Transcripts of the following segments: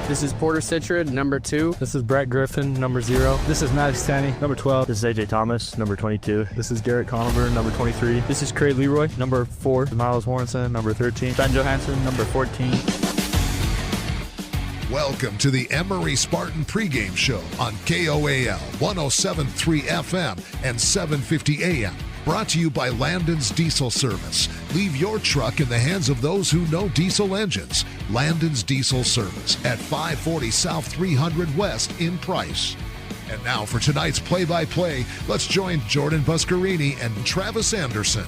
This is Porter Citrid, number 2. This is Brett Griffin, number 0. This is Maddox Tanny, number 12. This is AJ Thomas, number 22. This is Garrett Conover, number 23. This is Craig Leroy, number 4. Miles Warrenson, number 13. Ben Johansson, number 14. Welcome to the Emery Spartan pregame show on KOAL 107.3 FM and 750 AM. Brought to you by Landon's Diesel Service. Leave your truck in the hands of those who know diesel engines. Landon's Diesel Service at 540 South 300 West in Price. And now for tonight's play-by-play, let's join Jordan Buscarini and Travis Anderson.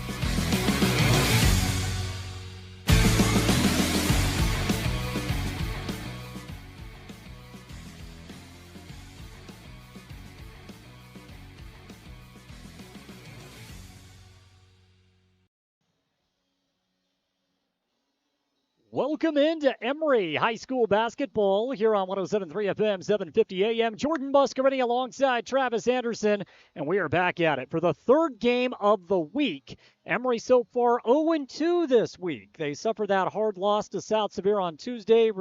Welcome into Emery High School basketball here on 107.3 FM, 750 AM. Jordan Buscarini alongside Travis Anderson, and we are back at it for the third game of the week. Emery so far 0-2 this week. They suffered that hard loss to South Severe on Tuesday.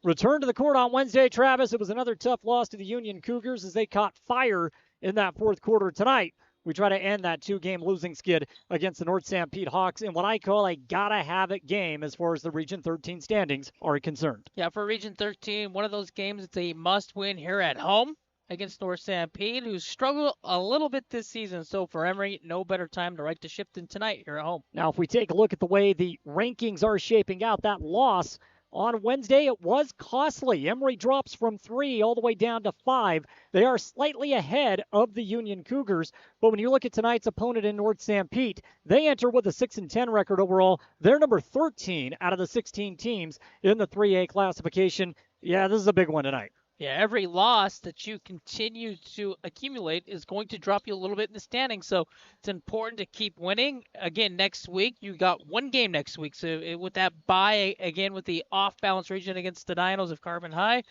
Returned to the court on Wednesday, Travis. It was another tough loss to the Union Cougars as they caught fire in that fourth quarter tonight. We try to end that 2-game losing skid against the North Sanpete Hawks in what I call a gotta-have-it game as far as the Region 13 standings are concerned. Yeah, for Region 13, one of those games, it's a must-win here at home against North Sanpete, who struggled a little bit this season. So for Emery, no better time to right the ship than tonight here at home. Now, if we take a look at the way the rankings are shaping out, that loss on Wednesday, it was costly. Emery drops from 3 all the way down to 5. They are slightly ahead of the Union Cougars, but when you look at tonight's opponent in North Sanpete, they enter with a 6-10 record overall. They're number 13 out of the 16 teams in the 3A classification. Yeah, this is a big one tonight. Yeah, every loss that you continue to accumulate is going to drop you a little bit in the standings, so it's important to keep winning. Again, next week, you got one game next week, so with that bye, again, with the off-balance region against the Dinos of Carbon High,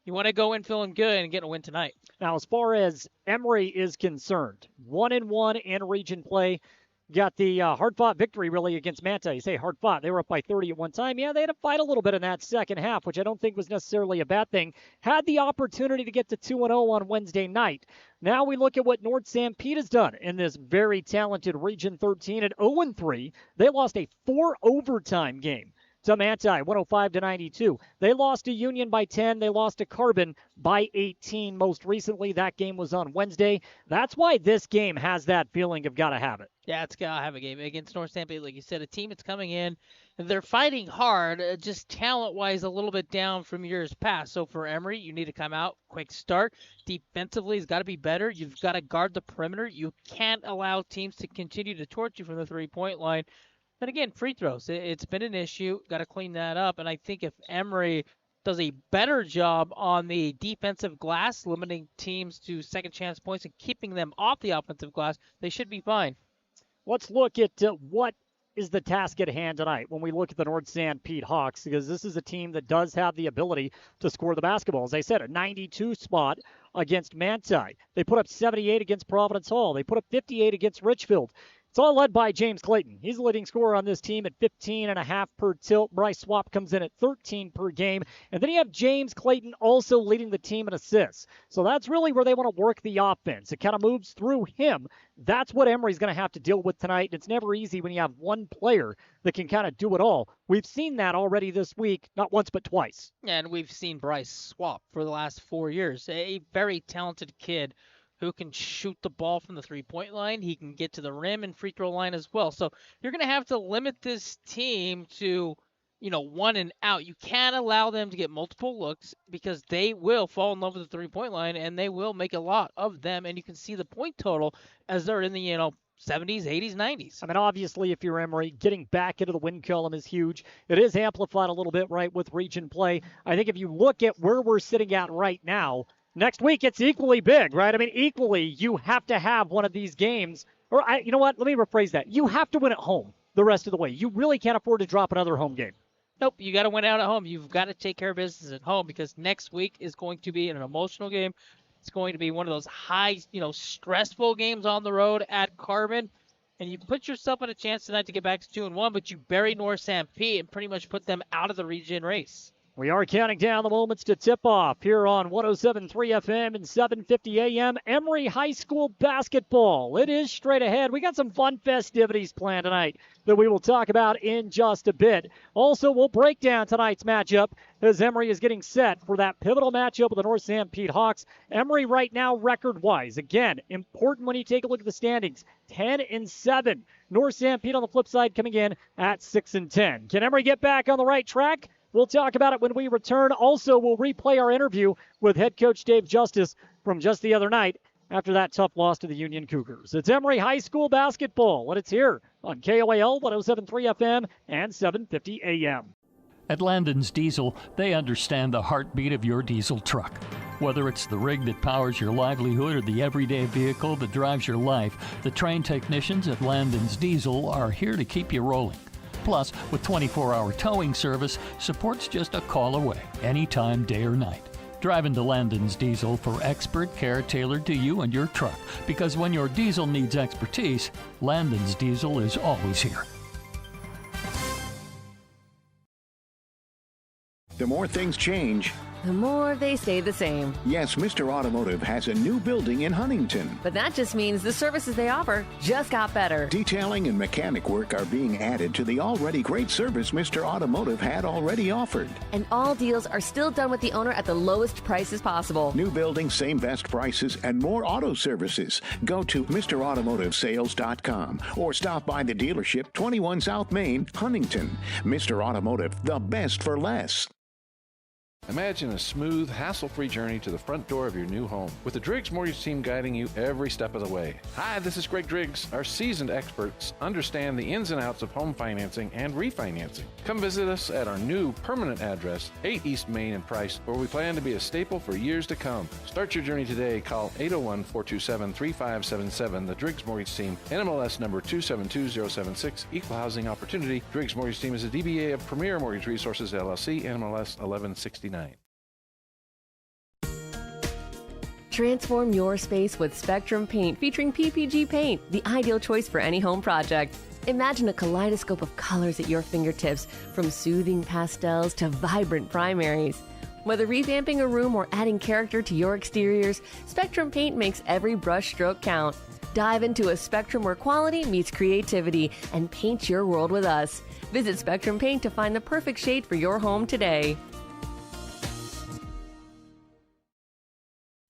you want to go in feeling good and get a win tonight. Now, as far as Emery is concerned, 1-1 in region play. Got the hard-fought victory, really, against Manta. You say hard-fought. They were up by 30 at one time. Yeah, they had to fight a little bit in that second half, which I don't think was necessarily a bad thing. Had the opportunity to get to 2-0 on Wednesday night. Now we look at what North Sanpete has done in this very talented Region 13 at 0-3. They lost a 4-overtime game to Manti, 105-92. They lost to Union by 10. They lost to Carbon by 18. Most recently, that game was on Wednesday. That's why this game has that feeling of gotta have it. Yeah, it's got to have a game against North Sanpete. Like you said, a team that's coming in, they're fighting hard, just talent-wise a little bit down from years past. So for Emery, you need to come out, quick start. Defensively, it's got to be better. You've got to guard the perimeter. You can't allow teams to continue to torch you from the three-point line. And again, free throws. It's been an issue. Got to clean that up. And I think if Emery does a better job on the defensive glass, limiting teams to second-chance points and keeping them off the offensive glass, they should be fine. Let's look at what is the task at hand tonight when we look at the North Sanpete Hawks, because this is a team that does have the ability to score the basketball. As I said, a 92 spot against Manti. They put up 78 against Providence Hall. They put up 58 against Richfield. It's all led by James Clayton. He's the leading scorer on this team at 15.5 per tilt. Bryce Swap comes in at 13 per game. And then you have James Clayton also leading the team in assists. So that's really where they want to work the offense. It kind of moves through him. That's what Emery's going to have to deal with tonight. It's never easy when you have one player that can kind of do it all. We've seen that already this week, not once but twice. And we've seen Bryce Swap for the last 4 years. A very talented kid who can shoot the ball from the three-point line. He can get to the rim and free throw line as well. So you're going to have to limit this team to, one and out. You can't allow them to get multiple looks because they will fall in love with the three-point line and they will make a lot of them. And you can see the point total as they're in the, 70s, 80s, 90s. I mean, obviously, if you're Emery, getting back into the win column is huge. It is amplified a little bit, right, with region play. I think if you look at where we're sitting at right now, next week, it's equally big, right? I mean, equally, you have to have one of these games. Or, you know what? Let me rephrase that. You have to win at home the rest of the way. You really can't afford to drop another home game. Nope, you got to win out at home. You've got to take care of business at home because next week is going to be an emotional game. It's going to be one of those high, stressful games on the road at Carbon. And you put yourself in a chance tonight to get back to 2-1, but you bury North Sanpete and pretty much put them out of the region race. We are counting down the moments to tip off here on 107.3 FM and 7:50 AM. Emery High School basketball. It is straight ahead. We got some fun festivities planned tonight that we will talk about in just a bit. Also, we'll break down tonight's matchup as Emery is getting set for that pivotal matchup with the North Sanpete Hawks. Emery right now record-wise. Again, important when you take a look at the standings. 10-7. North Sanpete on the flip side coming in at 6-10. Can Emery get back on the right track? We'll talk about it when we return. Also, we'll replay our interview with head coach Dave Justice from just the other night after that tough loss to the Union Cougars. It's Emery High School basketball, and it's here on KOAL 107.3 FM and 750 AM. At Landon's Diesel, they understand the heartbeat of your diesel truck. Whether it's the rig that powers your livelihood or the everyday vehicle that drives your life, the trained technicians at Landon's Diesel are here to keep you rolling. Plus, with 24-hour towing service, support's just a call away, anytime, day or night. Drive into Landon's Diesel for expert care tailored to you and your truck, because when your diesel needs expertise, Landon's Diesel is always here. The more things change, the more they stay the same. Yes, Mr. Automotive has a new building in Huntington. But that just means the services they offer just got better. Detailing and mechanic work are being added to the already great service Mr. Automotive had already offered. And all deals are still done with the owner at the lowest prices possible. New building, same best prices, and more auto services. Go to MrAutomotiveSales.com or stop by the dealership, 21 South Main, Huntington. Mr. Automotive, the best for less. Imagine a smooth, hassle-free journey to the front door of your new home with the Driggs Mortgage Team guiding you every step of the way. Hi, this is Greg Driggs. Our seasoned experts understand the ins and outs of home financing and refinancing. Come visit us at our new permanent address, 8 East Main in Price, where we plan to be a staple for years to come. Start your journey today. Call 801-427-3577. The Driggs Mortgage Team, NMLS number 272076, Equal Housing Opportunity. Driggs Mortgage Team is a DBA of Premier Mortgage Resources, LLC, NMLS 1169. Transform your space with Spectrum Paint featuring PPG paint, the ideal choice for any home project. Imagine a kaleidoscope of colors at your fingertips, from soothing pastels to vibrant primaries. Whether revamping a room or adding character to your exteriors, Spectrum Paint makes every brush stroke count. Dive into a spectrum where quality meets creativity and paint your world with us. Visit Spectrum Paint to find the perfect shade for your home today.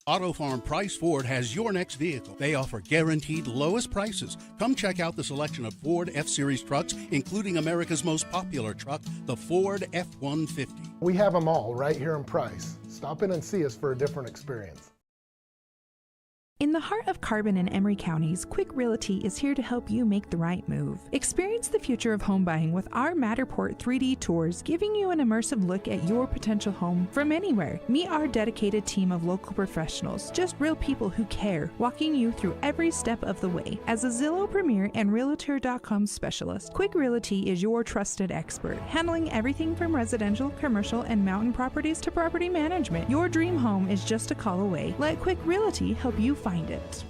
Auto Farm Price Ford has your next vehicle. They offer guaranteed lowest prices. Come check out the selection of Ford F-Series trucks, including America's most popular truck, the Ford F-150. We have them all right here in Price. Stop in and see us for a different experience. In the heart of Carbon and Emery counties, Quick Realty is here to help you make the right move. Experience the future of home buying with our Matterport 3D tours, giving you an immersive look at your potential home from anywhere. Meet our dedicated team of local professionals, just real people who care, walking you through every step of the way. As a Zillow Premier and Realtor.com specialist, Quick Realty is your trusted expert, handling everything from residential, commercial, and mountain properties to property management. Your dream home is just a call away. Let Quick Realty help you find it.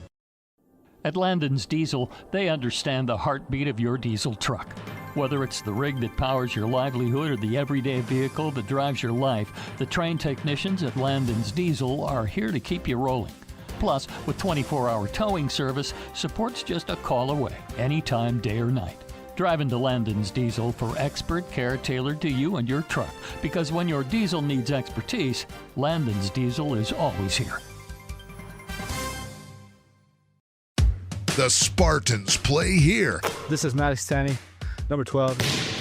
At Landon's Diesel, they understand the heartbeat of your diesel truck. Whether it's the rig that powers your livelihood or the everyday vehicle that drives your life, the trained technicians at Landon's Diesel are here to keep you rolling. Plus, with 24-hour towing service, support's just a call away, anytime, day or night. Drive into Landon's Diesel for expert care tailored to you and your truck, because when your diesel needs expertise, Landon's Diesel is always here. The Spartans play here. This is Maddox Tanny, number 12.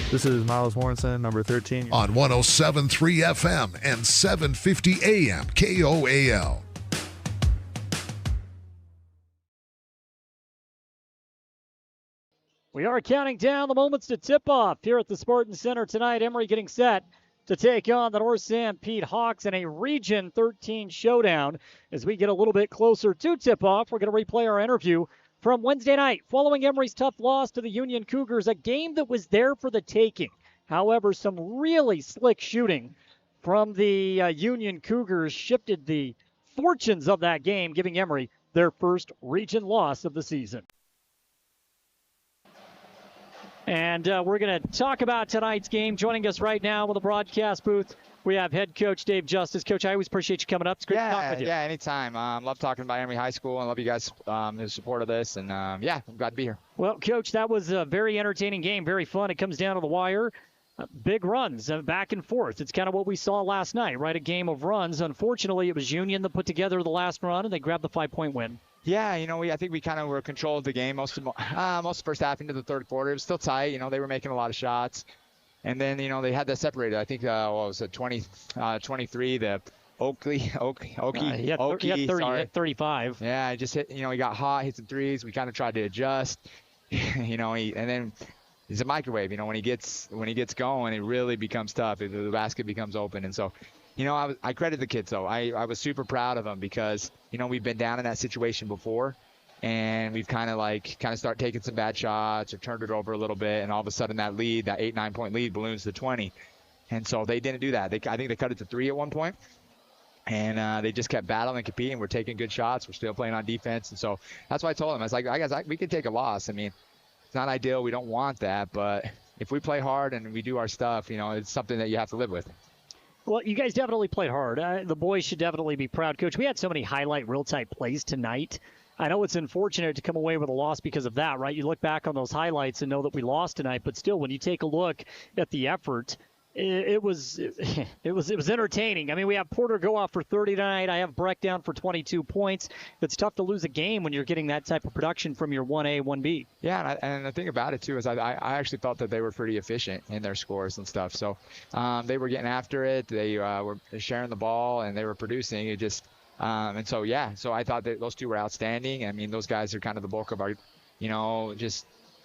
This is Miles Warrenson, number 13. On 107.3 FM and 750 AM KOAL. We are counting down the moments to tip off here at the Spartan Center tonight. Emery getting set to take on the North Sanpete Hawks in a Region 13 showdown. As we get a little bit closer to tip-off, we're going to replay our interview from Wednesday night following Emery's tough loss to the Union Cougars, a game that was there for the taking. However, some really slick shooting from the Union Cougars shifted the fortunes of that game, giving Emery their first region loss of the season. And we're going to talk about tonight's game. Joining us right now with the broadcast booth, We have head coach Dave Justice. Coach, I always appreciate you coming up. It's great to talk with you. Yeah, anytime. Love talking about Emery High School and love you guys in support of this. And, I'm glad to be here. Well, Coach, that was a very entertaining game, very fun. It comes down to the wire. Big runs, back and forth. It's kind of what we saw last night, right? A game of runs. Unfortunately, it was Union that put together the last run, and they grabbed the 5-point win. Yeah, I think we kind of were in control of the game most of the first half into the third quarter. It was still tight. They were making a lot of shots. And then, they had that separated. I think, 23, the Oakley, He had 35. Yeah, I just hit, he got hot, hit some threes. We kind of tried to adjust, and then he's a microwave. When he gets going, it really becomes tough. The basket becomes open. And so, I credit the kids, though. I was super proud of them because, we've been down in that situation before. And we've kind of start taking some bad shots or turned it over a little bit, and all of a sudden that 8-9 point lead balloons to 20. And so they didn't do that. I think they cut it to 3 at one point, and they just kept battling and competing. We're taking good shots. We're still playing on defense, and so that's why I told them, I was like, guys, we could take a loss. I mean, it's not ideal. We don't want that, but if we play hard and we do our stuff, it's something that you have to live with. Well, you guys definitely played hard. The boys should definitely be proud. Coach, we had so many highlight real-type plays tonight. I know it's unfortunate to come away with a loss because of that, right? You look back on those highlights and know that we lost tonight, but still, when you take a look at the effort, it was entertaining. I mean, we have Porter go off for 30 tonight. I have Breck down for 22 points. It's tough to lose a game when you're getting that type of production from your 1A, 1B. Yeah, and the thing about it, too, is I actually thought that they were pretty efficient in their scores and stuff. So they were getting after it. They were sharing the ball, and they were producing. It just and so, so I thought that those two were outstanding. I mean, those guys are kind of the bulk of our,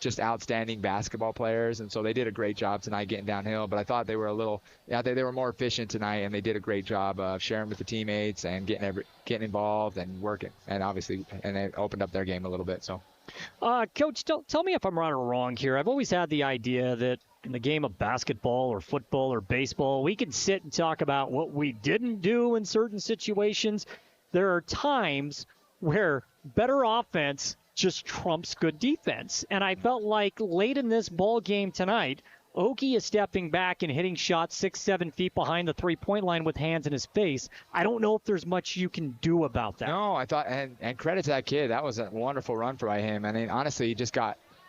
just outstanding basketball players. And so they did a great job tonight getting downhill. But I thought they were they were more efficient tonight, and they did a great job of sharing with the teammates and getting involved and working. And obviously, and they opened up their game a little bit. So, Coach, tell me if I'm right or wrong here. I've always had the idea that in the game of basketball or football or baseball, we can sit and talk about what we didn't do in certain situations. There are times where better offense just trumps good defense. And I felt like late in this ball game tonight, Okie is stepping back and hitting shots 6-7 feet behind the three-point line with hands in his face. I don't know if there's much you can do about that. No, I thought, and credit to that kid. That was a wonderful run by him. I mean, honestly,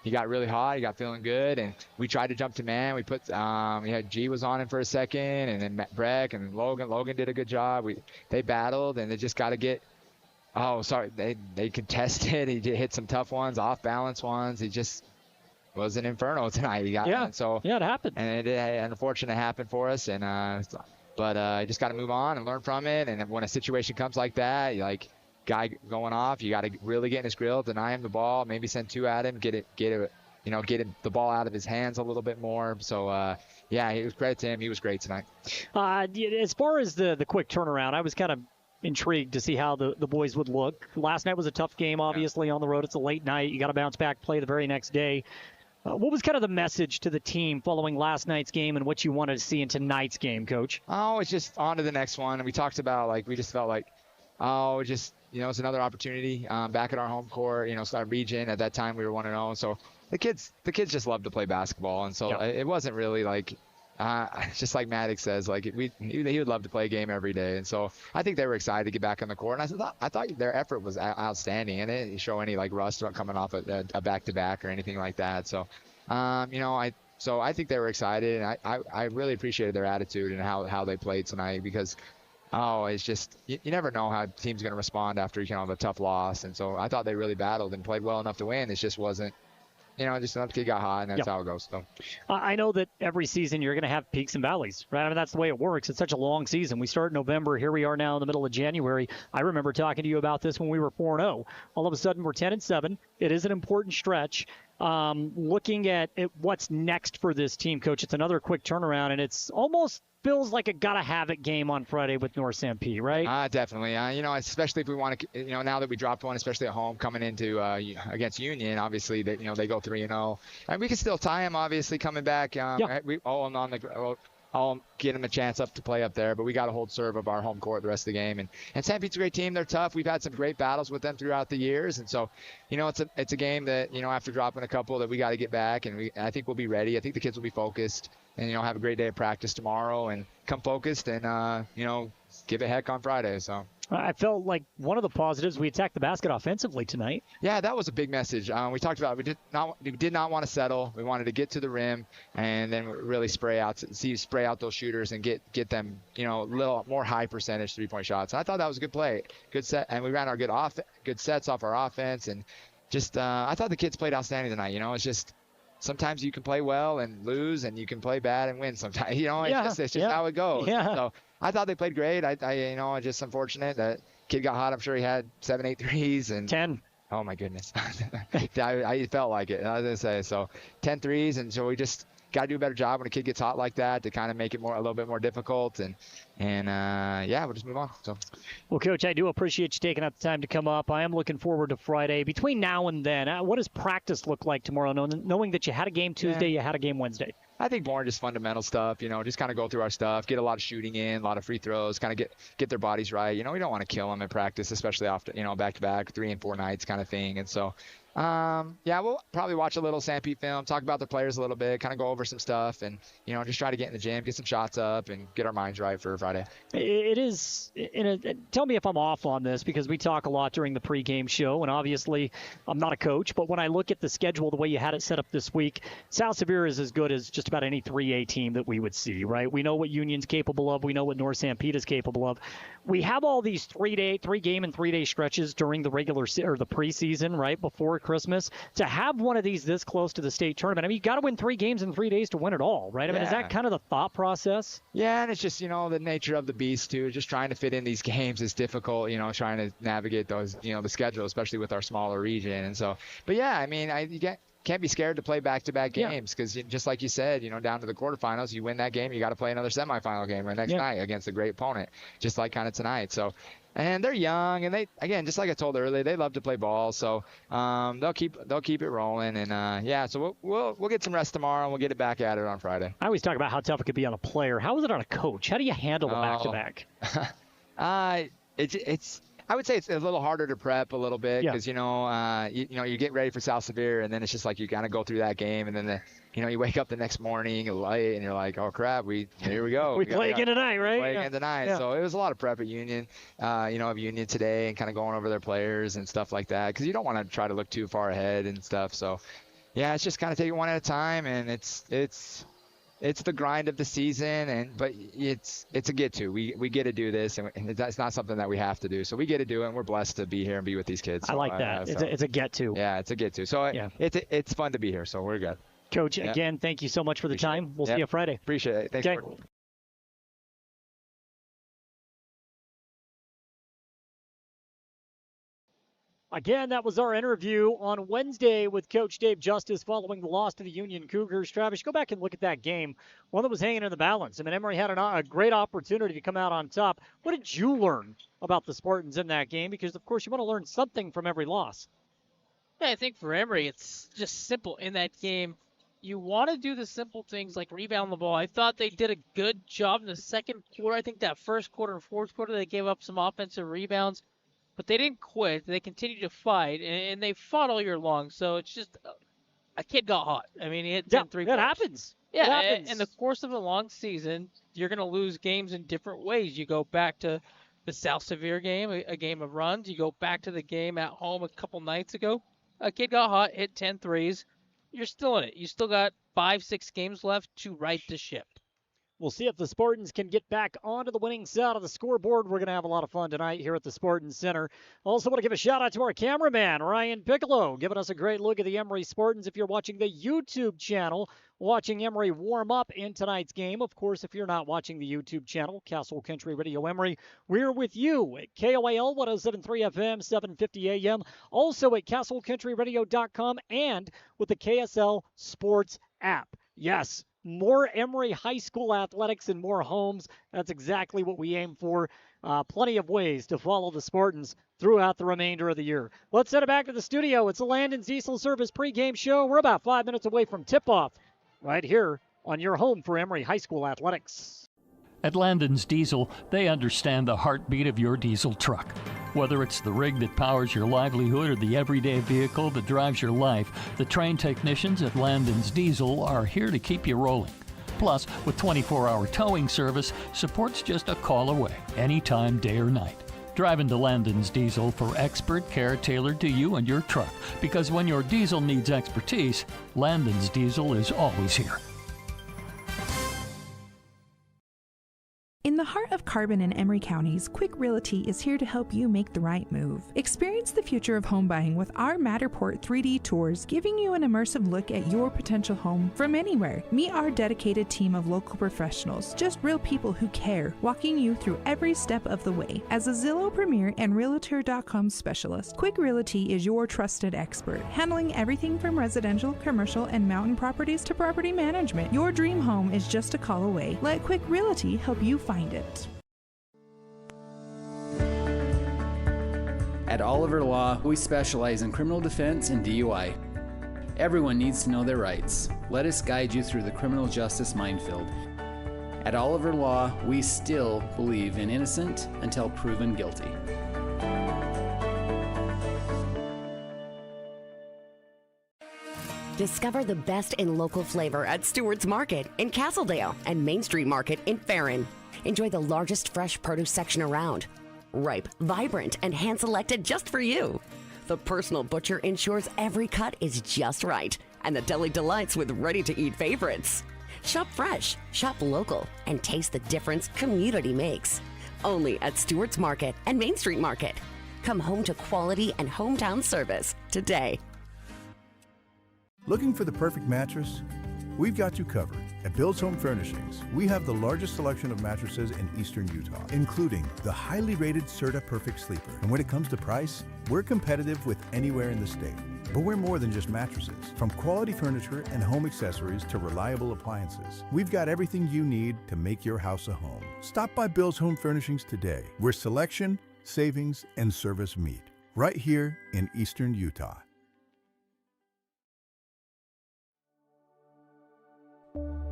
he got really hot. He got feeling good, and we tried to jump to man. We put, G was on him for a second, and then Breck and Logan. Logan did a good job. They battled, and they just got to get. Oh, sorry, they contested. He hit some tough ones, off balance ones. He just was an inferno tonight. He got it happened, and it unfortunately happened for us. And but you just got to move on and learn from it. And when a situation comes like that, guy going off, you got to really get in his grill, deny him the ball, maybe send two at him, get the ball out of his hands a little bit more. So it was credit to him. He was great tonight. As far as the quick turnaround, I was kind of intrigued to see how the boys would look. Last night was a tough game, obviously, on the road. It's a late night. You got to bounce back, play the very next day. What was kind of the message to the team following last night's game and what you wanted to see in tonight's game, Coach? Oh, it's just on to the next one. And we talked about, we just felt it's another opportunity back at our home court, it's our region. At that time, we were 1-0. So the kids just love to play basketball. And so it wasn't really just like Maddox says, he would love to play a game every day. And so I think they were excited to get back on the court. And I thought their effort was outstanding. And it didn't show any rust coming off a back-to-back or anything like that. So, I think they were excited. And I really appreciated their attitude and how they played tonight because it's just you never know how a team's going to respond after the tough loss. And so I thought they really battled and played well enough to win. It just wasn't. Just enough kid got hot, and that's how it goes. So. I know that every season you're going to have peaks and valleys, right? I mean, that's the way it works. It's such a long season. We start in November. Here we are now in the middle of January. I remember talking to you about this when we were 4-0. All of a sudden, we're 10-7. It is an important stretch. Looking at what's next for this team, Coach, it's another quick turnaround, and it's almost feels like a gotta-have-it game on Friday with North Sanpete, right? Definitely. Especially if we want to, now that we dropped one, especially at home, coming into against Union, obviously, they go 3-0. And we can still tie them, obviously, coming back. I'll get them a chance to play up there, but we got to hold serve of our home court the rest of the game. And Sanpete's a great team. They're tough. We've had some great battles with them throughout the years. And so, it's a game that, after dropping a couple that we got to get back, and I think we'll be ready. I think the kids will be focused. and have a great day of practice tomorrow and come focused and give it heck on Friday. So. I felt like one of the positives, we attacked the basket offensively tonight. Yeah, that was a big message. We talked about we did not want to settle. We wanted to get to the rim and then really spray out those shooters and get them, a little more high percentage 3-point shots. And I thought that was a good play, good set, and we ran our good sets off our offense, and just I thought the kids played outstanding tonight. It's just sometimes you can play well and lose, and you can play bad and win sometimes. It's just how it goes. Yeah. So I thought they played great. I just unfortunate that kid got hot. I'm sure he had 7-8 threes and 10. Oh my goodness. I felt like it. I was gonna say, so 10 threes, and so we just got to do a better job when a kid gets hot like that to kind of make it a little bit more difficult, and we'll just move on. So. Well, Coach, I do appreciate you taking out the time to come up. I am looking forward to Friday. Between now and then, what does practice look like tomorrow, knowing that you had a game Tuesday, you had a game Wednesday? I think more just fundamental stuff, just kind of go through our stuff, get a lot of shooting in, a lot of free throws, kind of get their bodies right. We don't want to kill them in practice, especially after, back-to-back, 3 and 4 nights kind of thing. And so, we'll probably watch a little Sanpete film, talk about the players a little bit, kind of go over some stuff, and, just try to get in the gym, get some shots up, and get our minds right for Friday. It is, tell me if I'm off on this, because we talk a lot during the pregame show, and obviously I'm not a coach, but when I look at the schedule, the way you had it set up this week, South Severe is as good as just about any 3A team that we would see, right? We know what Union's capable of. We know what North Sanpete is capable of. We have all these 3-game and 3-day stretches during the the preseason, right, before Christmas. To have one of these this close to the state tournament, you got to win 3 games in 3 days to win it all, right? Is that kind of the thought process? Yeah, and it's just, the nature of the beast, too. Just trying to fit in these games is difficult, trying to navigate those, the schedule, especially with our smaller region. And so, but yeah, you can't be scared to play back-to-back games because just like you said, down to the quarterfinals, you win that game, you got to play another semifinal game the next night against a great opponent, just like kind of tonight. So, and they're young, and they, again, just like I told earlier, they love to play ball. So they'll keep it rolling, and so we'll get some rest tomorrow, and we'll get it back at it on Friday. I always talk about how tough it could be on a player. How is it on a coach? How do you handle the back-to-back? I would say it's a little harder to prep a little bit because you get ready for South Severe, and then it's just like you kind of go through that game, and then you wake up the next morning late, and you're like, oh crap, here we go. we play again tonight, right? Play again tonight. Yeah. So it was a lot of prep at Union, of Union today, and kind of going over their players and stuff like that because you don't want to try to look too far ahead and stuff. So yeah, it's just kind of taking one at a time, and it's the grind of the season, but it's a get to. We get to do this, and that's not something that we have to do. So we get to do it, and we're blessed to be here and be with these kids. I like that. It's a get to. Yeah, it's a get to. So it's fun to be here. So we're good. Coach, again, thank you so much for the time. We'll see you Friday. Appreciate it. Thanks. Okay. Again, that was our interview on Wednesday with Coach Dave Justice following the loss to the Union Cougars. Travis, go back and look at that game, one that was hanging in the balance. Emory had a great opportunity to come out on top. What did you learn about the Spartans in that game? Because, of course, you want to learn something from every loss. Yeah, I think for Emory, it's just simple in that game. You want to do the simple things like rebound the ball. I thought they did a good job in the second quarter. I think that first quarter and fourth quarter, they gave up some offensive rebounds. But they didn't quit. They continued to fight, and they fought all year long. So it's just a kid got hot. He hit 10 3 points. That happens. Yeah, it happens. In the course of a long season, you're going to lose games in different ways. You go back to the South Severe game, a game of runs. You go back to the game at home a couple nights ago. A kid got hot, hit 10 threes. You're still in it. You still got 5-6 games left to right the ship. We'll see if the Spartans can get back onto the winning side of the scoreboard. We're going to have a lot of fun tonight here at the Spartans Center. Also want to give a shout out to our cameraman, Ryan Piccolo, giving us a great look at the Emery Spartans. If you're watching the YouTube channel, watching Emery warm up in tonight's game. Of course, if you're not watching the YouTube channel, Castle Country Radio Emery, we're with you at KOAL 107.3 FM, 750 AM. Also at castlecountryradio.com and with the KSL Sports app. Yes. More Emory High School athletics in more homes. That's exactly what we aim for. Plenty of ways to follow the Spartans throughout the remainder of the year. Let's send it back to the studio. It's the Landon's Diesel Service pregame show. We're about 5 minutes away from tip-off right here on your home for Emory High School athletics. At Landon's Diesel, they understand the heartbeat of your diesel truck. Whether it's the rig that powers your livelihood or the everyday vehicle that drives your life, the trained technicians at Landon's Diesel are here to keep you rolling. Plus, with 24-hour towing service, support's just a call away, anytime, day or night. Drive into Landon's Diesel for expert care tailored to you and your truck. Because when your diesel needs expertise, Landon's Diesel is always here. In the heart of Carbon and Emery counties, Quick Realty is here to help you make the right move. Experience the future of home buying with our Matterport 3D tours, giving you an immersive look at your potential home from anywhere. Meet our dedicated team of local professionals, just real people who care, walking you through every step of the way. As a Zillow Premier and Realtor.com specialist, Quick Realty is your trusted expert, handling everything from residential, commercial, and mountain properties to property management. Your dream home is just a call away. Let Quick Realty help you find it. At Oliver Law, we specialize in criminal defense and DUI. Everyone needs to know their rights. Let us guide you through the criminal justice minefield. At Oliver Law, we still believe in innocent until proven guilty. Discover the best in local flavor at Stewart's Market in Castledale and Main Street Market in Farron. Enjoy the largest fresh produce section around. Ripe, vibrant, and hand-selected just for you. The personal butcher ensures every cut is just right, and the deli delights with ready-to-eat favorites. Shop fresh, shop local, and taste the difference community makes. Only at Stewart's Market and Main Street Market. Come home to quality and hometown service today. Looking for the perfect mattress? We've got you covered. At Bill's Home Furnishings, we have the largest selection of mattresses in eastern Utah, including the highly rated Serta Perfect Sleeper. And when it comes to price, we're competitive with anywhere in the state. But we're more than just mattresses. From quality furniture and home accessories to reliable appliances, we've got everything you need to make your house a home. Stop by Bill's Home Furnishings today, where selection, savings, and service meet. Right here in eastern Utah.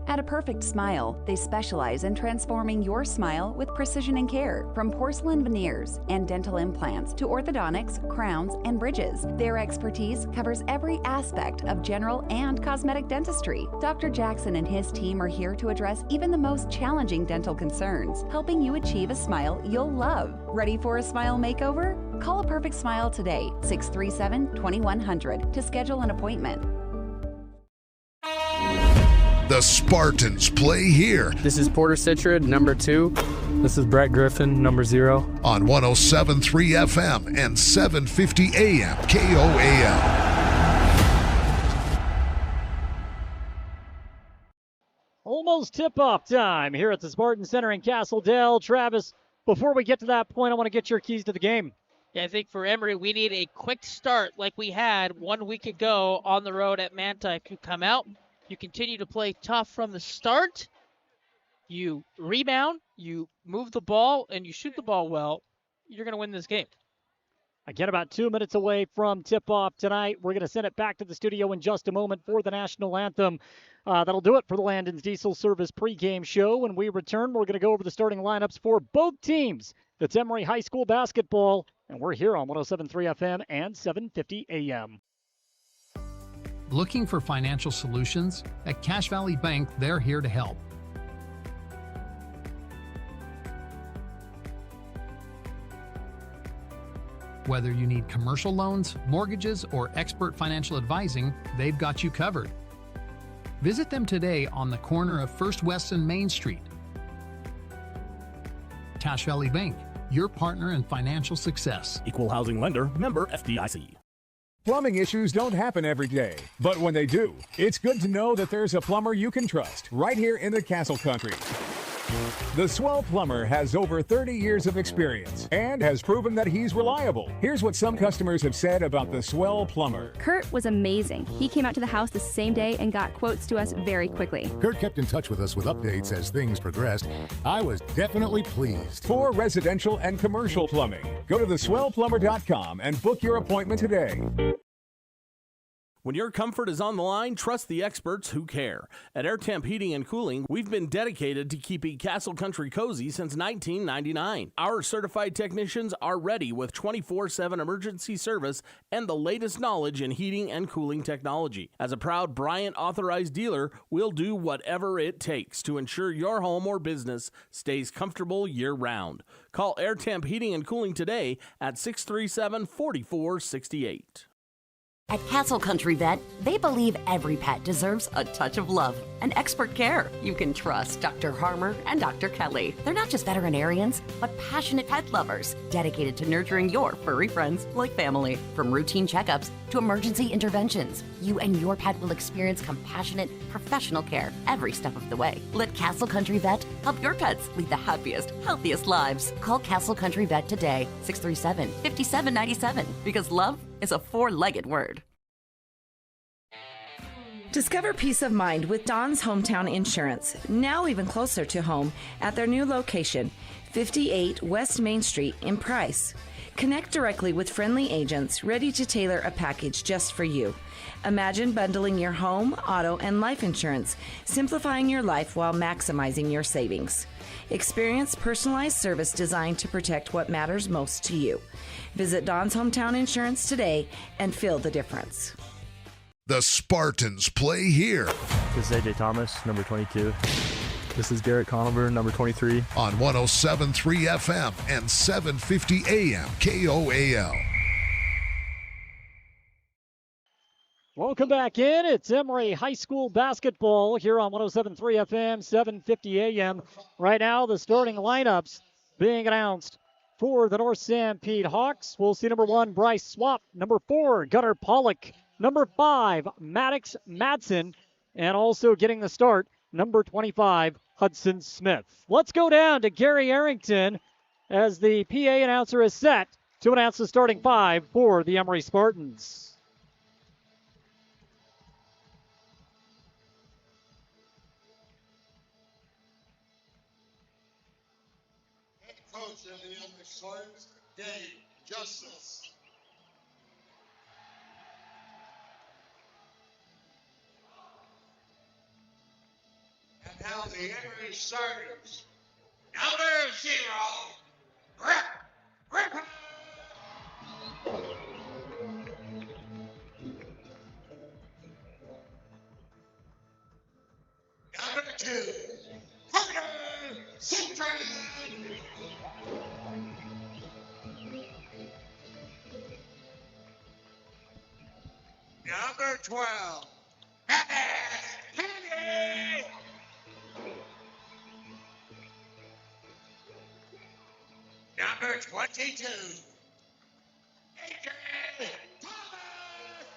At A Perfect Smile, they specialize in transforming your smile with precision and care. From porcelain veneers and dental implants to orthodontics, crowns, and bridges, their expertise covers every aspect of general and cosmetic dentistry. Dr. Jackson and his team are here to address even the most challenging dental concerns, helping you achieve a smile you'll love. Ready for a smile makeover? Call A Perfect Smile today, 637-2100, to schedule an appointment. The Spartans play here. This is Porter Citrid, number 2. This is Brett Griffin, number 0. On 107.3 FM and 750 AM KOAL. Almost tip-off time here at the Spartan Center in Castledale. Travis, before we get to that point, I want to get your keys to the game. Yeah, I think for Emery, we need a quick start like we had 1 week ago on the road at Manti. If you come out, you continue to play tough from the start. You rebound, you move the ball, and you shoot the ball well. You're going to win this game. Again, about 2 minutes away from tip-off tonight. We're going to send it back to the studio in just a moment for the national anthem. That'll do it for the Landon's Diesel Service pregame show. When we return, we're going to go over the starting lineups for both teams. It's Emery High School basketball, and we're here on 107.3 FM and 750 AM. Looking for financial solutions? At Cache Valley Bank, they're here to help. Whether you need commercial loans, mortgages, or expert financial advising, they've got you covered. Visit them today on the corner of First West and Main Street. Cache Valley Bank, your partner in financial success. Equal housing lender, member FDIC. Plumbing issues don't happen every day, but when they do, it's good to know that there's a plumber you can trust right here in the Castle Country. The Swell Plumber has over 30 years of experience and has proven that he's reliable. Here's what some customers have said about the Swell Plumber. Kurt was amazing. He came out to the house the same day and got quotes to us very quickly. Kurt kept in touch with us with updates as things progressed. I was definitely pleased. For residential and commercial plumbing, go to theswellplumber.com and book your appointment today. When your comfort is on the line, trust the experts who care. At Air Temp Heating and Cooling, we've been dedicated to keeping Castle Country cozy since 1999. Our certified technicians are ready with 24/7 emergency service and the latest knowledge in heating and cooling technology. As a proud Bryant authorized dealer, we'll do whatever it takes to ensure your home or business stays comfortable year-round. Call Air Temp Heating and Cooling today at 637-4468. At Castle Country Vet, they believe every pet deserves a touch of love and expert care. You can trust Dr. Harmer and Dr. Kelly. They're not just veterinarians, but passionate pet lovers, dedicated to nurturing your furry friends like family. From routine checkups to emergency interventions, you and your pet will experience compassionate, professional care every step of the way. Let Castle Country Vet help your pets lead the happiest, healthiest lives. Call Castle Country Vet today, 637-5797, because love is a four-legged word. Discover peace of mind with Don's Hometown Insurance, now even closer to home at their new location, 58 West Main Street in Price. Connect directly with friendly agents ready to tailor a package just for you. Imagine bundling your home, auto, and life insurance, simplifying your life while maximizing your savings. Experience personalized service designed to protect what matters most to you. Visit Don's Hometown Insurance today and feel the difference. The Spartans play here. This is AJ Thomas, number 22. This is Garrett Conover, number 23. On 107.3 FM and 750 AM KOAL. Welcome back in. It's Emery High School basketball here on 107.3 FM, 750 AM. Right now, the starting lineups being announced for the North Sanpete Hawks. We'll see number 1, Bryce Swap. Number 4, Gunnar Pollock. Number 5, Maddox Madsen. And also getting the start, number 25, Hudson Smith. Let's go down to Gary Arrington as the PA announcer is set to announce the starting 5 for the Emery Spartans. Coach of the Emery Spartans, Dave Justice. And now the Emery Spartans, number 0, Griffin. Number 2, Hunter Citron. Number 12, Kennedy. Number 22, AJ Thomas.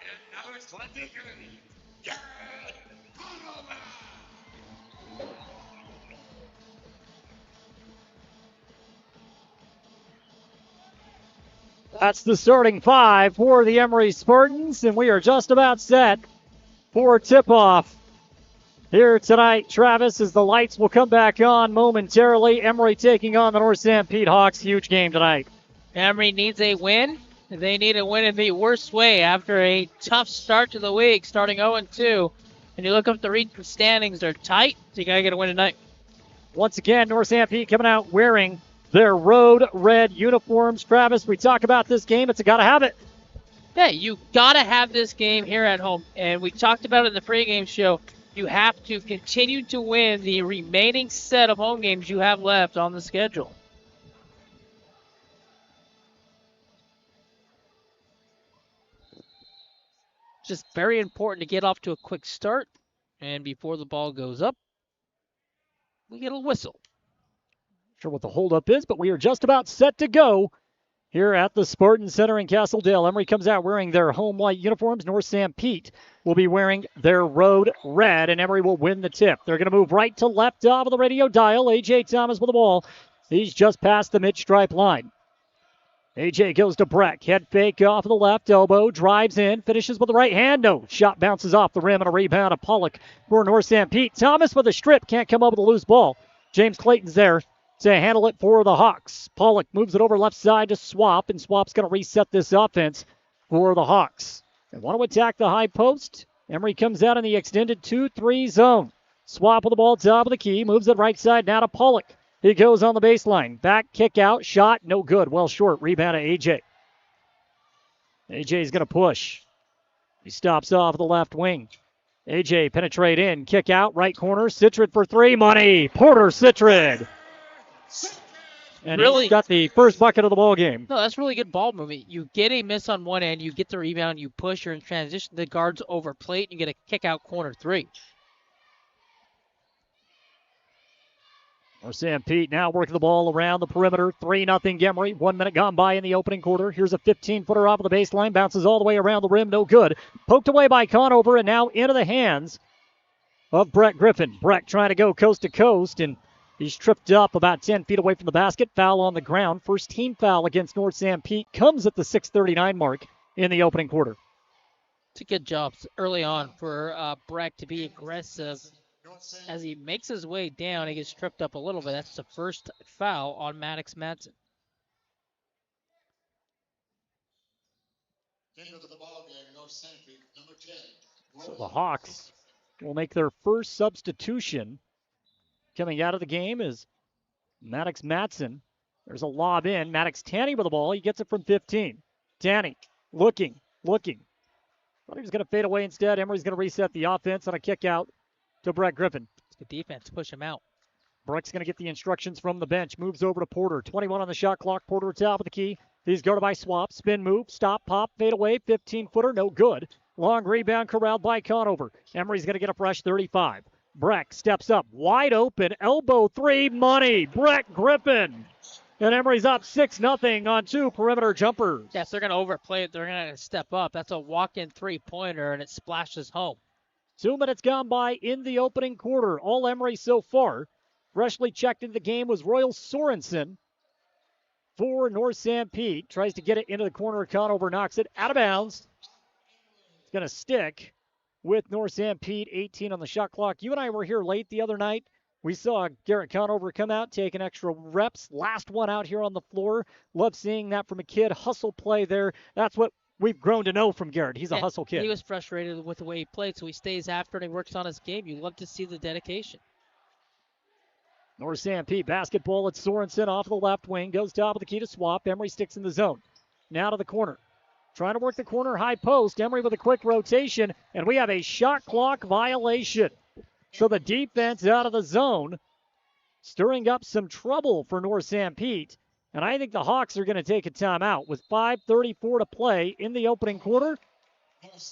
And number 23, Garrett Conover. That's the starting 5 for the Emery Spartans, and we are just about set for tip-off here tonight, Travis, as the lights will come back on momentarily. Emery taking on the North Sanpete Hawks. Huge game tonight. Emery needs a win. They need a win in the worst way after a tough start to the week, starting 0-2. And you look up the region standings, they're tight, so you got to get a win tonight. Once again, North Sanpete coming out wearing their road red uniforms. Travis, we talk about this game. It's a got to have it. Yeah, you got to have this game here at home. And we talked about it in the pregame show. You have to continue to win the remaining set of home games you have left on the schedule. Just very important to get off to a quick start. And before the ball goes up, we get a whistle. Sure what the holdup is, but we are just about set to go here at the Spartan Center in Castledale. Emery comes out wearing their home white uniforms. North Sanpete will be wearing their road red, and Emery will win the tip. They're going to move right to left off of the radio dial. A.J. Thomas with the ball. He's just past the mid-stripe line. A.J. goes to Breck. Head fake off of the left elbow. Drives in. Finishes with the right hand. No. Shot bounces off the rim and a rebound of Pollock for North Sanpete. Thomas with a strip. Can't come up with a loose ball. James Clayton's there to handle it for the Hawks. Pollock moves it over left side to Swap, and Swap's going to reset this offense for the Hawks. They want to attack the high post. Emery comes out in the extended 2-3 zone. Swap with the ball, top of the key, moves it right side now to Pollock. He goes on the baseline. Back, kick out, shot, no good. Well short. Rebound to AJ. AJ's going to push. He stops off the left wing. AJ penetrate in, kick out, right corner. Citrid for three, money. Porter Citrid. And Really? he's got the first bucket of the ball game. No, that's really good ball movement. You get a miss on one end, you get the rebound, you push, you're in transition, the guard's over plate, and you get a kick out corner three. North Sanpete now working the ball around the perimeter. 3-0 Emery. 1 minute gone by in the opening quarter. Here's a 15-footer off of the baseline. Bounces all the way around the rim. No good. Poked away by Conover and now into the hands of Brett Griffin. Brett trying to go coast to coast, and he's tripped up about 10 feet away from the basket. Foul on the ground. First team foul against North Sanpete comes at the 6:39 mark in the opening quarter. It's a good job early on for Brett to be aggressive. As he makes his way down, he gets tripped up a little bit. That's the first foul on Maddox Madsen. So the Hawks will make their first substitution. Coming out of the game is Maddox Madsen. There's a lob in. Maddox Tanny with the ball. He gets it from 15. Tanny looking. Thought he was going to fade away instead. Emery's going to reset the offense on a kick out to Brett Griffin. It's good defense. Push him out. Brett's going to get the instructions from the bench. Moves over to Porter. 21 on the shot clock. Porter top of the key. He's guarded by Swap. Spin move. Stop. Pop. Fade away. 15-footer. No good. Long rebound corralled by Conover. Emery's going to get a fresh 35. Breck steps up. Wide open. Elbow three. Money. Brett Griffin. And Emery's up 6-0 on two perimeter jumpers. Yes, they're going to overplay it. They're going to step up. That's a walk-in three-pointer, and it splashes home. 2 minutes gone by in the opening quarter. All Emery so far. Freshly checked into the game was Royal Sorensen for North Sanpete. Tries to get it into the corner. Conover knocks it out of bounds. It's going to stick with North Sanpete. 18 on the shot clock. You and I were here late the other night. We saw Garrett Conover come out, taking extra reps. Last one out here on the floor. Love seeing that from a kid. Hustle play there. That's what we've grown to know from Garrett. He's a hustle kid. He was frustrated with the way he played, so he stays after and he works on his game. You love to see the dedication. North Sanpete basketball at Sorensen off the left wing. Goes top of the key to Swap. Emery sticks in the zone. Now to the corner. Trying to work the corner high post. Emery with a quick rotation, and we have a shot clock violation. So the defense out of the zone, stirring up some trouble for North Sanpete. And I think the Hawks are going to take a timeout with 5:34 to play in the opening quarter.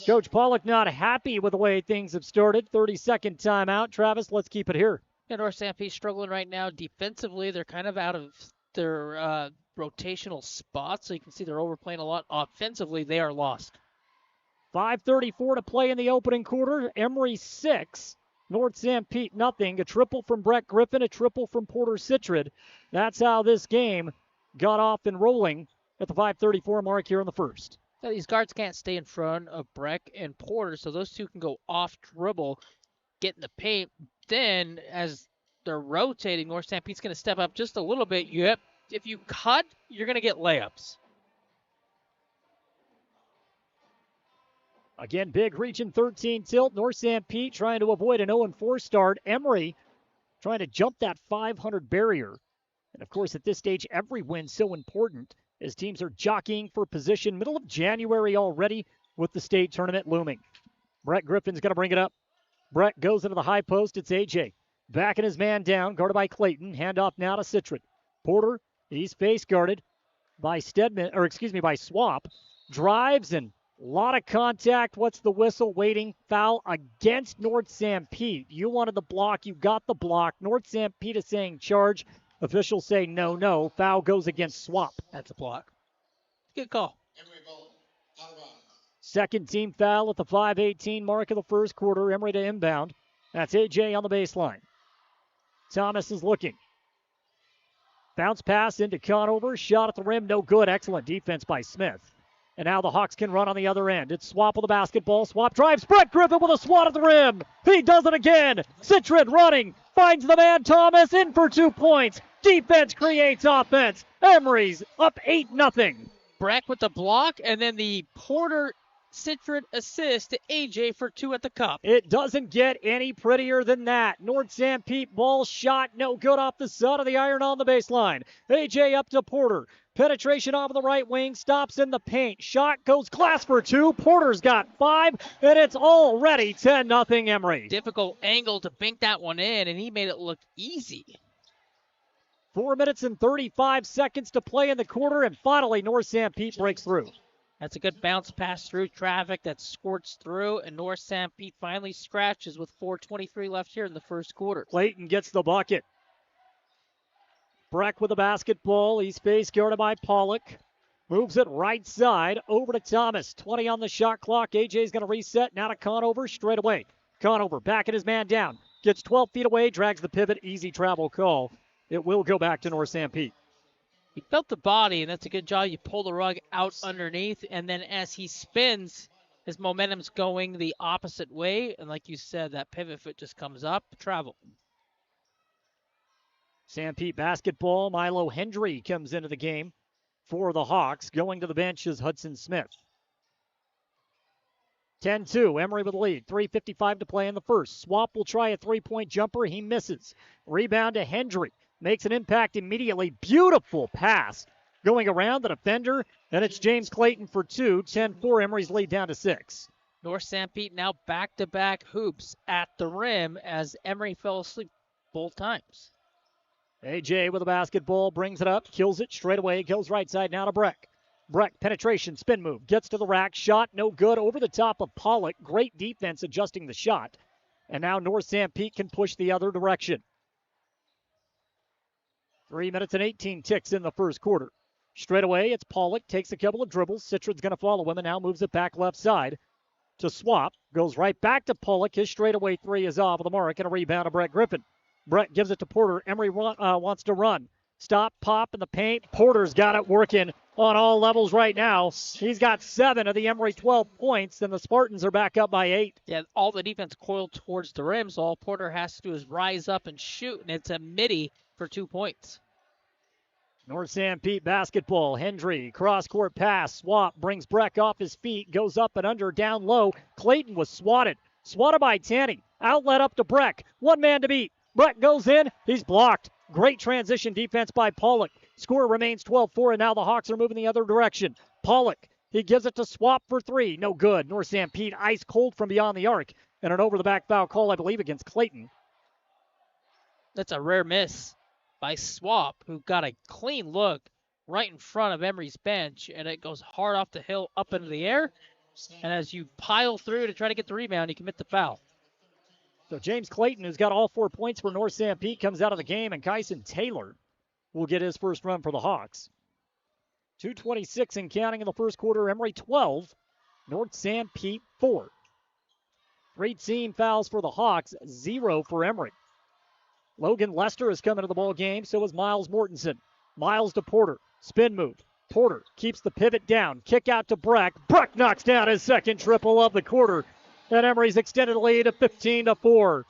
Coach Pollock not happy with the way things have started. 30-second timeout. Travis, let's keep it here. Yeah, North Sanpete struggling right now. Defensively, they're kind of out of their rotational spots, so you can see they're overplaying a lot. Offensively, they are lost. 5:34 to play in the opening quarter. Emery 6. North Sanpete nothing. A triple from Brett Griffin, a triple from Porter Citrid. That's how this game got off and rolling at the 5:34 mark here in the first. Now, these guards can't stay in front of Breck and Porter, so those two can go off dribble, get in the paint. Then, as they're rotating, North Sanpete's going to step up just a little bit. Yep. If you cut, you're going to get layups. Again, big region 13 tilt. North Sanpete trying to avoid an 0-4 start. Emery trying to jump that 500 barrier. And, of course, at this stage, every win's so important as teams are jockeying for position. Middle of January already with the state tournament looming. Brett Griffin's going to bring it up. Brett goes into the high post. It's AJ. Backing his man down, guarded by Clayton. Handoff now to Citrid. Porter, he's face guarded by by Swap. Drives and a lot of contact. What's the whistle? Waiting. Foul against North Sanpete. You wanted the block. You got the block. North Sanpete is saying charge. Officials say no. Foul goes against Swap. That's a block. Good call. Second team foul at the 5:18 mark of the first quarter. Emery to inbound. That's AJ on the baseline. Thomas is looking. Bounce pass into Conover. Shot at the rim. No good. Excellent defense by Smith. And now the Hawks can run on the other end. It's Swap with the basketball. Swap drives. Brett Griffin with a swat at the rim. He does it again. Citrid running. Finds the man Thomas in for 2 points. Defense creates offense. Emery's up 8-0. Breck with the block, and then the Porter Citron assist to AJ for 2 at the cup. It doesn't get any prettier than that. North Sanpete ball shot, no good off the side of the iron on the baseline. AJ up to Porter. Penetration off of the right wing, stops in the paint. Shot goes glass for 2. Porter's got 5, and it's already 10-0 Emery. Difficult angle to bink that one in, and he made it look easy. 4 minutes and 35 seconds to play in the quarter, and finally North Sanpete breaks through. That's a good bounce pass through traffic that squirts through, and North Sanpete finally scratches with 4:23 left here in the first quarter. Clayton gets the bucket. Breck with the basketball. He's face guarded by Pollock. Moves it right side over to Thomas. 20 on the shot clock. AJ's going to reset. Now to Conover straight away. Conover backing his man down. Gets 12 feet away. Drags the pivot. Easy travel call. It will go back to North Sanpete. He felt the body, and that's a good job. You pull the rug out underneath, and then as he spins, his momentum's going the opposite way. And like you said, that pivot foot just comes up. Travel. Sanpete basketball. Milo Hendry comes into the game for the Hawks. Going to the bench is Hudson Smith. 10-2, Emery with the lead. 3:55 to play in the first. Swap will try a three-point jumper. He misses. Rebound to Hendry. Makes an impact immediately. Beautiful pass going around the defender. And it's James Clayton for 2. 10-4, Emery's lead down to 6. North Sanpete now back-to-back hoops at the rim as Emery fell asleep both times. AJ with the basketball, brings it up, kills it straight away, goes right side now to Breck. Breck, penetration, spin move, gets to the rack, shot, no good, over the top of Pollock. Great defense adjusting the shot. And now North Sanpete can push the other direction. 3 minutes and 18 ticks in the first quarter. Straight away, it's Pollock, takes a couple of dribbles. Citron's going to follow him and now moves it back left side to Swap. Goes right back to Pollock. His straightaway 3 is off of the mark and a rebound to Brett Griffin. Brett gives it to Porter. Emery wants to run. Stop, pop in the paint. Porter's got it working on all levels right now. He's got 7 of the Emery 12 points, and the Spartans are back up by 8. Yeah, all the defense coiled towards the rim, so all Porter has to do is rise up and shoot, and it's a midi for 2 points. North Sanpete basketball. Hendry, cross-court pass. Swap brings Breck off his feet, goes up and under, down low. Clayton was swatted. Swatted by Tanny. Outlet up to Breck. One man to beat. Breck goes in. He's blocked. Great transition defense by Pollock. Score remains 12-4, and now the Hawks are moving the other direction. Pollock, he gives it to Swap for 3. No good. North Sanpete ice cold from beyond the arc. And an over-the-back foul call, I believe, against Clayton. That's a rare miss by Swap, who got a clean look right in front of Emery's bench, and it goes hard off the hill up into the air. And as you pile through to try to get the rebound, you commit the foul. So James Clayton, who's got all 4 points for North Sanpete, comes out of the game, and Kyson Taylor will get his first run for the Hawks. 2:26 and counting in the first quarter. Emery 12, North Sanpete 4. 3 team fouls for the Hawks, 0 for Emery. Logan Lester has come into the ball game, so is Miles Mortensen. Miles to Porter, spin move. Porter keeps the pivot down, kick out to Breck. Breck knocks down his second triple of the quarter. And Emery's extended the lead to 15-4.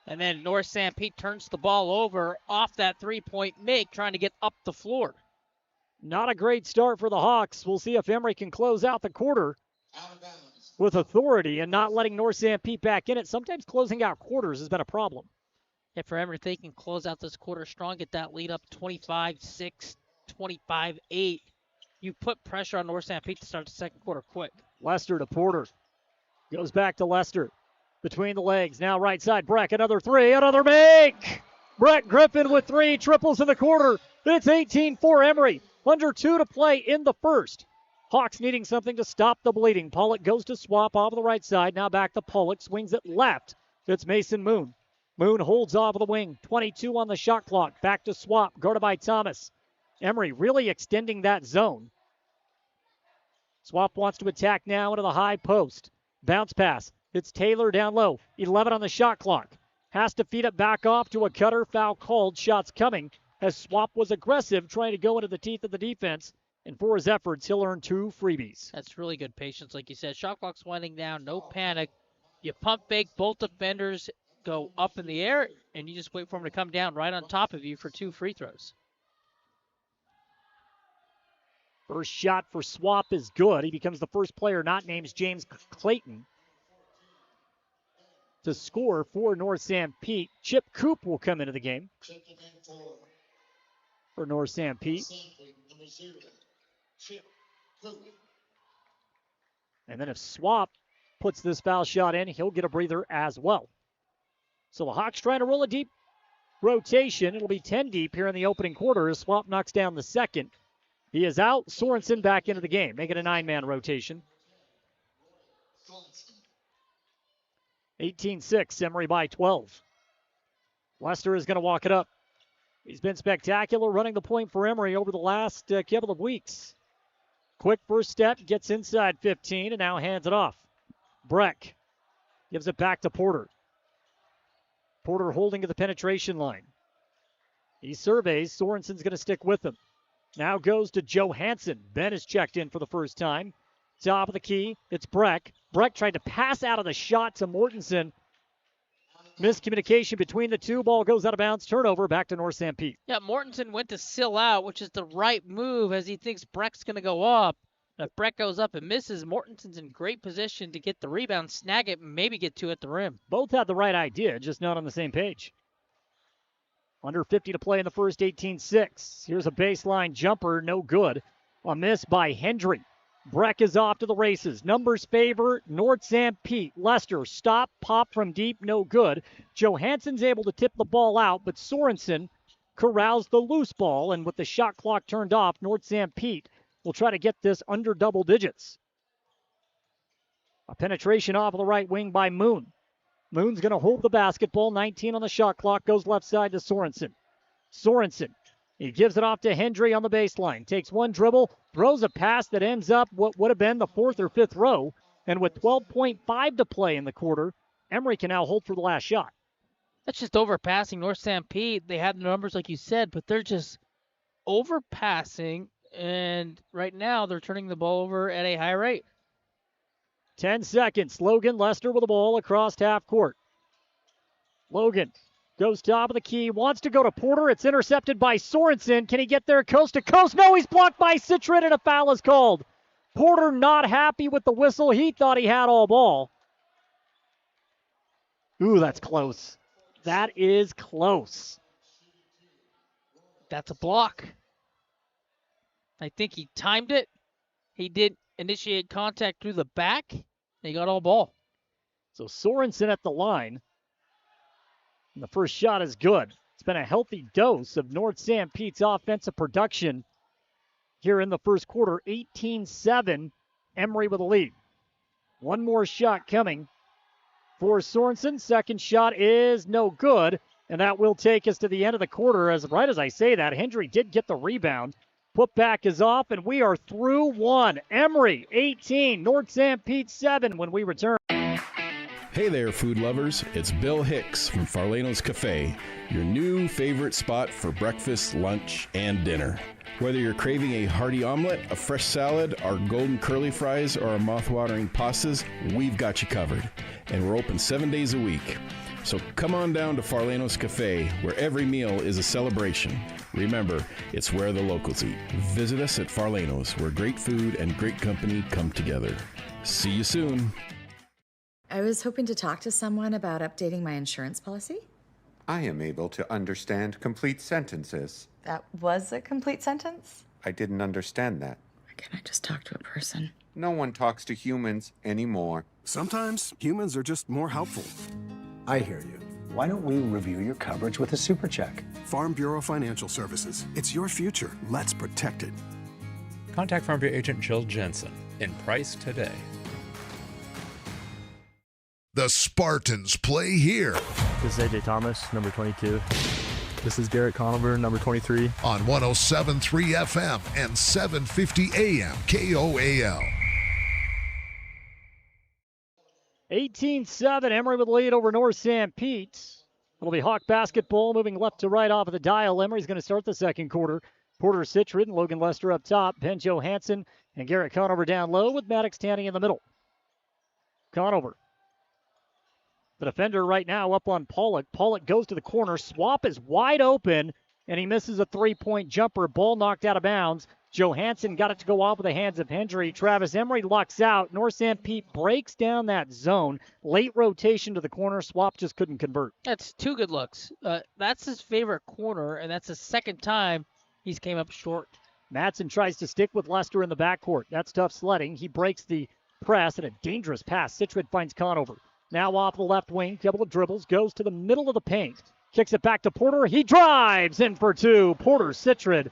And then North Sanpete turns the ball over off that three-point make, trying to get up the floor. Not a great start for the Hawks. We'll see if Emery can close out the quarter with authority and not letting North Sanpete back in it. Sometimes closing out quarters has been a problem. Yeah, for Emery, they can close out this quarter strong, get that lead up 25-6, 25-8. You put pressure on North Sanpete to start the second quarter quick. Lester to Porter. Goes back to Lester. Between the legs. Now right side. Breck. Another 3. Another make. Brett Griffin with 3 triples in the quarter. It's 18-4 Emery. Under 2 to play in the first. Hawks needing something to stop the bleeding. Pollock goes to Swap off the right side. Now back to Pollock. Swings it left. It's Mason Moon. Moon holds off of the wing. 22 on the shot clock. Back to Swap. Guarded by Thomas. Emery really extending that zone. Swap wants to attack now into the high post. Bounce pass. It's Taylor down low. 11 on the shot clock. Has to feed it back off to a cutter. Foul called. Shots coming as Swap was aggressive trying to go into the teeth of the defense. And for his efforts, he'll earn 2 freebies. That's really good patience, like you said. Shot clock's winding down. No panic. You pump fake. Both defenders go up in the air, and you just wait for them to come down right on top of you for 2 free throws. First shot for Swap is good. He becomes the first player not named James Clayton to score for North Sanpete. Chip Coop will come into the game for North Sanpete. And then if Swap puts this foul shot in, he'll get a breather as well. So the Hawks trying to roll a deep rotation. It'll be 10 deep here in the opening quarter as Swap knocks down the second. He is out. Sorensen back into the game, making a 9-man rotation. 18-6, Emery by 12. Lester is going to walk it up. He's been spectacular running the point for Emery over the last couple of weeks. Quick first step, gets inside 15, and now hands it off. Breck gives it back to Porter. Porter holding to the penetration line. He surveys. Sorensen's going to stick with him. Now goes to Johansson. Ben is checked in for the first time. Top of the key, it's Breck. Breck tried to pass out of the shot to Mortensen. Miscommunication between the two. Ball goes out of bounds. Turnover back to North Sanpete. Yeah, Mortensen went to sill out, which is the right move as he thinks Breck's going to go up. If Breck goes up and misses, Mortensen's in great position to get the rebound, snag it, and maybe get two at the rim. Both had the right idea, just not on the same page. Under 50 to play in the first, 18-6. Here's a baseline jumper, no good. A miss by Hendry. Breck is off to the races. Numbers favor North Sanpete. Lester, stop, pop from deep, no good. Johansson's able to tip the ball out, but Sorensen corrals the loose ball, and with the shot clock turned off, North Sanpete will try to get this under double digits. A penetration off of the right wing by Moon. Moon's going to hold the basketball. 19 on the shot clock. Goes left side to Sorensen. Sorensen. He gives it off to Hendry on the baseline. Takes one dribble. Throws a pass that ends up what would have been the fourth or fifth row. And with 12.5 to play in the quarter, Emery can now hold for the last shot. That's just overpassing North Sanpete. They have the numbers like you said, but they're just overpassing. And right now they're turning the ball over at a high rate. 10 seconds. Logan Lester with the ball across half court. Logan goes top of the key. Wants to go to Porter. It's intercepted by Sorensen. Can he get there coast to coast? No, he's blocked by Citrin and a foul is called. Porter not happy with the whistle. He thought he had all ball. Ooh, that's close. That is close. That's a block. I think he timed it. He did initiate contact through the back. They got all ball. So Sorensen at the line. And the first shot is good. It's been a healthy dose of North Sanpete's offensive production here in the first quarter. 18-7, Emery with a lead. One more shot coming for Sorensen. Second shot is no good. And that will take us to the end of the quarter. As right as I say that, Hendry did get the rebound. Putback is off, and we are through one. Emery, 18. North Sanpete, 7 when we return. Hey there, food lovers. It's Bill Hicks from Farlano's Cafe, your new favorite spot for breakfast, lunch, and dinner. Whether you're craving a hearty omelet, a fresh salad, our golden curly fries, or our mouth-watering pastas, we've got you covered. And we're open 7 days a week. So come on down to Farlano's Cafe, where every meal is a celebration. Remember, it's where the locals eat. Visit us at Farlano's, where great food and great company come together. See you soon. I was hoping to talk to someone about updating my insurance policy. I am able to understand complete sentences. That was a complete sentence? I didn't understand that. Or can I just talk to a person? No one talks to humans anymore. Sometimes humans are just more helpful. I hear you. Why don't we review your coverage with a super check? Farm Bureau Financial Services. It's your future. Let's protect it. Contact Farm Bureau agent Jill Jensen in Price today. The Spartans play here. This is AJ Thomas, number 22. This is Garrett Conover, number 23. On 107.3 FM and 750 AM KOAL. 18-7, Emery with the lead over North Sanpete. It'll be Hawk basketball moving left to right off of the dial. Emery's going to start the second quarter. Porter Citrin, Logan Lester up top, Ben Johansson, and Garrett Conover down low with Maddox Tanny in the middle. Conover. The defender right now up on Pollock. Pollock goes to the corner. Swap is wide open, and he misses a three-point jumper. Ball knocked out of bounds. Johansson got it to go off with the hands of Hendry. Travis Emery lucks out. North Sanpete breaks down that zone. Late rotation to the corner. Swap just couldn't convert. That's 2 good looks. That's his favorite corner, and that's the second time he's came up short. Madsen tries to stick with Lester in the backcourt. That's tough sledding. He breaks the press and a dangerous pass. Sittred finds Conover. Now off the left wing. Couple of dribbles. Goes to the middle of the paint. Kicks it back to Porter. He drives in for 2. Porter Sittred.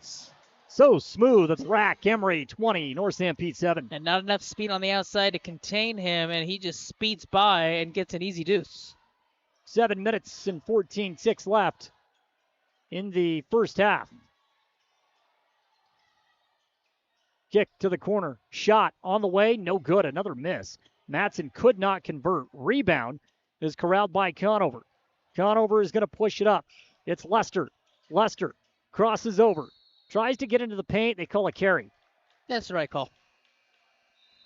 So smooth at the rack. Emery 20, North Sanpete 7. And not enough speed on the outside to contain him, and he just speeds by and gets an easy deuce. 7 minutes and 14-6 left in the first half. Kick to the corner. Shot on the way. No good. Another miss. Madsen could not convert. Rebound is corralled by Conover. Conover is going to push it up. It's Lester. Lester crosses over. Tries to get into the paint. They call a carry. That's the right call.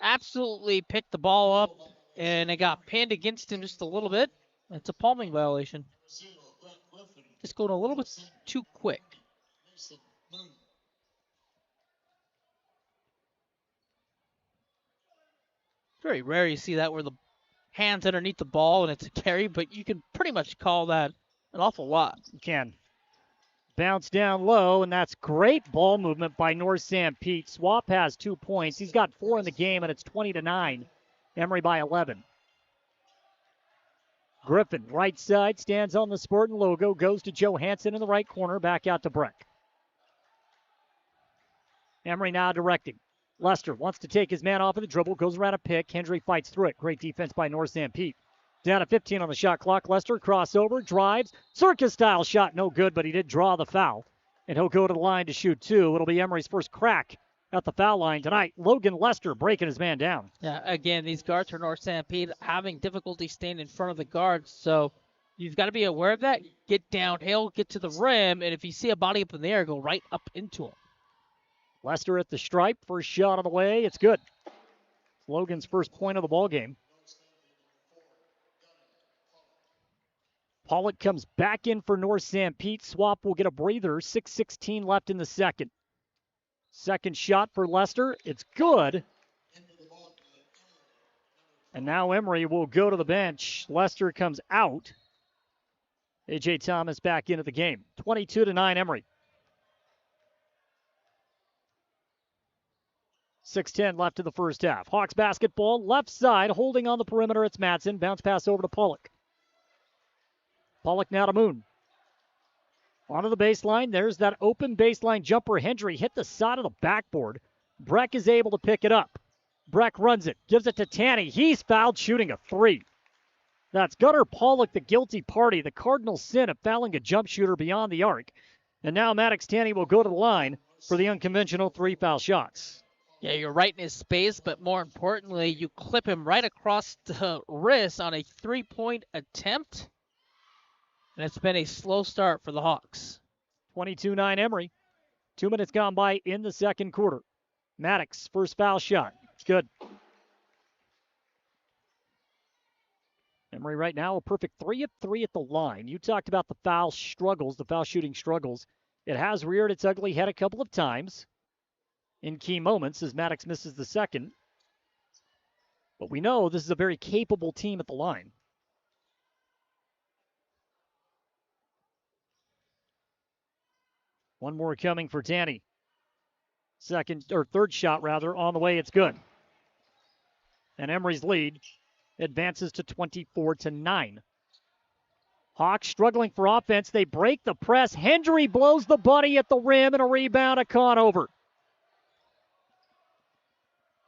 Absolutely picked the ball up, and it got pinned against him just a little bit. It's a palming violation. Just going a little bit too quick. Very rare you see that where the hand's underneath the ball and it's a carry, but you can pretty much call that an awful lot. You can. Bounce down low, and that's great ball movement by North Sanpete. Swap has 2 points. He's got 4 in the game, and it's 20-9. Emery by 11. Griffin, right side, stands on the Spartan logo, goes to Johansson in the right corner, back out to Breck. Emery now directing. Lester wants to take his man off of the dribble, goes around a pick. Hendry fights through it. Great defense by North Sanpete. Down to 15 on the shot clock. Lester crossover, drives. Circus-style shot, no good, but he did draw the foul. And he'll go to the line to shoot 2. It'll be Emery's first crack at the foul line tonight. Logan Lester breaking his man down. Yeah, again, these guards for North Sanpete having difficulty staying in front of the guards, so you've got to be aware of that. Get downhill, get to the rim, and if you see a body up in the air, go right up into him. Lester at the stripe. First shot on the way. It's good. Logan's first point of the ball game. Pollock comes back in for North Sanpete. Swap will get a breather. 6:16 left in the second. Second shot for Lester. It's good. And now Emery will go to the bench. Lester comes out. A.J. Thomas back into the game. 22-9 Emery. 6:10 left in the first half. Hawks basketball, left side, holding on the perimeter. It's Madsen. Bounce pass over to Pollock. Pollock now to Moon. Onto the baseline. There's that open baseline jumper. Hendry hit the side of the backboard. Breck is able to pick it up. Breck runs it. Gives it to Tanny. He's fouled shooting a 3. That's Gunnar Pollock, the guilty party. The cardinal sin of fouling a jump shooter beyond the arc. And now Maddox Tanny will go to the line for the unconventional 3 foul shots. Yeah, you're right in his space, but more importantly, you clip him right across the wrist on a 3-point attempt. And it's been a slow start for the Hawks. 22-9 Emery. 2 minutes gone by in the second quarter. Maddox, first foul shot. It's good. Emery right now a perfect 3 of 3 at the line. You talked about the foul struggles, the foul shooting struggles. It has reared its ugly head a couple of times in key moments as Maddox misses the second. But we know this is a very capable team at the line. One more coming for Tanny. Third shot rather, on the way. It's good. And Emery's lead advances to 24-9. Hawks struggling for offense. They break the press. Hendry blows the buddy at the rim and a rebound to Conover.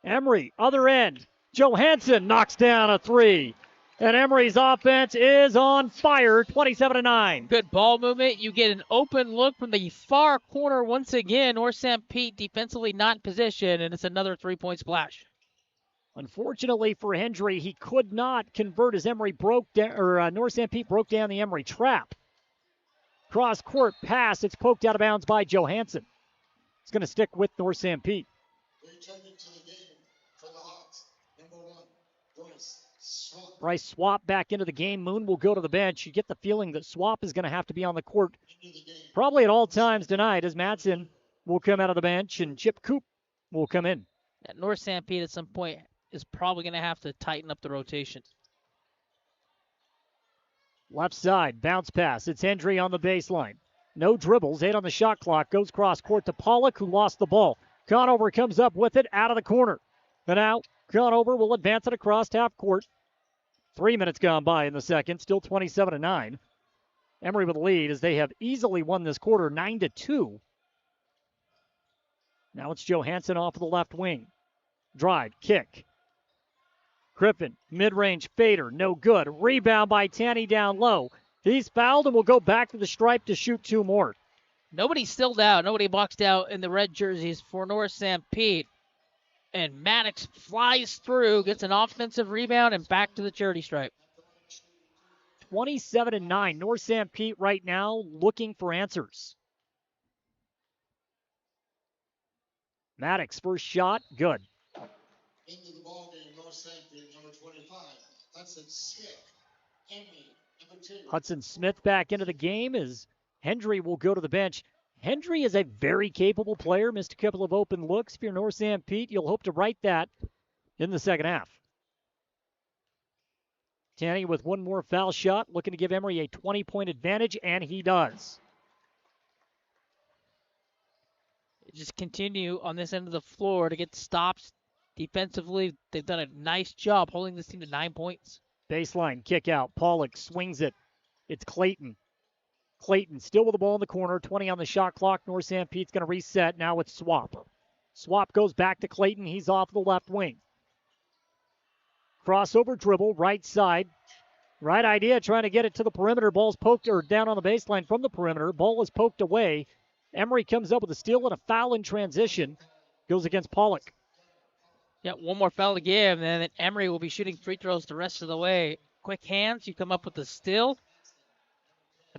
Emery, other end. Johansson knocks down a 3. And Emery's offense is on fire, 27-9. Good ball movement. You get an open look from the far corner once again. North Sanpete defensively not in position, and it's another 3-point splash. Unfortunately for Hendry, he could not convert as Emery broke down, North Sanpete broke down the Emery trap. Cross court pass. It's poked out of bounds by Johansson. It's going to stick with North Sanpete. Bryce Swap back into the game. Moon will go to the bench. You get the feeling that Swap is going to have to be on the court probably at all times tonight as Madsen will come out of the bench, and Chip Coop will come in. North Sanpete at some point is probably going to have to tighten up the rotation. Left side, bounce pass. It's Hendry on the baseline. No dribbles, 8 on the shot clock. Goes cross court to Pollock, who lost the ball. Conover comes up with it out of the corner. And now Conover will advance it across half court. 3 minutes gone by in the second, still 27-9. Emery with the lead as they have easily won this quarter, 9-2. Now it's Johansson off of the left wing. Drive, kick. Griffin, mid-range fader, no good. Rebound by Tanny down low. He's fouled and will go back to the stripe to shoot 2 more. Nobody's stilled out. Nobody boxed out in the red jerseys for North Sanpete. And Maddox flies through, gets an offensive rebound, and back to the charity stripe. 27-9. North Sanpete right now looking for answers. Maddox, first shot, good. Into the ballgame, North Sanpete, number 25, Hudson Smith. Henry, number 2. Hudson Smith back into the game as Hendry will go to the bench. Hendry is a very capable player. Missed a couple of open looks. If you're North Sanpete, you'll hope to right that in the second half. Tanny with one more foul shot, looking to give Emery a 20-point advantage, and he does. Just continue on this end of the floor to get stops defensively. They've done a nice job holding this team to 9 points. Baseline kick out. Pollock swings it. It's Clayton. Clayton still with the ball in the corner. 20 on the shot clock. North Sanpete's going to reset. Now it's Swap. Swap goes back to Clayton. He's off the left wing. Crossover dribble, right side. Right idea, trying to get it to the perimeter. Ball's poked or down on the baseline from the perimeter. Ball is poked away. Emery comes up with a steal and a foul in transition. Goes against Pollock. Yeah, one more foul to give, and then Emery will be shooting free throws the rest of the way. Quick hands, you come up with the steal.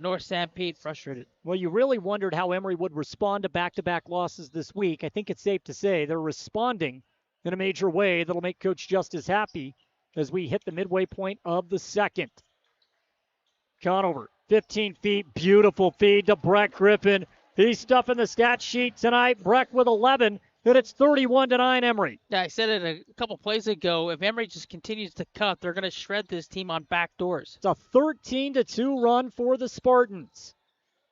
North Sanpete frustrated. Well, you really wondered how Emery would respond to back-to-back losses this week. I think it's safe to say they're responding in a major way that'll make Coach Justice happy as we hit the midway point of the second. Conover, 15 feet, beautiful feed to Breck Griffin. He's stuffing the stat sheet tonight. Breck with 11, and it's 31-9 Emery. Yeah, I said it a couple plays ago. If Emery just continues to cut, they're going to shred this team on back doors. It's a 13-2 run for the Spartans.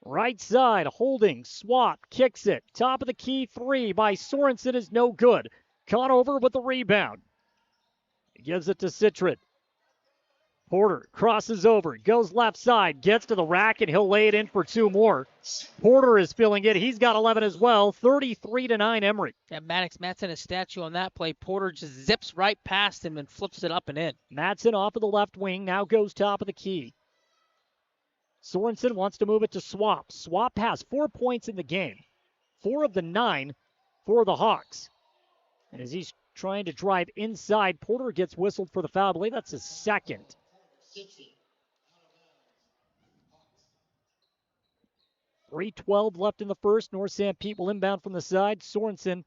Right side, holding, Swap, kicks it. Top of the key, 3 by Sorensen is no good. Conover with the rebound. He gives it to Citrin. Porter crosses over, goes left side, gets to the rack, and he'll lay it in for 2 more. Porter is feeling it. He's got 11 as well. 33-9 Emery. Yeah, Maddox Matson a statue on that play. Porter just zips right past him and flips it up and in. Matson off of the left wing, now goes top of the key. Sorensen wants to move it to Swap. Swap has 4 points in the game. 4 of the 9 for the Hawks. And as he's trying to drive inside, Porter gets whistled for the foul. I believe that's his second. 3:12 left in the first. North Sanpete will inbound from the side. Sorensen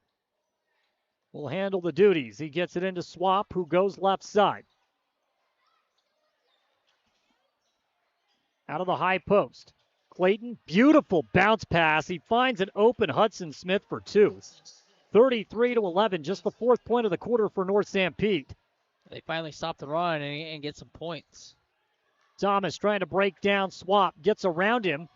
will handle the duties. He gets it into Swap, who goes left side. Out of the high post. Clayton, beautiful bounce pass. He finds an open Hudson Smith for 2. 33-11, just the 4th point of the quarter for North Sanpete. They finally stop the run and get some points. Thomas trying to break down Swap, gets around him.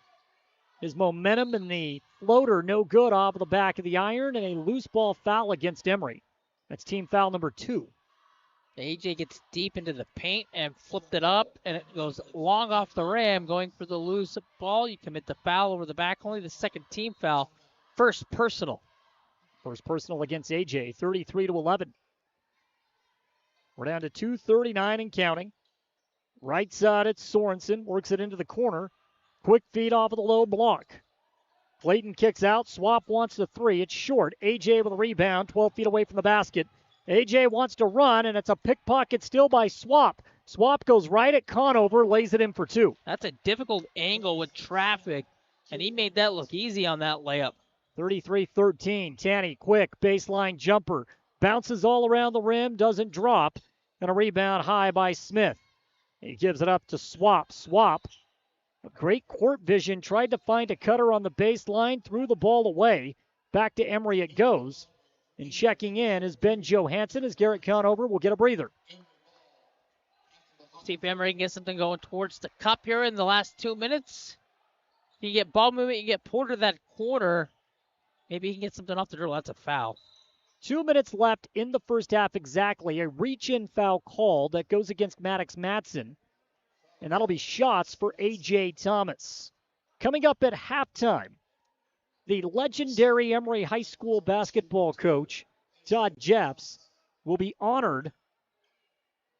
His momentum and the floater no good off of the back of the iron, and a loose ball foul against Emery. That's team foul number 2. AJ gets deep into the paint and flipped it up, and it goes long off the rim, going for the loose ball. You commit the foul over the back, only the second team foul. First personal. First personal against AJ, 33-11. We're down to 2:39 and counting. Right side, it's Sorensen. Works it into the corner. Quick feed off of the low block. Clayton kicks out. Swap wants the 3. It's short. AJ with a rebound, 12 feet away from the basket. AJ wants to run, and it's a pickpocket still by Swap. Swap goes right at Conover, lays it in for 2. That's a difficult angle with traffic, and he made that look easy on that layup. 33-13. Tanny, quick, baseline jumper. Bounces all around the rim, doesn't drop. And a rebound high by Smith. He gives it up to Swap. Swap, a great court vision, tried to find a cutter on the baseline, threw the ball away. Back to Emery it goes. And checking in is Ben Johansson as Garrett Conover will get a breather. See if Emery can get something going towards the cup here in the last 2 minutes. You get ball movement, you get Porter that corner. Maybe he can get something off the dribble. That's a foul. 2 minutes left in the first half exactly. A reach-in foul call that goes against Maddox Matson. And that'll be shots for A.J. Thomas. Coming up at halftime, the legendary Emery High School basketball coach, Todd Jeffs, will be honored.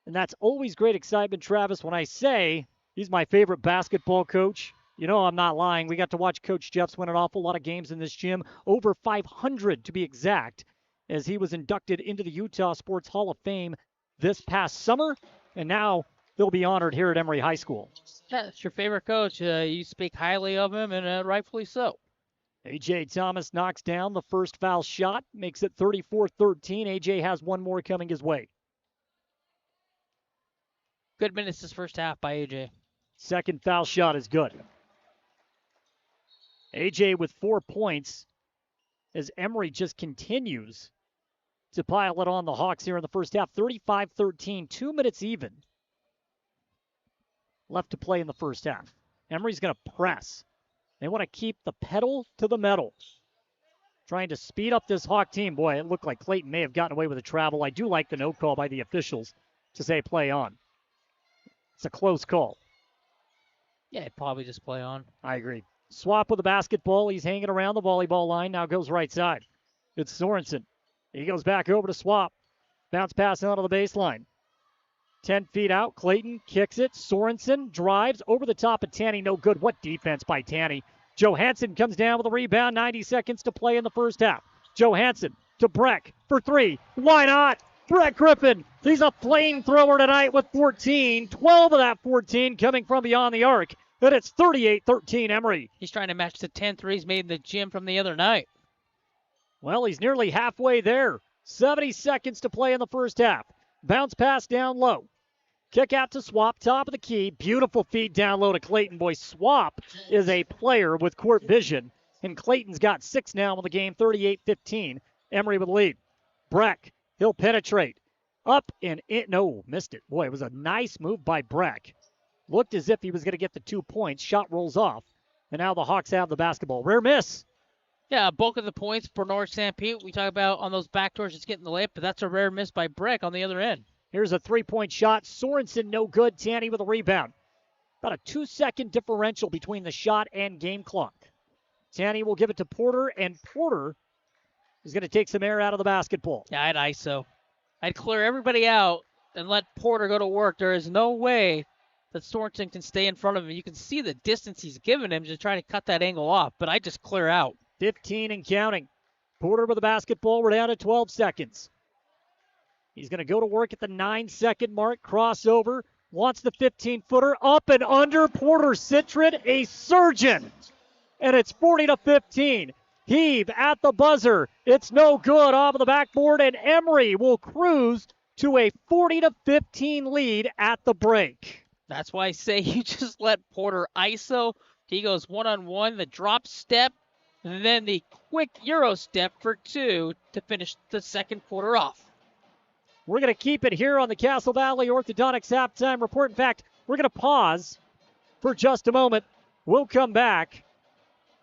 And that's always great excitement, Travis. When I say he's my favorite basketball coach, you know I'm not lying. We got to watch Coach Jeffs win an awful lot of games in this gym, over 500 to be exact, as he was inducted into the Utah Sports Hall of Fame this past summer. And now he'll be honored here at Emery High School. That's your favorite coach. You speak highly of him, and rightfully so. A.J. Thomas knocks down the first foul shot, makes it 34-13. A.J. has one more coming his way. Good minutes this first half by A.J. Second foul shot is good. A.J. with 4 points as Emery just continues to pile it on the Hawks here in the first half. 35-13, 2 minutes even left to play in the first half. Emery's going to press. They want to keep the pedal to the metal. Trying to speed up this Hawk team. Boy, it looked like Clayton may have gotten away with a travel. I do like the no call by the officials to say play on. It's a close call. Yeah, probably just play on. I agree. Swap with the basketball. He's hanging around the volleyball line. Now goes right side. It's Sorensen. He goes back over to Swap. Bounce pass out of the baseline. 10 feet out. Clayton kicks it. Sorensen drives over the top of Tanny. No good. What defense by Tanny. Johansson comes down with a rebound. 90 seconds to play in the first half. Johansson to Breck for three. Why not? Breck Griffin. He's a flamethrower tonight with 14. 12 of that 14 coming from beyond the arc. And it's 38-13 Emery. He's trying to match the 10 threes made in the gym from the other night. Well, he's nearly halfway there. 70 seconds to play in the first half. Bounce pass down low. Kick out to Swap, top of the key. Beautiful feed down low to Clayton. Boy, Swap is a player with court vision. And Clayton's got 6 now in the game, 38-15. Emery with the lead. Breck, he'll penetrate. Up and in. No, missed it. Boy, it was a nice move by Breck. Looked as if he was going to get the 2 points. Shot rolls off. And now the Hawks have the basketball. Rare miss. Yeah, bulk of the points for North Sanpete. We talk about on those backdoors just getting the layup, but that's a rare miss by Breck on the other end. Here's a 3-point shot. Sorensen no good. Tanny with a rebound. About a 2-second differential between the shot and game clock. Tanny will give it to Porter, and Porter is going to take some air out of the basketball. Yeah, I'd ISO. I'd clear everybody out and let Porter go to work. There is no way that Sorensen can stay in front of him. You can see the distance he's given him just trying to cut that angle off, but I just clear out. 15 and counting. Porter with the basketball. We're down to 12 seconds. He's going to go to work at the 9-second mark. Crossover. Wants the 15-footer. Up and under. Porter Citron, a surgeon. And it's 40-15. Heave at the buzzer. It's no good off of the backboard, and Emery will cruise to a 40-15 lead at the break. That's why I say you just let Porter ISO. He goes one-on-one, the drop step, and then the quick Euro step for 2 to finish the second quarter off. We're going to keep it here on the Castle Valley Orthodontics halftime report. In fact, we're going to pause for just a moment. We'll come back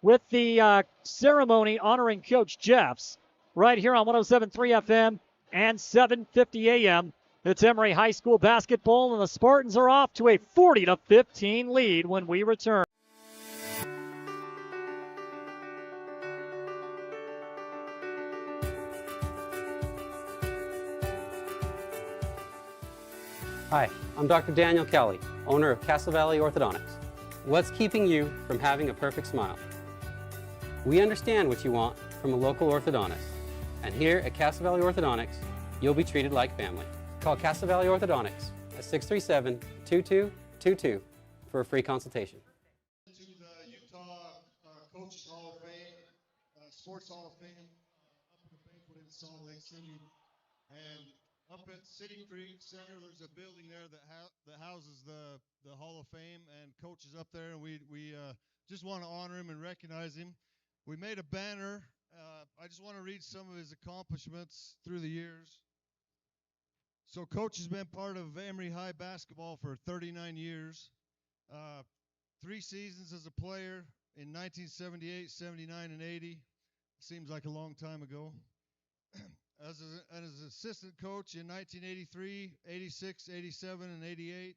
with the ceremony honoring Coach Jeffs right here on 107.3 FM and 750 AM. It's Emery High School basketball, and the Spartans are off to a 40-15 lead when we return. Hi, I'm Dr. Daniel Kelly, owner of Castle Valley Orthodontics. What's keeping you from having a perfect smile? We understand what you want from a local orthodontist. And here at Castle Valley Orthodontics, you'll be treated like family. Call Castle Valley Orthodontics at 637-2222 for a free consultation. To the Utah Coaches Hall of Fame, Sports Hall of Fame, up in the banquet in Salt Lake City. And up at City Creek Center, there's a building there that houses the Hall of Fame, and Coach is up there, and we just want to honor him and recognize him. We made a banner I just want to read some of his accomplishments through the years. So Coach has been part of Emery High basketball for 39 years, 3 seasons as a player in 1978, 79, and 80. Seems like a long time ago. As an assistant coach in 1983, 86, 87, and 88.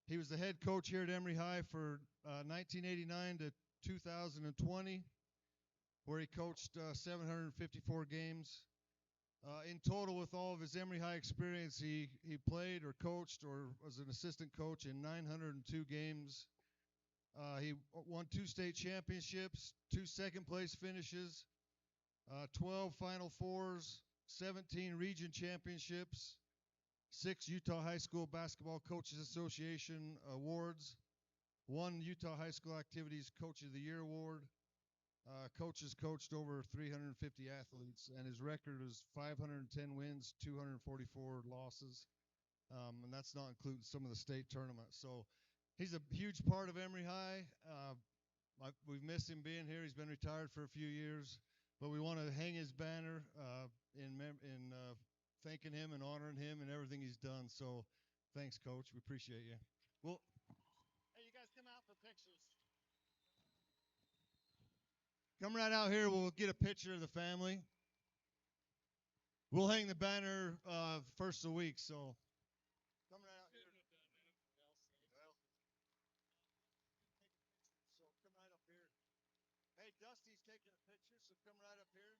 He was the head coach here at Emery High for 1989 to 2020, where he coached 754 games. In total, with all of his Emery High experience, he played or coached or was an assistant coach in 902 games. He won 2 state championships, 2 second-place finishes, 12 Final Fours, 17 region championships, 6 Utah High School Basketball Coaches Association awards, 1 Utah High School Activities Coach of the Year award. Coaches coached over 350 athletes, and his record is 510 wins, 244 losses, and that's not including some of the state tournaments. So he's a huge part of Emery High. We've missed him being here. He's been retired for a few years, but we want to hang his banner in thanking him and honoring him and everything he's done. So thanks, Coach. We appreciate you. Well, hey, you guys come out for pictures. Come right out here. We'll get a picture of the family. We'll hang the banner first of the week, so come right out here. So come right up here. Hey, Dusty's taking a picture, so come right up here.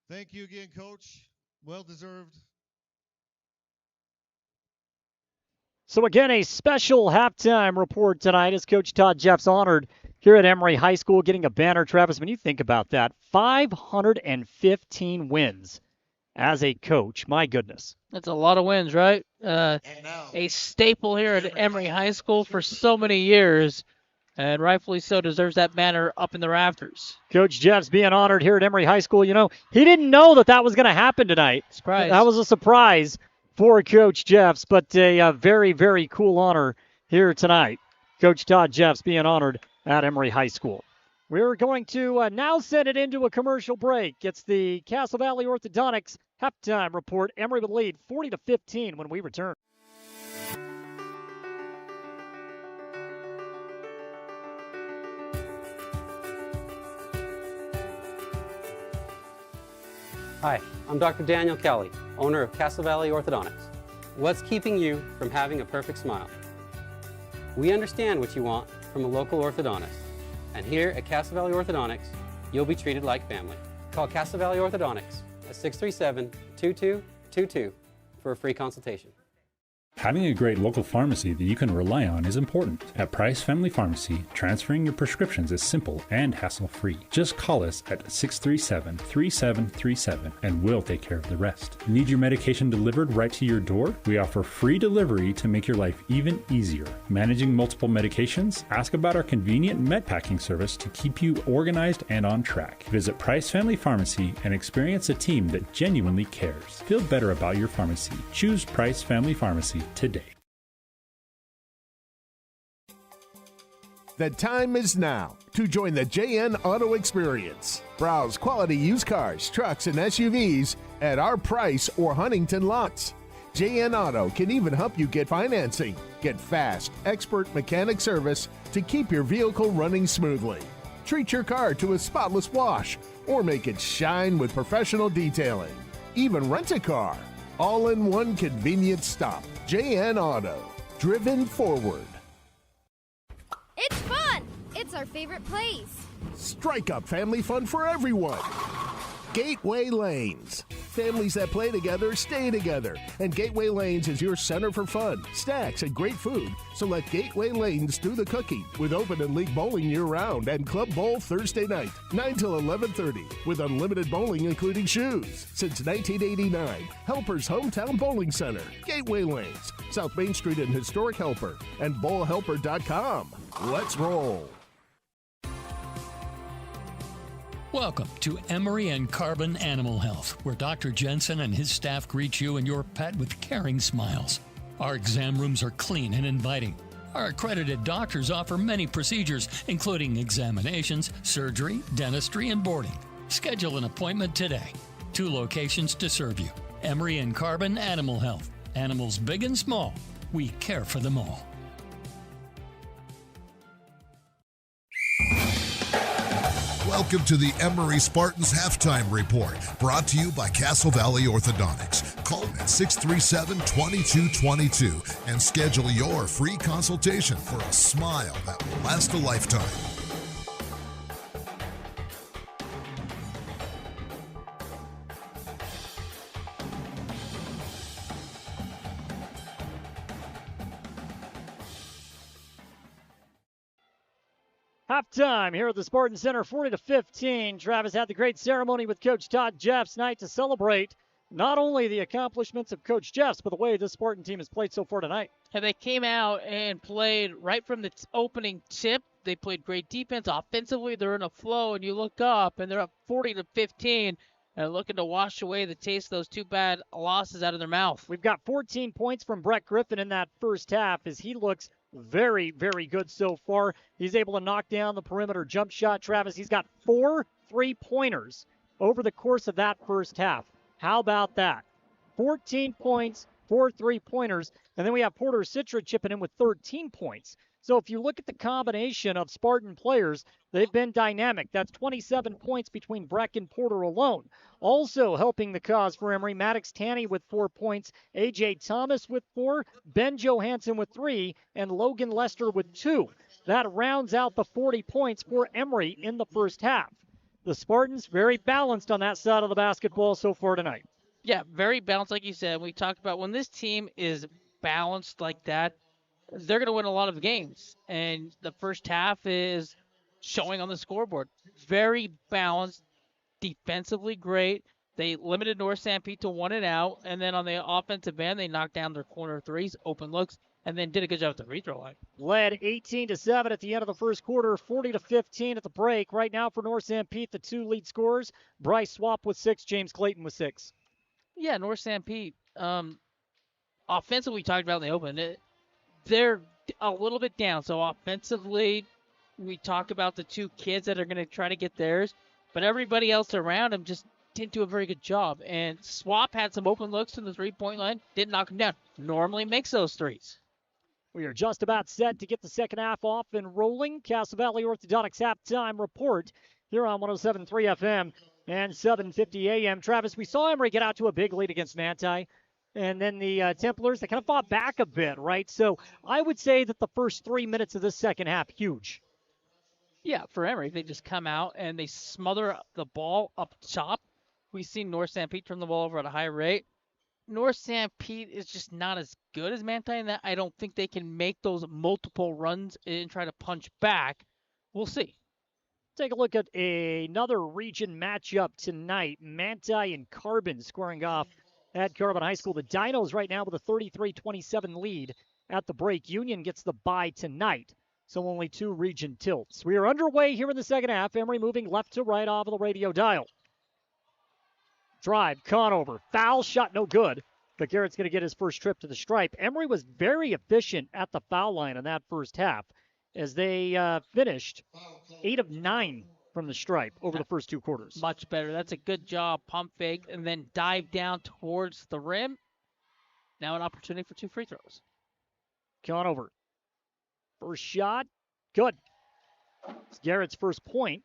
Thank you again, Coach. Well deserved. So again, a special halftime report tonight as Coach Todd Jeff's honored here at Emery High School, getting a banner. Travis, when you think about that, 515 wins as a coach. My goodness. That's a lot of wins, right? A staple here at Emery High School for so many years, and rightfully so deserves that banner up in the rafters. Coach Jeff's being honored here at Emery High School. You know, he didn't know that was going to happen tonight. Surprise. That was a surprise for Coach Jeff's, but a very, very cool honor here tonight. Coach Todd Jeff's being honored at Emery High School. We're going to now send it into a commercial break. It's the Castle Valley Orthodontics halftime report. Emery would lead 40-15 when we return. Hi, I'm Dr. Daniel Kelly, owner of Castle Valley Orthodontics. What's keeping you from having a perfect smile? We understand what you want from a local orthodontist. And here at Castle Valley Orthodontics, you'll be treated like family. Call Castle Valley Orthodontics at 637-2222 for a free consultation. Having a great local pharmacy that you can rely on is important. At Price Family Pharmacy, transferring your prescriptions is simple and hassle-free. Just call us at 637-3737 and we'll take care of the rest. Need your medication delivered right to your door? We offer free delivery to make your life even easier. Managing multiple medications? Ask about our convenient med packing service to keep you organized and on track. Visit Price Family Pharmacy and experience a team that genuinely cares. Feel better about your pharmacy. Choose Price Family Pharmacy today. The time is now to join the JN Auto Experience. Browse quality used cars, trucks, and SUVs at our Price or Huntington lots. JN Auto can even help you get financing. Get fast, expert mechanic service to keep your vehicle running smoothly. Treat your car to a spotless wash or make it shine with professional detailing. Even rent a car. All in one convenient stop. JN Auto. Driven forward. It's fun! It's our favorite place. Strike up family fun for everyone. Gateway Lanes. Families that play together stay together. And Gateway Lanes is your center for fun, snacks, and great food. So let Gateway Lanes do the cooking with open and league bowling year-round and Club Bowl Thursday night, 9 till 11:30, with unlimited bowling including shoes. Since 1989, Helper's Hometown Bowling Center, Gateway Lanes, South Main Street in historic Helper, and bowlhelper.com. Let's roll. Welcome to Emery and Carbon Animal Health, where Dr. Jensen and his staff greet you and your pet with caring smiles. Our exam rooms are clean and inviting. Our accredited doctors offer many procedures, including examinations, surgery, dentistry, and boarding. Schedule an appointment today. 2 locations to serve you. Emery and Carbon Animal Health. Animals big and small. We care for them all. Welcome to the Emery Spartans Halftime Report, brought to you by Castle Valley Orthodontics. Call them at 637-2222 and schedule your free consultation for a smile that will last a lifetime. Halftime here at the Spartan Center, 40-15. Travis had the great ceremony with Coach Todd Jeffs tonight to celebrate not only the accomplishments of Coach Jeffs, but the way this Spartan team has played so far tonight. And they came out and played right from the opening tip. They played great defense. Offensively, they're in a flow, and you look up, and they're up 40-15 and looking to wash away the taste of those 2 bad losses out of their mouth. We've got 14 points from Brett Griffin in that first half as he looks very, very good so far. He's able to knock down the perimeter jump shot. Travis, he's got 4 3-pointers over the course of that first half. How about that? 14 points, 4 3-pointers, and then we have Porter Citra chipping in with 13 points. So if you look at the combination of Spartan players, they've been dynamic. That's 27 points between Breck and Porter alone. Also helping the cause for Emery, Maddox Tanny with 4 points, A.J. Thomas with 4, Ben Johansson with 3, and Logan Lester with 2. That rounds out the 40 points for Emery in the first half. The Spartans very balanced on that side of the basketball so far tonight. Yeah, very balanced, like you said. We talked about when this team is balanced like that, they're going to win a lot of games. And the first half is showing on the scoreboard. Very balanced, defensively great. They limited North Sanpete to 1 and out. And then on the offensive end, they knocked down their corner threes, open looks, and then did a good job at the free throw line. Led 18-7 at the end of the first quarter, 40-15 at the break. Right now for North Sanpete, the 2 lead scorers, Bryce Swap with 6, James Clayton with 6. Yeah, North Sanpete, offensively, we talked about in the open, they're a little bit down. So offensively, we talk about the 2 kids that are going to try to get theirs, but everybody else around them just didn't do a very good job. And Swap had some open looks from the 3-point line, didn't knock them down. Normally makes those threes. We are just about set to get the second half off and rolling. Castle Valley Orthodontics halftime report here on 107.3 FM and 750 AM. Travis, we saw Emery get out to a big lead against Manti. And then the Templars, they kind of fought back a bit, right? So I would say that the first 3 minutes of this second half, huge. Yeah, for Emery, they just come out and they smother the ball up top. We've seen North Sanpete turn the ball over at a high rate. North Sanpete is just not as good as Manti in that I don't think they can make those multiple runs and try to punch back. We'll see. Take a look at another region matchup tonight. Manti and Carbon squaring off at Carbon High School. The Dinos right now with a 33-27 lead at the break. Union gets the bye tonight, so only 2 region tilts. We are underway here in the second half. Emery moving left to right off of the radio dial. Drive, Conover, foul shot, no good. But Garrett's going to get his first trip to the stripe. Emery was very efficient at the foul line in that first half as they finished 8 of 9 from the stripe over the first 2 quarters. Much better. That's a good job. Pump fake and then dive down towards the rim. Now an opportunity for 2 free throws. Conover. First shot. Good. It's Garrett's first point.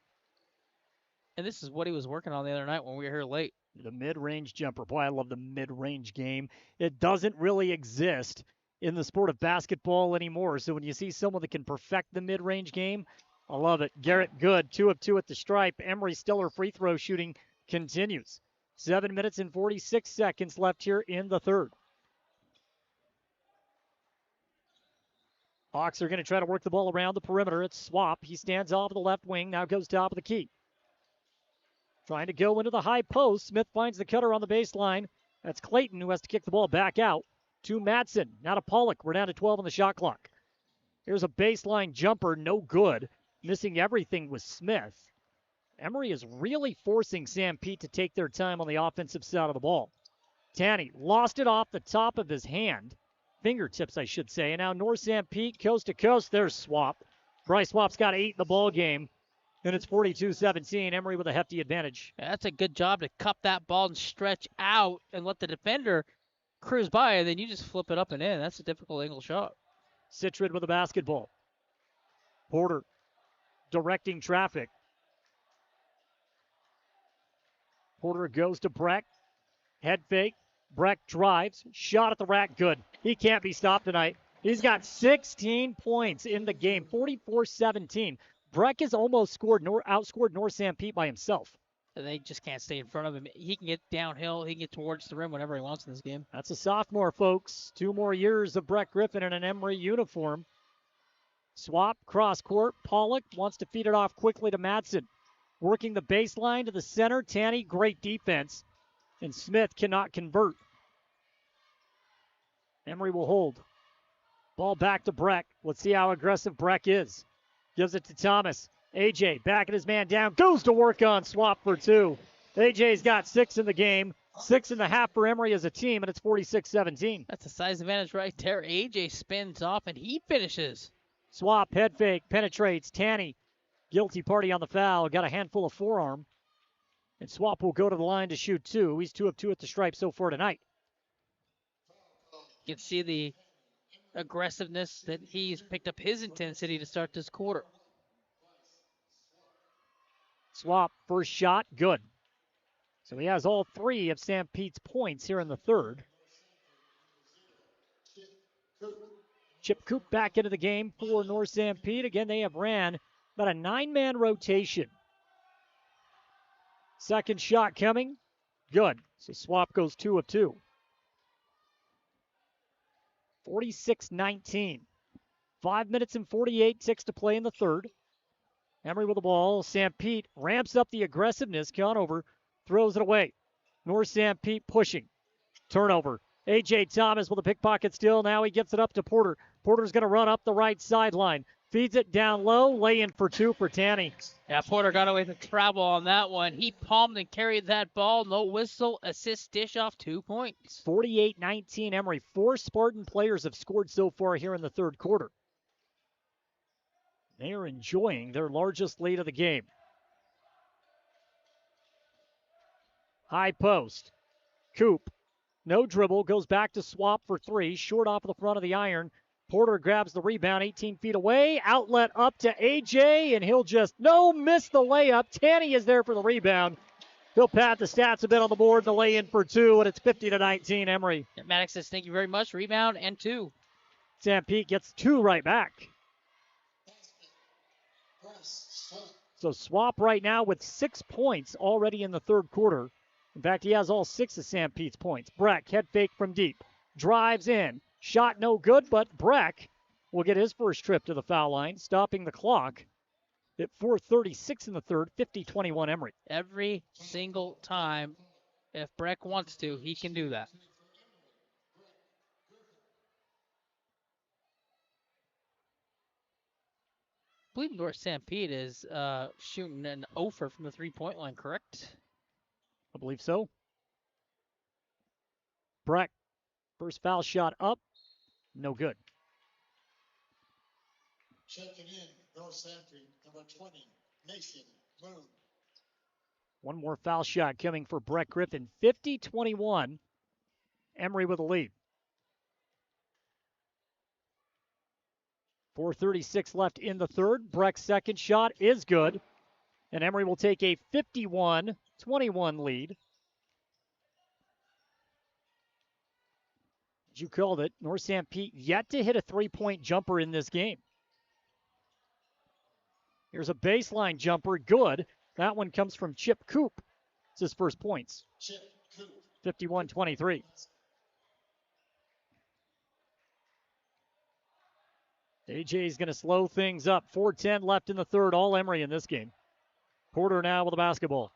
And this is what he was working on the other night when we were here late. The mid-range jumper. Boy, I love the mid-range game. It doesn't really exist in the sport of basketball anymore. So when you see someone that can perfect the mid-range game, I love it. Garrett good. 2 of 2 at the stripe. Emery Stiller free throw shooting continues. 7 minutes and 46 seconds left here in the third. Hawks are going to try to work the ball around the perimeter. It's Swap. He stands off the left wing. Now goes top of the key. Trying to go into the high post. Smith finds the cutter on the baseline. That's Clayton who has to kick the ball back out to Madsen. Now to Pollock. We're down to 12 on the shot clock. Here's a baseline jumper. No good. Missing everything with Smith. Emery is really forcing Sanpete to take their time on the offensive side of the ball. Tanny lost it off the top of his hand. Fingertips, I should say. And now North Sanpete, coast to coast. There's Swap. Bryce Swap's got 8 in the ball game. And it's 42-17. Emery with a hefty advantage. Yeah, that's a good job to cup that ball and stretch out and let the defender cruise by, and then you just flip it up and in. That's a difficult angle shot. Citrid with the basketball. Porter directing traffic. Porter goes to Breck. Head fake. Breck drives. Shot at the rack. Good. He can't be stopped tonight. He's got 16 points in the game. 44-17. Breck has almost outscored North Sanpete by himself. They just can't stay in front of him. He can get downhill. He can get towards the rim whenever he wants in this game. That's a sophomore, folks. 2 more years of Breck Griffin in an Emery uniform. Swap, cross court. Pollock wants to feed it off quickly to Madsen. Working the baseline to the center. Tanny, great defense. And Smith cannot convert. Emery will hold. Ball back to Breck. Let's see how aggressive Breck is. Gives it to Thomas. AJ backing his man down. Goes to work on Swap for 2. AJ's got 6 in the game. 6.5 for Emery as a team, and it's 46-17. That's a size advantage right there. AJ spins off, and he finishes. Swap, head fake, penetrates. Tanny, guilty party on the foul. Got a handful of forearm. And Swap will go to the line to shoot 2. He's 2 of 2 at the stripe so far tonight. You can see the aggressiveness that he's picked up his intensity to start this quarter. Swap, first shot, good. So he has all 3 of Sanpete's points here in the third. Chip Coop back into the game for North Sanpete. Again, they have ran about a 9-man rotation. Second shot coming, good. So Swap goes 2 of 2. 46-19. 5 minutes and 48 ticks to play in the third. Emery with the ball. Sanpete ramps up the aggressiveness. Conover throws it away. North Sanpete pushing. Turnover. A.J. Thomas with a pickpocket still. Now he gets it up to Porter. Porter's going to run up the right sideline. Feeds it down low. Lay in for 2 for Tanny. Yeah, Porter got away with travel on that one. He palmed and carried that ball. No whistle. Assist, dish off, 2 points. 48-19 Emery. 4 Spartan players have scored so far here in the third quarter. They are enjoying their largest lead of the game. High post. Coop. No dribble. Goes back to Swap for 3. Short off of the front of the iron. Porter grabs the rebound 18 feet away. Outlet up to A.J. And he'll just miss the layup. Tanny is there for the rebound. He'll pad the stats a bit on the board. The lay in for 2. And it's 50-19 Emery. Maddox says thank you very much. Rebound and 2. Sanpete gets 2 right back. So Swap right now with 6 points already in the third quarter. In fact, he has all 6 of Sanpete's points. Breck, head fake from deep. Drives in. Shot no good, but Breck will get his first trip to the foul line, stopping the clock at 4:36 in the third, 50-21 Emery. Every single time, if Breck wants to, he can do that. I believe North Sanpete is shooting an offer from the three-point line, correct? I believe so. Breck, first foul shot up, no good. Checking in, North Sanpete, number 20, Mason Moon. One more foul shot coming for Breck Griffin. 50-21. Emery with a lead. 4:36 left in the third. Breck's second shot is good. And Emery will take a 51-21 lead. As you called it, North Sanpete yet to hit a three-point jumper in this game. Here's a baseline jumper. Good. That one comes from Chip Coop. It's his first points. 51-23. AJ's going to slow things up. 4:10 left in the third. All Emery in this game. Porter now with the basketball.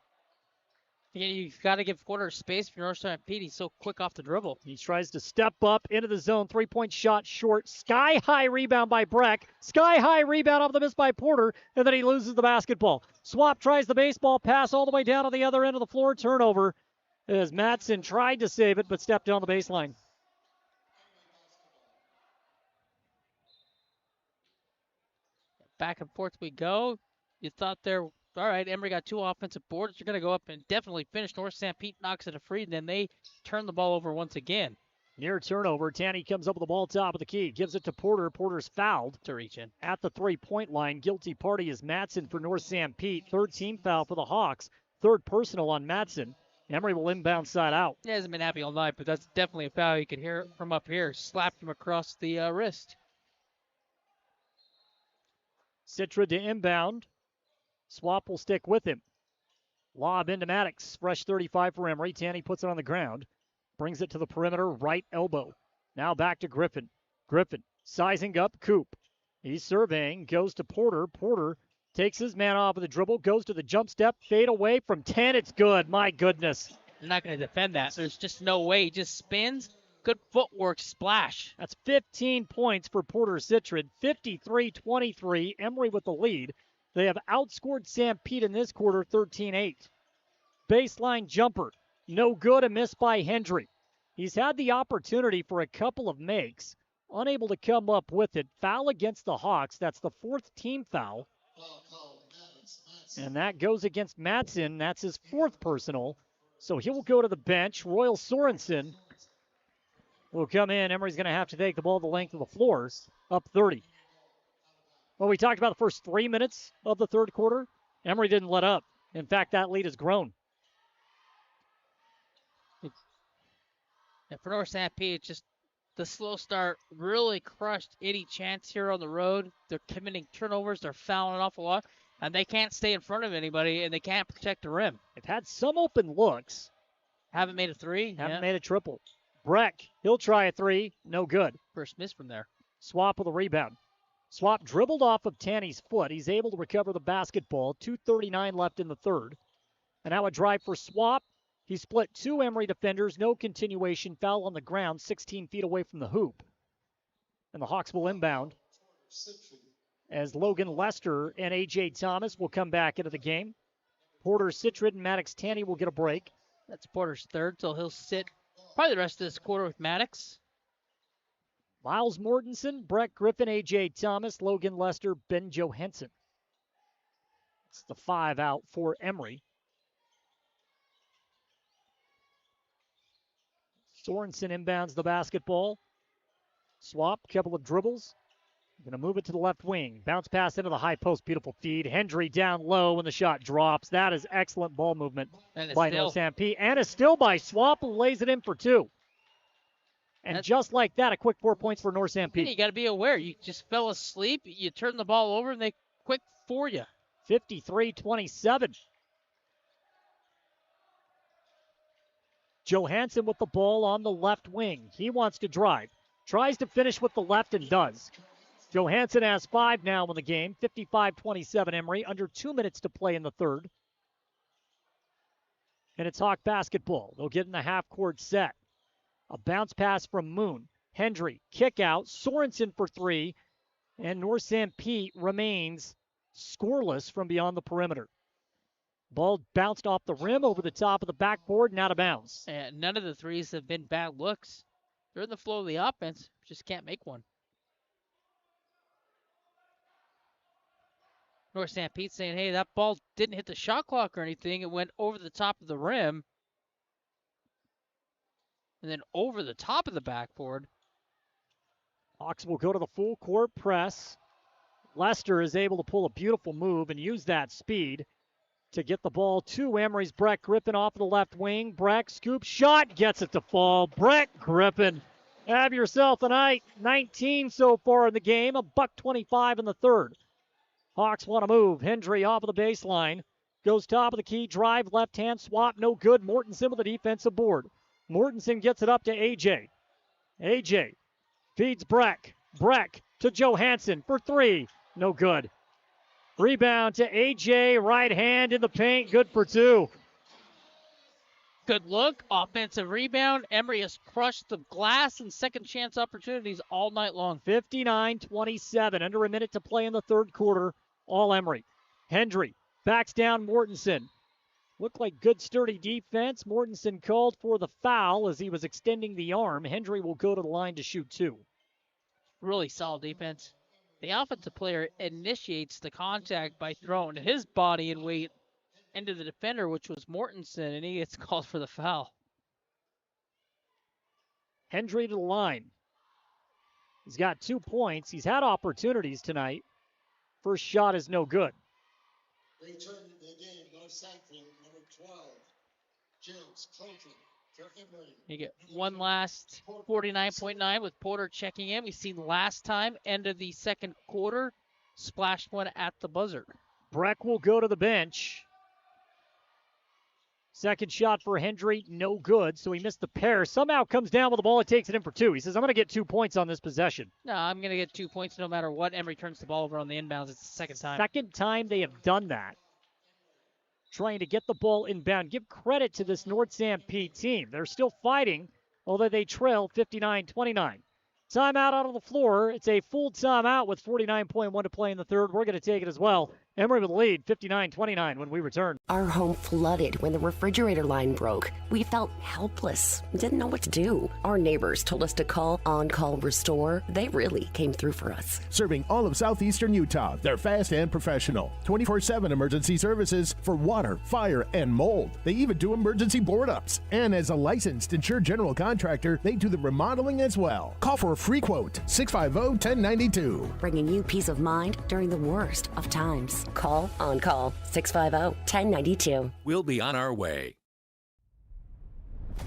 Yeah, you've got to give Porter space for North Sanpete. He's so quick off the dribble. He tries to step up into the zone. 3-point shot short. Sky-high rebound by Breck. Sky-high rebound off the miss by Porter, and then he loses the basketball. Swap tries the baseball pass all the way down to the other end of the floor. Turnover as Matson tried to save it, but stepped on the baseline. Back and forth we go. You thought there, all right, Emery got 2 offensive boards. They're going to go up and definitely finish. North Sanpete knocks it free, and then they turn the ball over once again. Near turnover, Tanny comes up with the ball top of the key. Gives it to Porter. Porter's fouled. To reach in. At the 3-point line, guilty party is Matson for North Sanpete. Third team foul for the Hawks. Third personal on Matson. Emery will inbound side out. He hasn't been happy all night, but that's definitely a foul. You can hear it from up here. Slapped him across the wrist. Citra to inbound. Swap will stick with him. Lob into Maddox. Fresh 35 for Emery. Tanny puts it on the ground. Brings it to the perimeter, right elbow. Now back to Griffin. Griffin sizing up Coop. He's surveying, goes to Porter. Porter takes his man off of the dribble, goes to the jump step, fade away from 10. It's good. My goodness. They're not going to defend that. There's just no way. He just spins. Good footwork, splash. That's 15 points for Porter Citrid. 53-23. Emery with the lead. They have outscored Sanpete in this quarter 13-8. Baseline jumper. No good, a miss by Hendry. He's had the opportunity for a couple of makes. Unable to come up with it. Foul against the Hawks. That's the 4th team foul. And that goes against Matson. That's his 4th personal. So he will go to the bench. Royal Sorensen will come in. Emery's going to have to take the ball the length of the floors. Up 30. Well, we talked about the first 3 minutes of the third quarter. Emery didn't let up. In fact, that lead has grown. And for North Sanpete, it's just the slow start really crushed any chance here on the road. They're committing turnovers. They're fouling an awful lot. And they can't stay in front of anybody, and they can't protect the rim. They've had some open looks. Haven't made a three. Haven't made a triple. Breck, he'll try a three. No good. First miss from there. Swap with a rebound. Swap dribbled off of Tanny's foot. He's able to recover the basketball. 2:39 left in the third. And now a drive for Swap. He split 2 Emery defenders. No continuation. Foul on the ground. 16 feet away from the hoop. And the Hawks will inbound as Logan Lester and A.J. Thomas will come back into the game. Porter Citrid and Maddox Tanny will get a break. That's Porter's third, so he'll sit probably the rest of this quarter with Maddox. Miles Mortensen, Brett Griffin, A.J. Thomas, Logan Lester, Ben Johansson. It's the 5 out for Emery. Sorensen inbounds the basketball. Swap, couple of dribbles. Going to move it to the left wing. Bounce pass into the high post. Beautiful feed. Hendry down low when the shot drops. That is excellent ball movement by North Sanpete. And a steal by Swap, who lays it in for 2. And just like that, a quick 4 points for North Sanpete. You got to be aware. You just fell asleep. You turn the ball over, and they quick for you. 53-27. Johansson with the ball on the left wing. He wants to drive. Tries to finish with the left and does. Johansson has 5 now in the game. 55-27 Emery. Under 2 minutes to play in the third. And it's Hawk basketball. They'll get in the half-court set. A bounce pass from Moon. Hendry, kick out. Sorensen for 3. And North Sanpete remains scoreless from beyond the perimeter. Ball bounced off the rim over the top of the backboard and out of bounds. And none of the threes have been bad looks. They're in the flow of the offense. Just can't make one. North Sanpete saying, hey, that ball didn't hit the shot clock or anything. It went over the top of the rim. And then over the top of the backboard. Hawks will go to the full court press. Lester is able to pull a beautiful move and use that speed to get the ball to Emery's Brett Griffin off of the left wing. Breck, scoop shot, gets it to fall. Brett Griffin, have yourself a night. 19 so far in the game, $125 in the third. Hawks want to move. Hendry off of the baseline. Goes top of the key. Drive, left-hand swap. No good. Mortensen with a defensive board. Mortensen gets it up to A.J. A.J. feeds Breck. Breck to Johansson for three. No good. Rebound to A.J. Right hand in the paint. Good for two. Good look. Offensive rebound. Emery has crushed the glass and second chance opportunities all night long. 59-27. Under a minute to play in the third quarter. All Emery. Hendry backs down Mortensen. Looked like good sturdy defense. Mortensen called for the foul as he was extending the arm. Hendry will go to the line to shoot two. Really solid defense. The offensive player initiates the contact by throwing his body and weight into the defender, which was Mortensen, and he gets called for the foul. Hendry to the line. He's got 2 points. He's had opportunities tonight. First shot is no good. Returning to the game, North Sanpete, number 12, James Clayton for Emery. You get one last 49.9 with Porter checking in. We've seen last time, end of the second quarter, splashed one at the buzzer. Breck will go to the bench. Second shot for Hendry, no good, so he missed the pair. Somehow comes down with the ball and takes it in for two. He says, I'm going to get 2 points on this possession. No, I'm going to get 2 points no matter what. Emery turns the ball over on the inbounds. It's the second time. Second time they have done that. Trying to get the ball inbound. Give credit to this North Sanpete team. They're still fighting, although they trail 59-29. Timeout out on the floor. It's a full timeout with 49.1 to play in the third. We're going to take it as well. Emery with the lead, 59-29 when we return. Our home flooded when the refrigerator line broke. We felt helpless, didn't know what to do. Our neighbors told us to call On Call Restore. They really came through for us. Serving all of southeastern Utah, they're fast and professional. 24/7 emergency services for water, fire, and mold. They even do emergency board-ups. And as a licensed insured general contractor, they do the remodeling as well. Call for a free quote, 650-1092. Bringing you peace of mind during the worst of times. Call On Call 650-1092. We'll be on our way.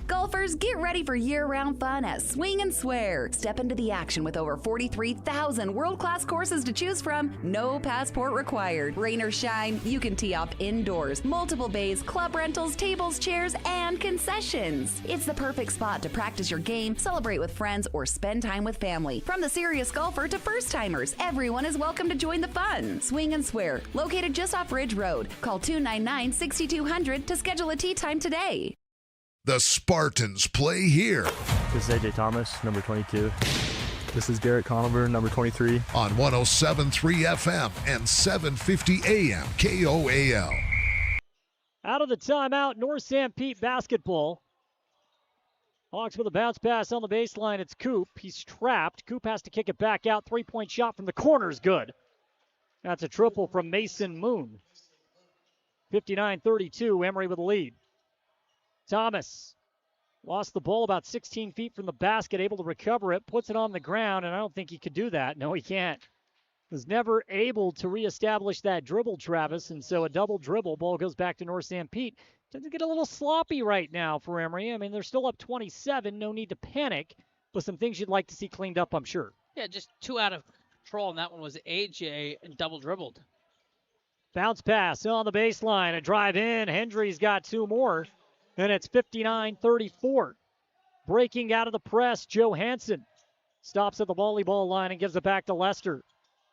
Golfers, get ready for year-round fun at Swing and Swear. Step into the action with over 43,000 world-class courses to choose from. No passport required. Rain or shine, you can tee off indoors. Multiple bays, club rentals, tables, chairs, and concessions. It's the perfect spot to practice your game, celebrate with friends, or spend time with family. From the serious golfer to first-timers, everyone is welcome to join the fun. Swing and Swear, located just off Ridge Road. Call 299-6200 to schedule a tee time today. The Spartans play here. This is A.J. Thomas, number 22. This is Garrett Conover, number 23. On 107.3 FM and 750 AM KOAL. Out of the timeout, North Sanpete basketball. Hawks with a bounce pass on the baseline. It's Coop. He's trapped. Coop has to kick it back out. Three-point shot from the corner is good. That's a triple from Mason Moon. 59-32, Emery with the lead. Thomas lost the ball about 16 feet from the basket, able to recover it, puts it on the ground, and I don't think he could do that. No, he can't. Was never able to reestablish that dribble, Travis, and so a double dribble. Ball goes back to North Sanpete. Doesn't get a little sloppy right now for Emery. I mean, they're still up 27. No need to panic, but some things you'd like to see cleaned up, I'm sure. Yeah, just two out of control, and that one was AJ and double dribbled. Bounce pass on the baseline. A drive in. Hendry's got two more. And it's 59-34. Breaking out of the press, Johansson stops at the volleyball line and gives it back to Lester.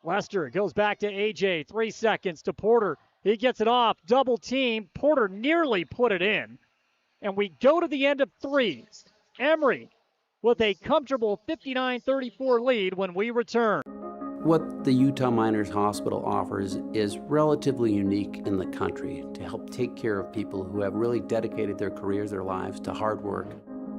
Lester goes back to AJ. 3 seconds to Porter. He gets it off. Double team. Porter nearly put it in. And we go to the end of three. Emery with a comfortable 59-34 lead when we return. What the Utah Miners Hospital offers is relatively unique in the country to help take care of people who have really dedicated their careers, their lives to hard work.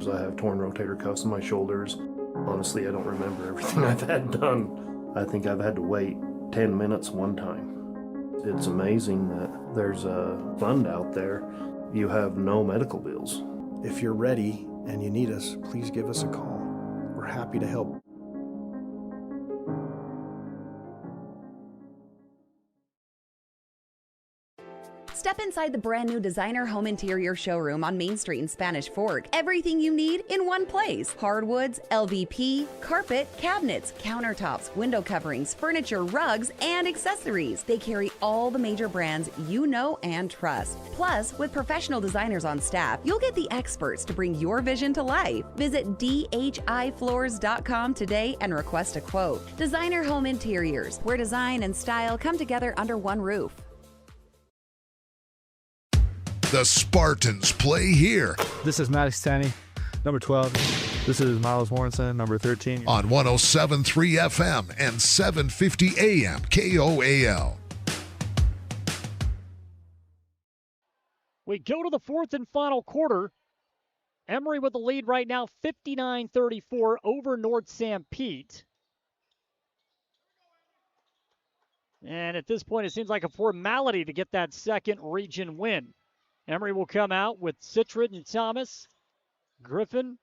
I have torn rotator cuffs in my shoulders. Honestly, I don't remember everything I've had done. I think I've had to wait 10 minutes one time. It's amazing that there's a fund out there. You have no medical bills. If you're ready and you need us, please give us a call. We're happy to help. Step inside the brand new designer home interior showroom on Main Street in Spanish Fork. Everything you need in one place. Hardwoods, LVP, carpet, cabinets, countertops, window coverings, furniture, rugs, and accessories. They carry all the major brands you know and trust. Plus, with professional designers on staff, you'll get the experts to bring your vision to life. Visit dhifloors.com today and request a quote. Designer Home Interiors, where design and style come together under one roof. The Spartans play here. This is Maddox Tanny, number 12. This is Miles Warrenson, number 13. On 107.3 FM and 750 AM KOAL. We go to the fourth and final quarter. Emery with the lead right now, 59-34 over North Sanpete. And at this point, it seems like a formality to get that second region win. Emery will come out with Citrid and Thomas, Griffin.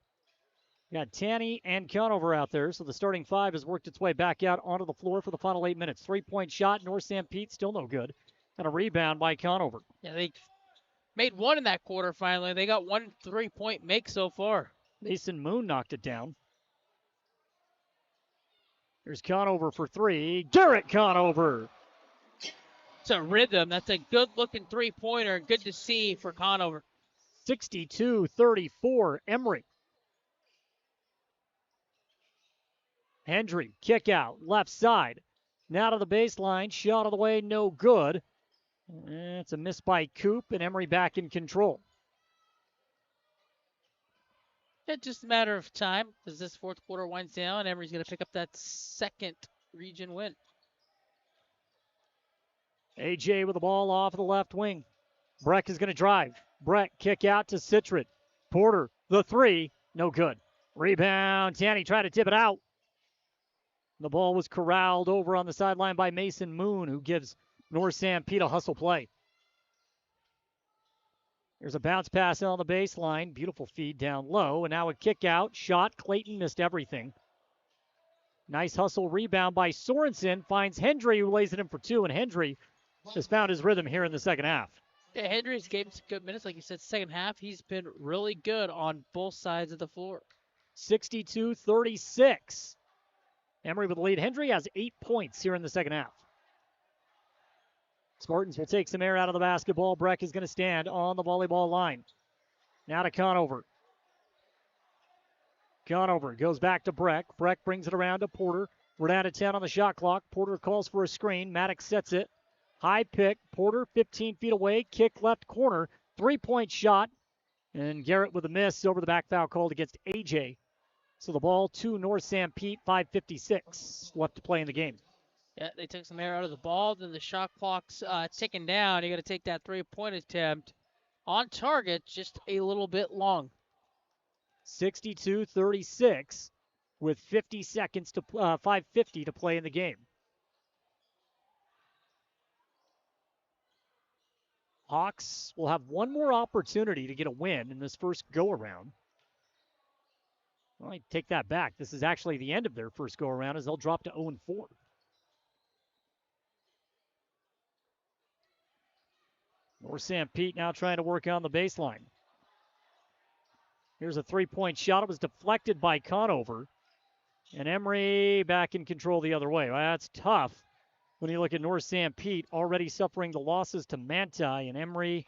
Got Tanny and Conover out there, so the starting five has worked its way back out onto the floor for the final 8 minutes. Three-point shot, North Sanpete still no good. And a rebound by Conover. Yeah, they made one in that quarter finally. They got 1 3-point make so far. Mason Moon knocked it down. Here's Conover for three. Garrett Conover. It's a rhythm. That's a good-looking three-pointer. Good to see for Conover. 62-34, Emery. Hendry, kick out, left side. Now to the baseline, shot of the way, no good. It's a miss by Coop, and Emery back in control. It's just a matter of time as this fourth quarter winds down. Emery's going to pick up that second region win. AJ with the ball off of the left wing. Breck is going to drive. Breck kick out to Citrid. Porter, the three, no good. Rebound, Tanny tried to tip it out. The ball was corralled over on the sideline by Mason Moon, who gives North Sanpete a hustle play. There's a bounce pass on the baseline. Beautiful feed down low. And now a kick out. Shot. Clayton missed everything. Nice hustle rebound by Sorensen. Finds Hendry, who lays it in for two. And Hendry has found his rhythm here in the second half. Yeah, Hendry's gave some good minutes. Like you said, second half, he's been really good on both sides of the floor. 62-36. Emery with the lead. Hendry has 8 points here in the second half. Spartans will take some air out of the basketball. Breck is going to stand on the volleyball line. Now to Conover. Conover goes back to Breck. Breck brings it around to Porter. We're down to 10 on the shot clock. Porter calls for a screen. Maddox sets it. High pick. Porter 15 feet away. Kick left corner. 3-point shot. And Garrett with a miss over the back foul called against AJ. So the ball to North Sanpete. 5:56 left to play in the game. Yeah, they took some air out of the ball. Then the shot clock's ticking down. You got to take that three-point attempt on target, just a little bit long. 62-36 with 50 seconds to 5:50 to play in the game. Hawks will have one more opportunity to get a win in this first go-around. Well, I take that back. This is actually the end of their first go-around as they'll drop to 0-4. North Sanpete now trying to work on the baseline. Here's a three-point shot. It was deflected by Conover. And Emery back in control the other way. Well, that's tough when you look at North Sanpete already suffering the losses to Manti and Emery,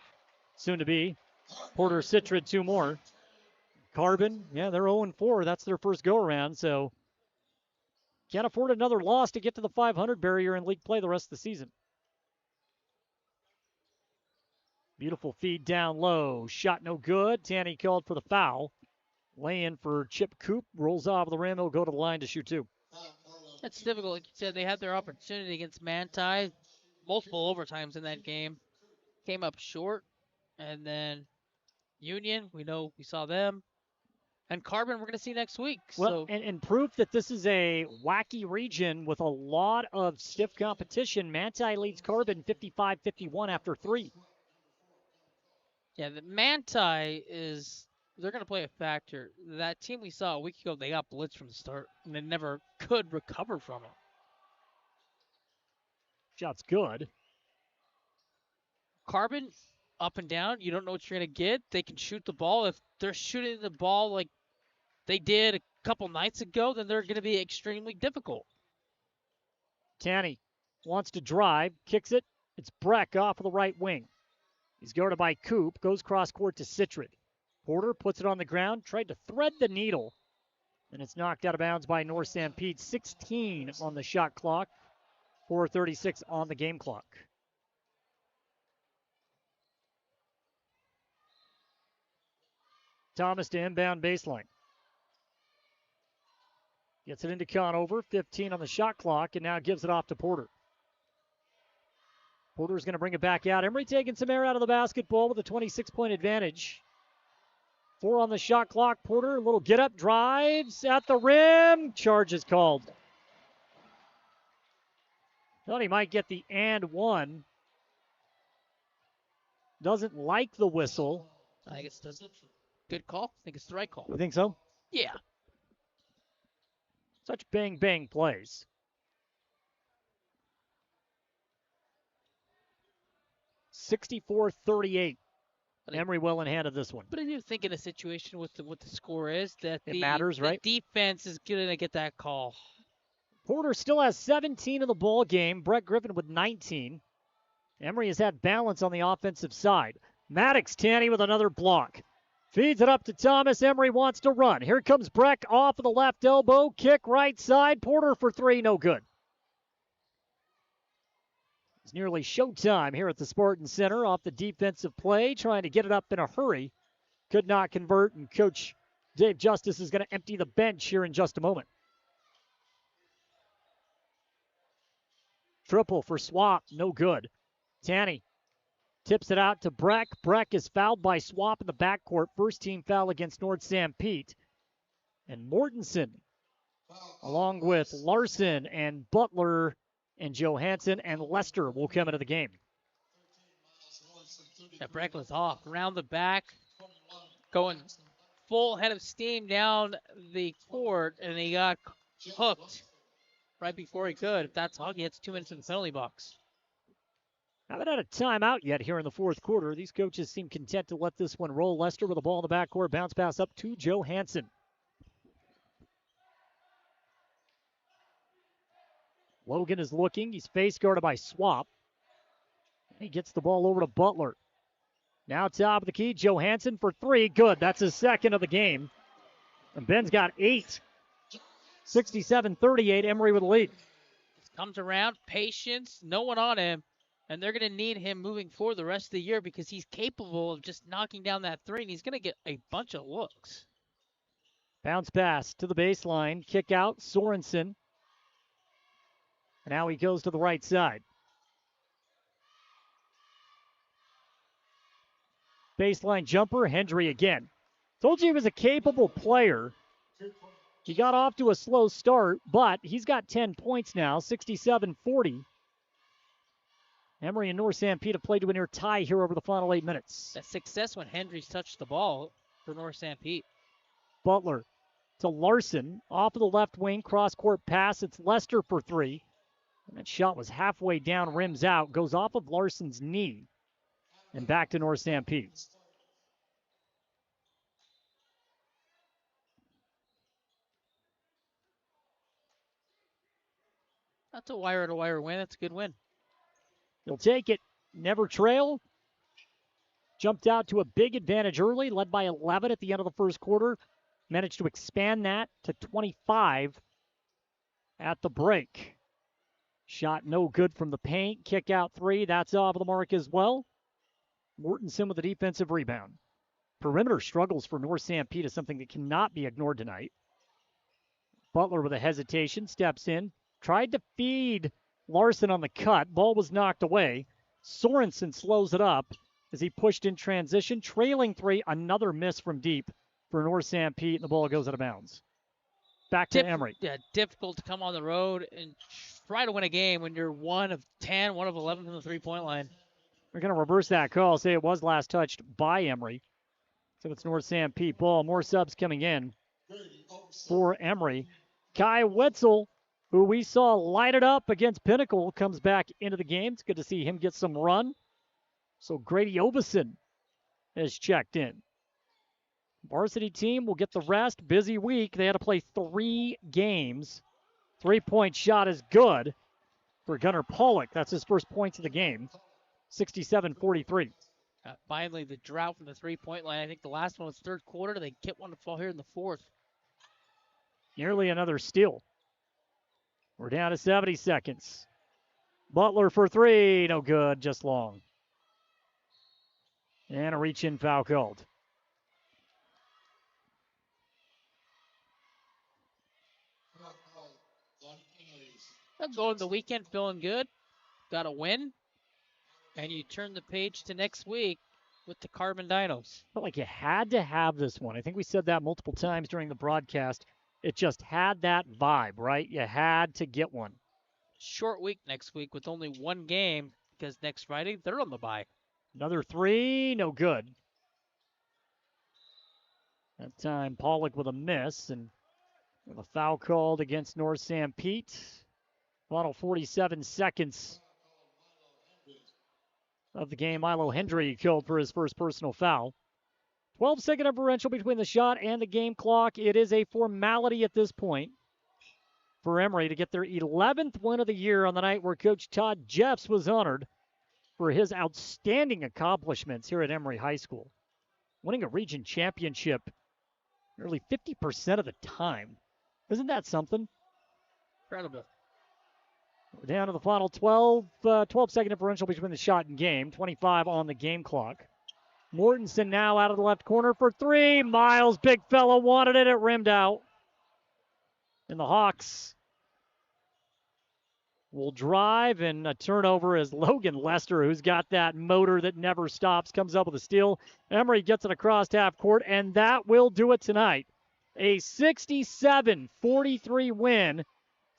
soon to be. Porter, Citrid, two more. Carbon, yeah, they're 0-4. That's their first go-around, so can't afford another loss to get to the 500 barrier in league play the rest of the season. Beautiful feed down low. Shot no good. Tanny called for the foul. Lay-in for Chip Coop. Rolls off the rim. He'll go to the line to shoot two. That's difficult. Like you said, they had their opportunity against Manti. Multiple overtimes in that game. Came up short. And then Union, we saw them. And Carbon we're going to see next week. Well, and proof that this is a wacky region with a lot of stiff competition. Manti leads Carbon 55-51 after three. Yeah, the Manti they're going to play a factor. That team we saw a week ago, they got blitzed from the start, and they never could recover from it. Shot's good. Carbon, up and down, you don't know what you're going to get. They can shoot the ball. If they're shooting the ball like they did a couple nights ago, then they're going to be extremely difficult. Tanny wants to drive, kicks it. It's Breck off of the right wing. He's guarded by Coop, goes cross court to Citrid. Porter puts it on the ground, tried to thread the needle, and it's knocked out of bounds by North Sanpete. 16 on the shot clock, 4:36 on the game clock. Thomas to inbound baseline. Gets it into Conover, 15 on the shot clock, and now gives it off to Porter. Porter's going to bring it back out. Emery taking some air out of the basketball with a 26-point advantage. 4 on the shot clock. Porter, a little get-up, drives at the rim. Charge is called. Thought he might get the and one. Doesn't like the whistle. I think it's a good call. I think it's the right call. You think so? Yeah. Such bang-bang plays. (64-38). Emery well in hand of this one. But I do think in a situation with what the score is, that it matters, right? The defense is going to get that call. Porter still has 17 in the ball game. Brett Griffin with 19. Emery has had balance on the offensive side. Maddox Tanny with another block. Feeds it up to Thomas. Emery wants to run. Here comes Breck off of the left elbow. Kick right side. Porter for 3, no good. It's nearly showtime here at the Spartan Center off the defensive play, trying to get it up in a hurry. Could not convert, and Coach Dave Justice is going to empty the bench here in just a moment. Triple for Swap, no good. Tanny tips it out to Breck. Breck is fouled by Swap in the backcourt. First team foul against North Sanpete. And Mortensen, along with Larson and Butler and Johansson and Lester, will come into the game. Yeah, Breck was off. Around the back, going full head of steam down the court, and he got hooked right before he could. If that's all, he gets 2 minutes in the penalty box. Haven't had a timeout yet here in the fourth quarter. These coaches seem content to let this one roll. Lester with the ball in the backcourt. Bounce pass up to Johansson. Logan is looking. He's face guarded by Swap. He gets the ball over to Butler. Now top of the key. Johansson for 3. Good. That's his second of the game. And Ben's got 8. 67-38. Emery with the lead. Comes around. Patience. No one on him. And they're going to need him moving forward the rest of the year because he's capable of just knocking down that 3, and he's going to get a bunch of looks. Bounce pass to the baseline. Kick out. Sorensen. And now he goes to the right side. Baseline jumper. Hendry again. Told you he was a capable player. He got off to a slow start, but he's got 10 points now, 67-40. Emery and North Sanpete have played to a near tie here over the final 8 minutes. That success when Hendry's touched the ball for North Sanpete. Butler to Larson. Off of the left wing, cross-court pass. It's Lester for 3. And that shot was halfway down, rims out, goes off of Larson's knee. And back to North Sanpete. That's a wire-to-wire win. That's a good win. He'll take it. Never trail. Jumped out to a big advantage early, led by 11 at the end of the first quarter. Managed to expand that to 25 at the break. Shot no good from the paint. Kick out 3. That's off the mark as well. Mortensen with a defensive rebound. Perimeter struggles for North Sanpete is something that cannot be ignored tonight. Butler with a hesitation. Steps in. Tried to feed Larson on the cut. Ball was knocked away. Sorensen slows it up as he pushed in transition. Trailing 3. Another miss from deep for North Sanpete, and the ball goes out of bounds. Back to Emery. Yeah, difficult to come on the road and try to win a game when you're 1 of 10, 1 of 11 from the three-point line. We're going to reverse that call. Say it was last touched by Emery. So it's North Sanpete ball. More subs coming in for Emery. Kai Wetzel, who we saw light it up against Pinnacle, comes back into the game. It's good to see him get some run. So Grady Obeson has checked in. Varsity team will get the rest. Busy week. They had to play 3 games. 3-point shot is good for Gunnar Pollock. That's his first points of the game. 67-43. Finally, the drought from the three-point line. I think the last one was third quarter. They get one to fall here in the fourth. Nearly another steal. We're down to 70 seconds. Butler for 3. No good, just long. And a reach-in foul called. Going the weekend feeling good. Got a win. And you turn the page to next week with the Carbon Dinos. Felt like you had to have this one. I think we said that multiple times during the broadcast. It just had that vibe, right? You had to get one. Short week next week with only 1 game because next Friday they're on the bye. Another 3, no good. That time Pollock with a miss and with a foul called against North Sanpete. Final 47 seconds of the game. Milo Hendry killed for his first personal foul. 12-second differential between the shot and the game clock. It is a formality at this point for Emery to get their 11th win of the year on the night where Coach Todd Jeffs was honored for his outstanding accomplishments here at Emery High School. Winning a region championship nearly 50% of the time. Isn't that something? Incredible. We're down to the final 12-second differential between the shot and game. 25 on the game clock. Mortensen now out of the left corner for 3. Miles, big fella, wanted it. It rimmed out. And the Hawks will drive, and a turnover as Logan Lester, who's got that motor that never stops, comes up with a steal. Emery gets it across half court, and that will do it tonight. A 67-43 win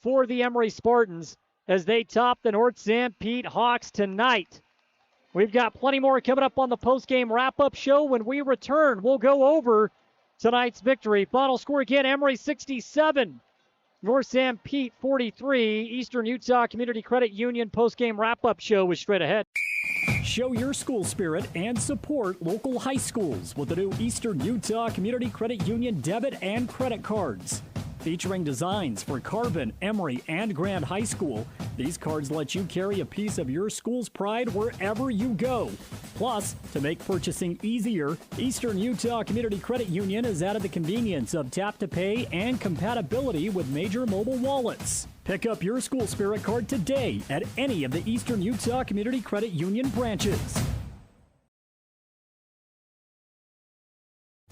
for the Emery Spartans as they top the North Sanpete Hawks tonight. We've got plenty more coming up on the post-game wrap-up show. When we return, we'll go over tonight's victory. Final score again, Emery 67, North Sanpete 43. Eastern Utah Community Credit Union post-game wrap-up show is straight ahead. Show your school spirit and support local high schools with the new Eastern Utah Community Credit Union debit and credit cards. Featuring designs for Carbon, Emery, and Grand High School, these cards let you carry a piece of your school's pride wherever you go. Plus, to make purchasing easier, Eastern Utah Community Credit Union has added the convenience of tap-to-pay and compatibility with major mobile wallets. Pick up your school spirit card today at any of the Eastern Utah Community Credit Union branches.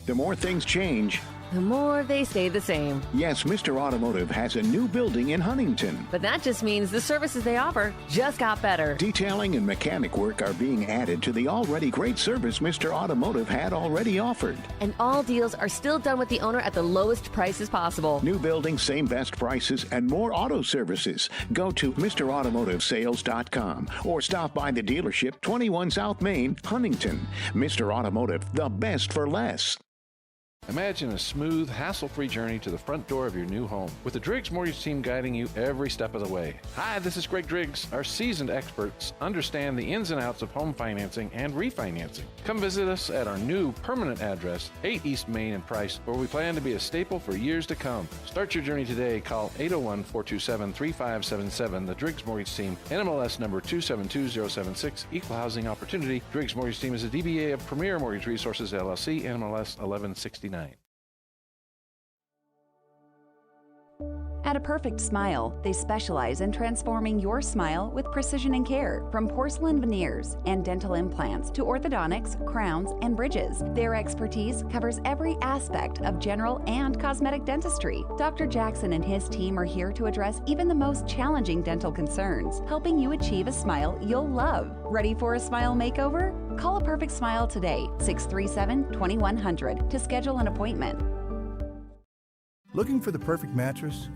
The more things change, the more they stay the same. Yes, Mr. Automotive has a new building in Huntington. But that just means the services they offer just got better. Detailing and mechanic work are being added to the already great service Mr. Automotive had already offered. And all deals are still done with the owner at the lowest prices possible. New building, same best prices, and more auto services. Go to MrAutomotiveSales.com or stop by the dealership, 21 South Main, Huntington. Mr. Automotive, the best for less. Imagine a smooth, hassle-free journey to the front door of your new home with the Driggs Mortgage Team guiding you every step of the way. Hi, this is Greg Driggs. Our seasoned experts understand the ins and outs of home financing and refinancing. Come visit us at our new permanent address, 8 East Main in Price, where we plan to be a staple for years to come. Start your journey today. Call 801-427-3577. The Driggs Mortgage Team, NMLS number 272076, Equal Housing Opportunity. Driggs Mortgage Team is a DBA of Premier Mortgage Resources, LLC, NMLS 1169. At A Perfect Smile, they specialize in transforming your smile with precision and care. From porcelain veneers and dental implants to orthodontics, crowns, and bridges, their expertise covers every aspect of general and cosmetic dentistry. Dr. Jackson and his team are here to address even the most challenging dental concerns, helping you achieve a smile you'll love. Ready for a smile makeover? Call A Perfect Smile today, 637-2100, to schedule an appointment. Looking for the perfect mattress?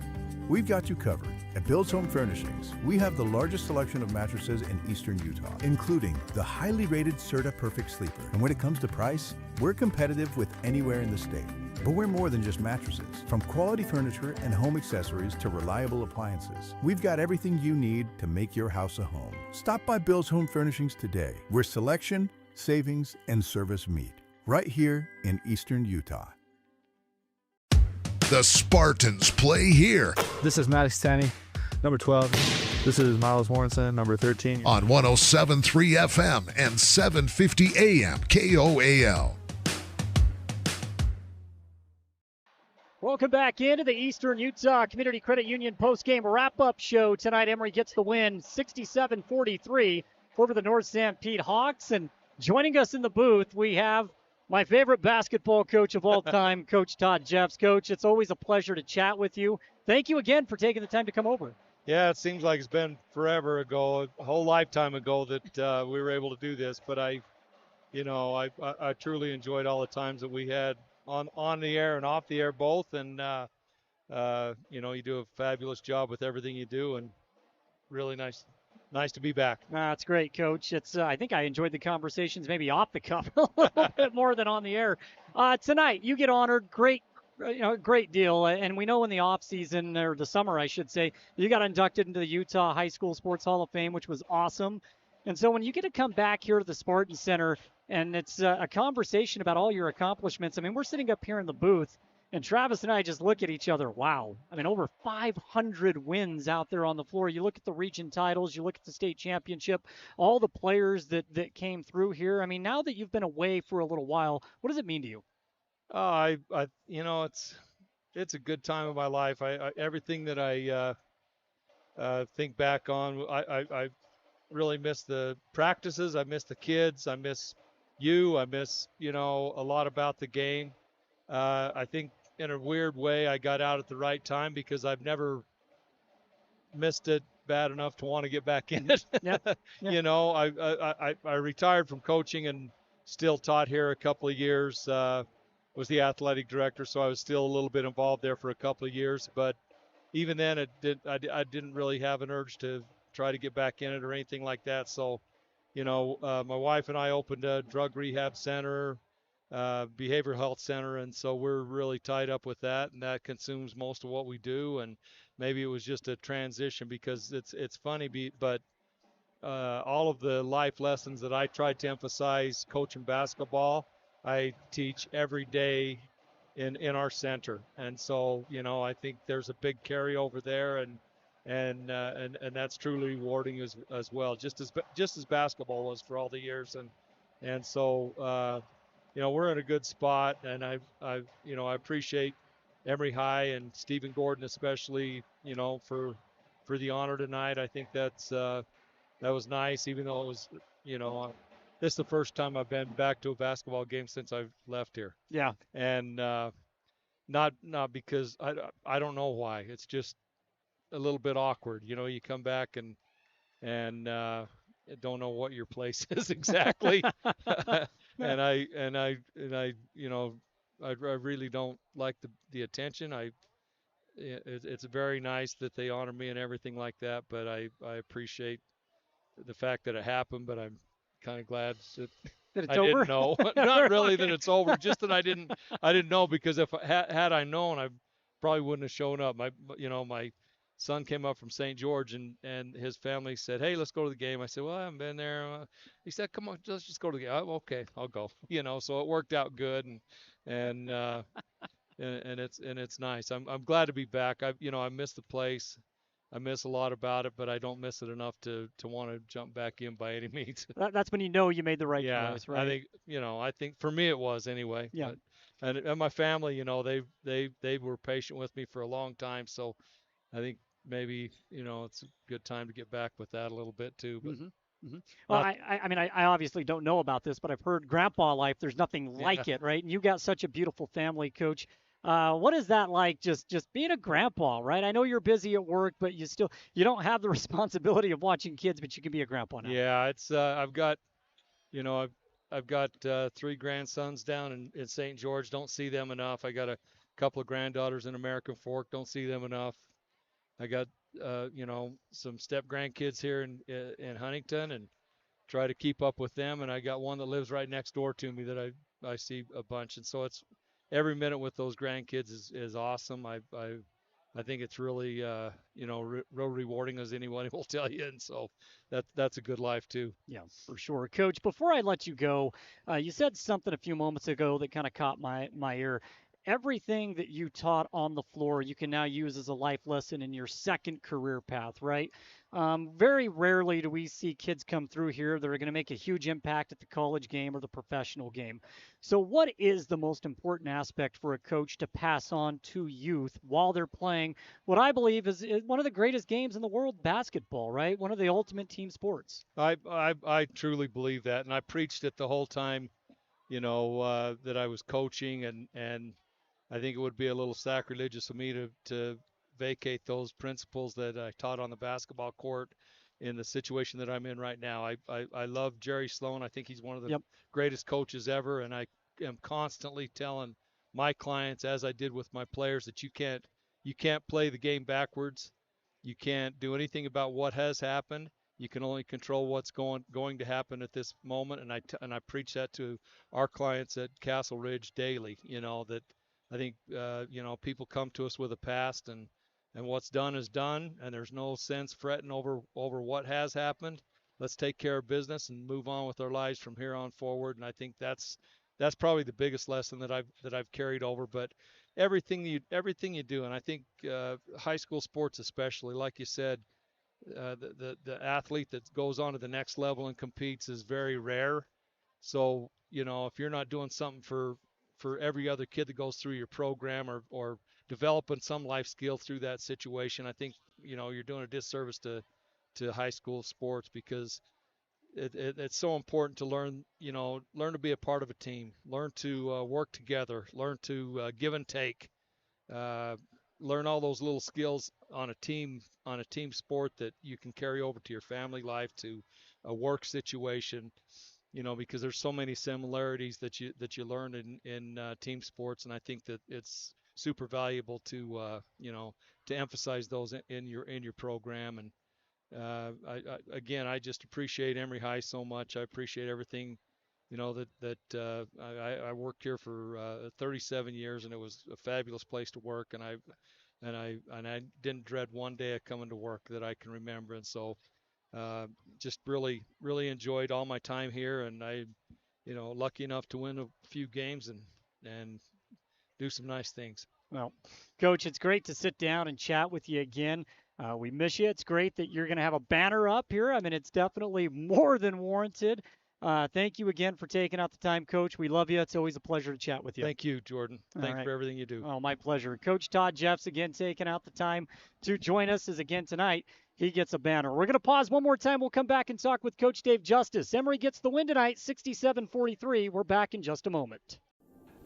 We've got you covered. At Bill's Home Furnishings, we have the largest selection of mattresses in Eastern Utah, including the highly rated Serta Perfect Sleeper. And when it comes to price, we're competitive with anywhere in the state. But we're more than just mattresses. From quality furniture and home accessories to reliable appliances, we've got everything you need to make your house a home. Stop by Bill's Home Furnishings today, where selection, savings, and service meet. Right here in Eastern Utah. The Spartans play here. This is Maddox Tanny, number 12. This is Miles Warrenson, number 13. On 107.3 FM and 750 AM KOAL. Welcome back into the Eastern Utah Community Credit Union postgame wrap-up show. Tonight, Emery gets the win 67-43 over the North Sanpete Hawks. And joining us in the booth, we have my favorite basketball coach of all time, Coach Todd Jeffs. Coach, it's always a pleasure to chat with you. Thank you again for taking the time to come over. Yeah, it seems like it's been forever ago, a whole lifetime ago that we were able to do this. But I truly enjoyed all the times that we had on the air and off the air both. And, you do a fabulous job with everything you do, and really nice to be back. That's great, Coach. It's I think I enjoyed the conversations maybe off the cuff a little bit more than on the air. Tonight, you get honored. Great deal. And we know in the off season, or the summer, I should say, you got inducted into the Utah High School Sports Hall of Fame, which was awesome. And so when you get to come back here to the Spartan Center, and it's a conversation about all your accomplishments. I mean, we're sitting up here in the booth, and Travis and I just look at each other. Wow. I mean, over 500 wins out there on the floor. You look at the region titles, you look at the state championship, all the players that came through here. I mean, now that you've been away for a little while, what does it mean to you? It's a good time of my life. Everything that I think back on, I really miss the practices. I miss the kids. I miss you. I miss, a lot about the game. I think in a weird way I got out at the right time because I've never missed it bad enough to want to get back in it. Yep. I retired from coaching and still taught here a couple of years. Was the athletic director, so I was still a little bit involved there for a couple of years. But even then, I didn't really have an urge to try to get back in it or anything like that. So, my wife and I opened a drug rehab center, behavioral health center, and so we're really tied up with that, and that consumes most of what we do. And maybe it was just a transition because it's funny, but all of the life lessons that I tried to emphasize coaching basketball, I teach every day in our center. And so, I think there's a big carryover there, and that's truly rewarding as well, just as basketball was for all the years. And so, we're in a good spot, and I appreciate Emery High and Stephen Gordon especially, for the honor tonight. I think that was nice, even though it was, this is the first time I've been back to a basketball game since I've left here. Yeah. And not because I don't know why. It's just a little bit awkward. You come back and don't know what your place is exactly. and I really don't like the attention. It's very nice that they honor me and everything like that, but I appreciate the fact that it happened, but I'm kind of glad that it's I over? didn't know. Not really that it's over, just that I didn't know, because if had I known, I probably wouldn't have shown up. My son came up from St. George, and his family said, "Hey, let's go to the game." I said, "Well, I haven't been there." He said, "Come on, let's just go to the game." Oh, okay, I'll go. So it worked out good, and it's nice. I'm glad to be back. I miss the place. I miss a lot about it, but I don't miss it enough to want to jump back in by any means. That's when you made the right choice, right? I think for me it was anyway. Yeah. But, and my family, they were patient with me for a long time, so I think maybe it's a good time to get back with that a little bit too. But Well, I obviously don't know about this, but I've heard grandpa life. There's nothing like it, right? And you got such a beautiful family, Coach. What is that like, just being a grandpa, right? I know you're busy at work, but you don't have the responsibility of watching kids, but you can be a grandpa now. Yeah, it's I've got 3 grandsons down in St. George. Don't see them enough. I got a couple of granddaughters in American Fork. Don't see them enough. I got some step grandkids here in Huntington, and try to keep up with them. And I got one that lives right next door to me that I see a bunch. And so it's every minute with those grandkids is awesome. I I think it's really, real rewarding, as anyone will tell you. And so that's a good life too. Yeah, for sure. Coach, before I let you go, you said something a few moments ago that kind of caught my ear. Everything that you taught on the floor, you can now use as a life lesson in your second career path, right? Very rarely do we see kids come through here that are going to make a huge impact at the college game or the professional game. So what is the most important aspect for a coach to pass on to youth while they're playing what I believe is one of the greatest games in the world, basketball, right? One of the ultimate team sports. I truly believe that, and I preached it the whole time, that I was coaching, and I think it would be a little sacrilegious of me to vacate those principles that I taught on the basketball court in the situation that I'm in right now. I love Jerry Sloan. I think he's one of the greatest coaches ever, and I am constantly telling my clients, as I did with my players, that you can't play the game backwards. You can't do anything about what has happened. You can only control what's going to happen at this moment, and I preach that to our clients at Castle Ridge daily. That I think people come to us with a past, and what's done is done, and there's no sense fretting over what has happened. Let's take care of business and move on with our lives from here on forward. And I think that's probably the biggest lesson that I've carried over. But everything you do, and I think high school sports especially, like you said, the athlete that goes on to the next level and competes is very rare. So if you're not doing something for every other kid that goes through your program or developing some life skill through that situation, I think you're doing a disservice to high school sports, because it's so important to learn to be a part of a team, learn to work together, learn to give and take, learn all those little skills on a team sport that you can carry over to your family life, to a work situation. Because there's so many similarities that you learn in team sports, and I think that it's super valuable to emphasize those in your program. And I just appreciate Emery High so much. I appreciate everything, I worked here for 37 years, and it was a fabulous place to work, and I didn't dread one day of coming to work that I can remember. And so just really, really enjoyed all my time here, and I, lucky enough to win a few games and do some nice things. Well, Coach, it's great to sit down and chat with you again. We miss you. It's great that you're going to have a banner up here. I mean, it's definitely more than warranted. Thank you again for taking out the time, Coach. We love you. It's always a pleasure to chat with you. Thank you, Jordan. Thank you for everything you do. Oh, my pleasure. Coach Todd Jeffs again taking out the time to join us, as again tonight he gets a banner. We're going to pause one more time. We'll come back and talk with Coach Dave Justice. Emery gets the win tonight, 67-43. We're back in just a moment.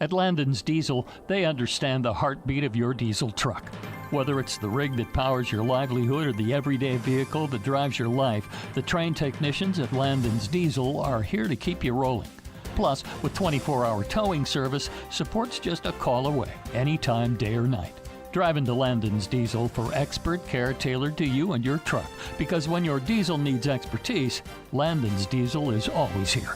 At Landon's Diesel, they understand the heartbeat of your diesel truck. Whether it's the rig that powers your livelihood or the everyday vehicle that drives your life, the trained technicians at Landon's Diesel are here to keep you rolling. Plus, with 24-hour towing service, support's just a call away, anytime, day or night. Drive into Landon's Diesel for expert care tailored to you and your truck, because when your diesel needs expertise, Landon's Diesel is always here.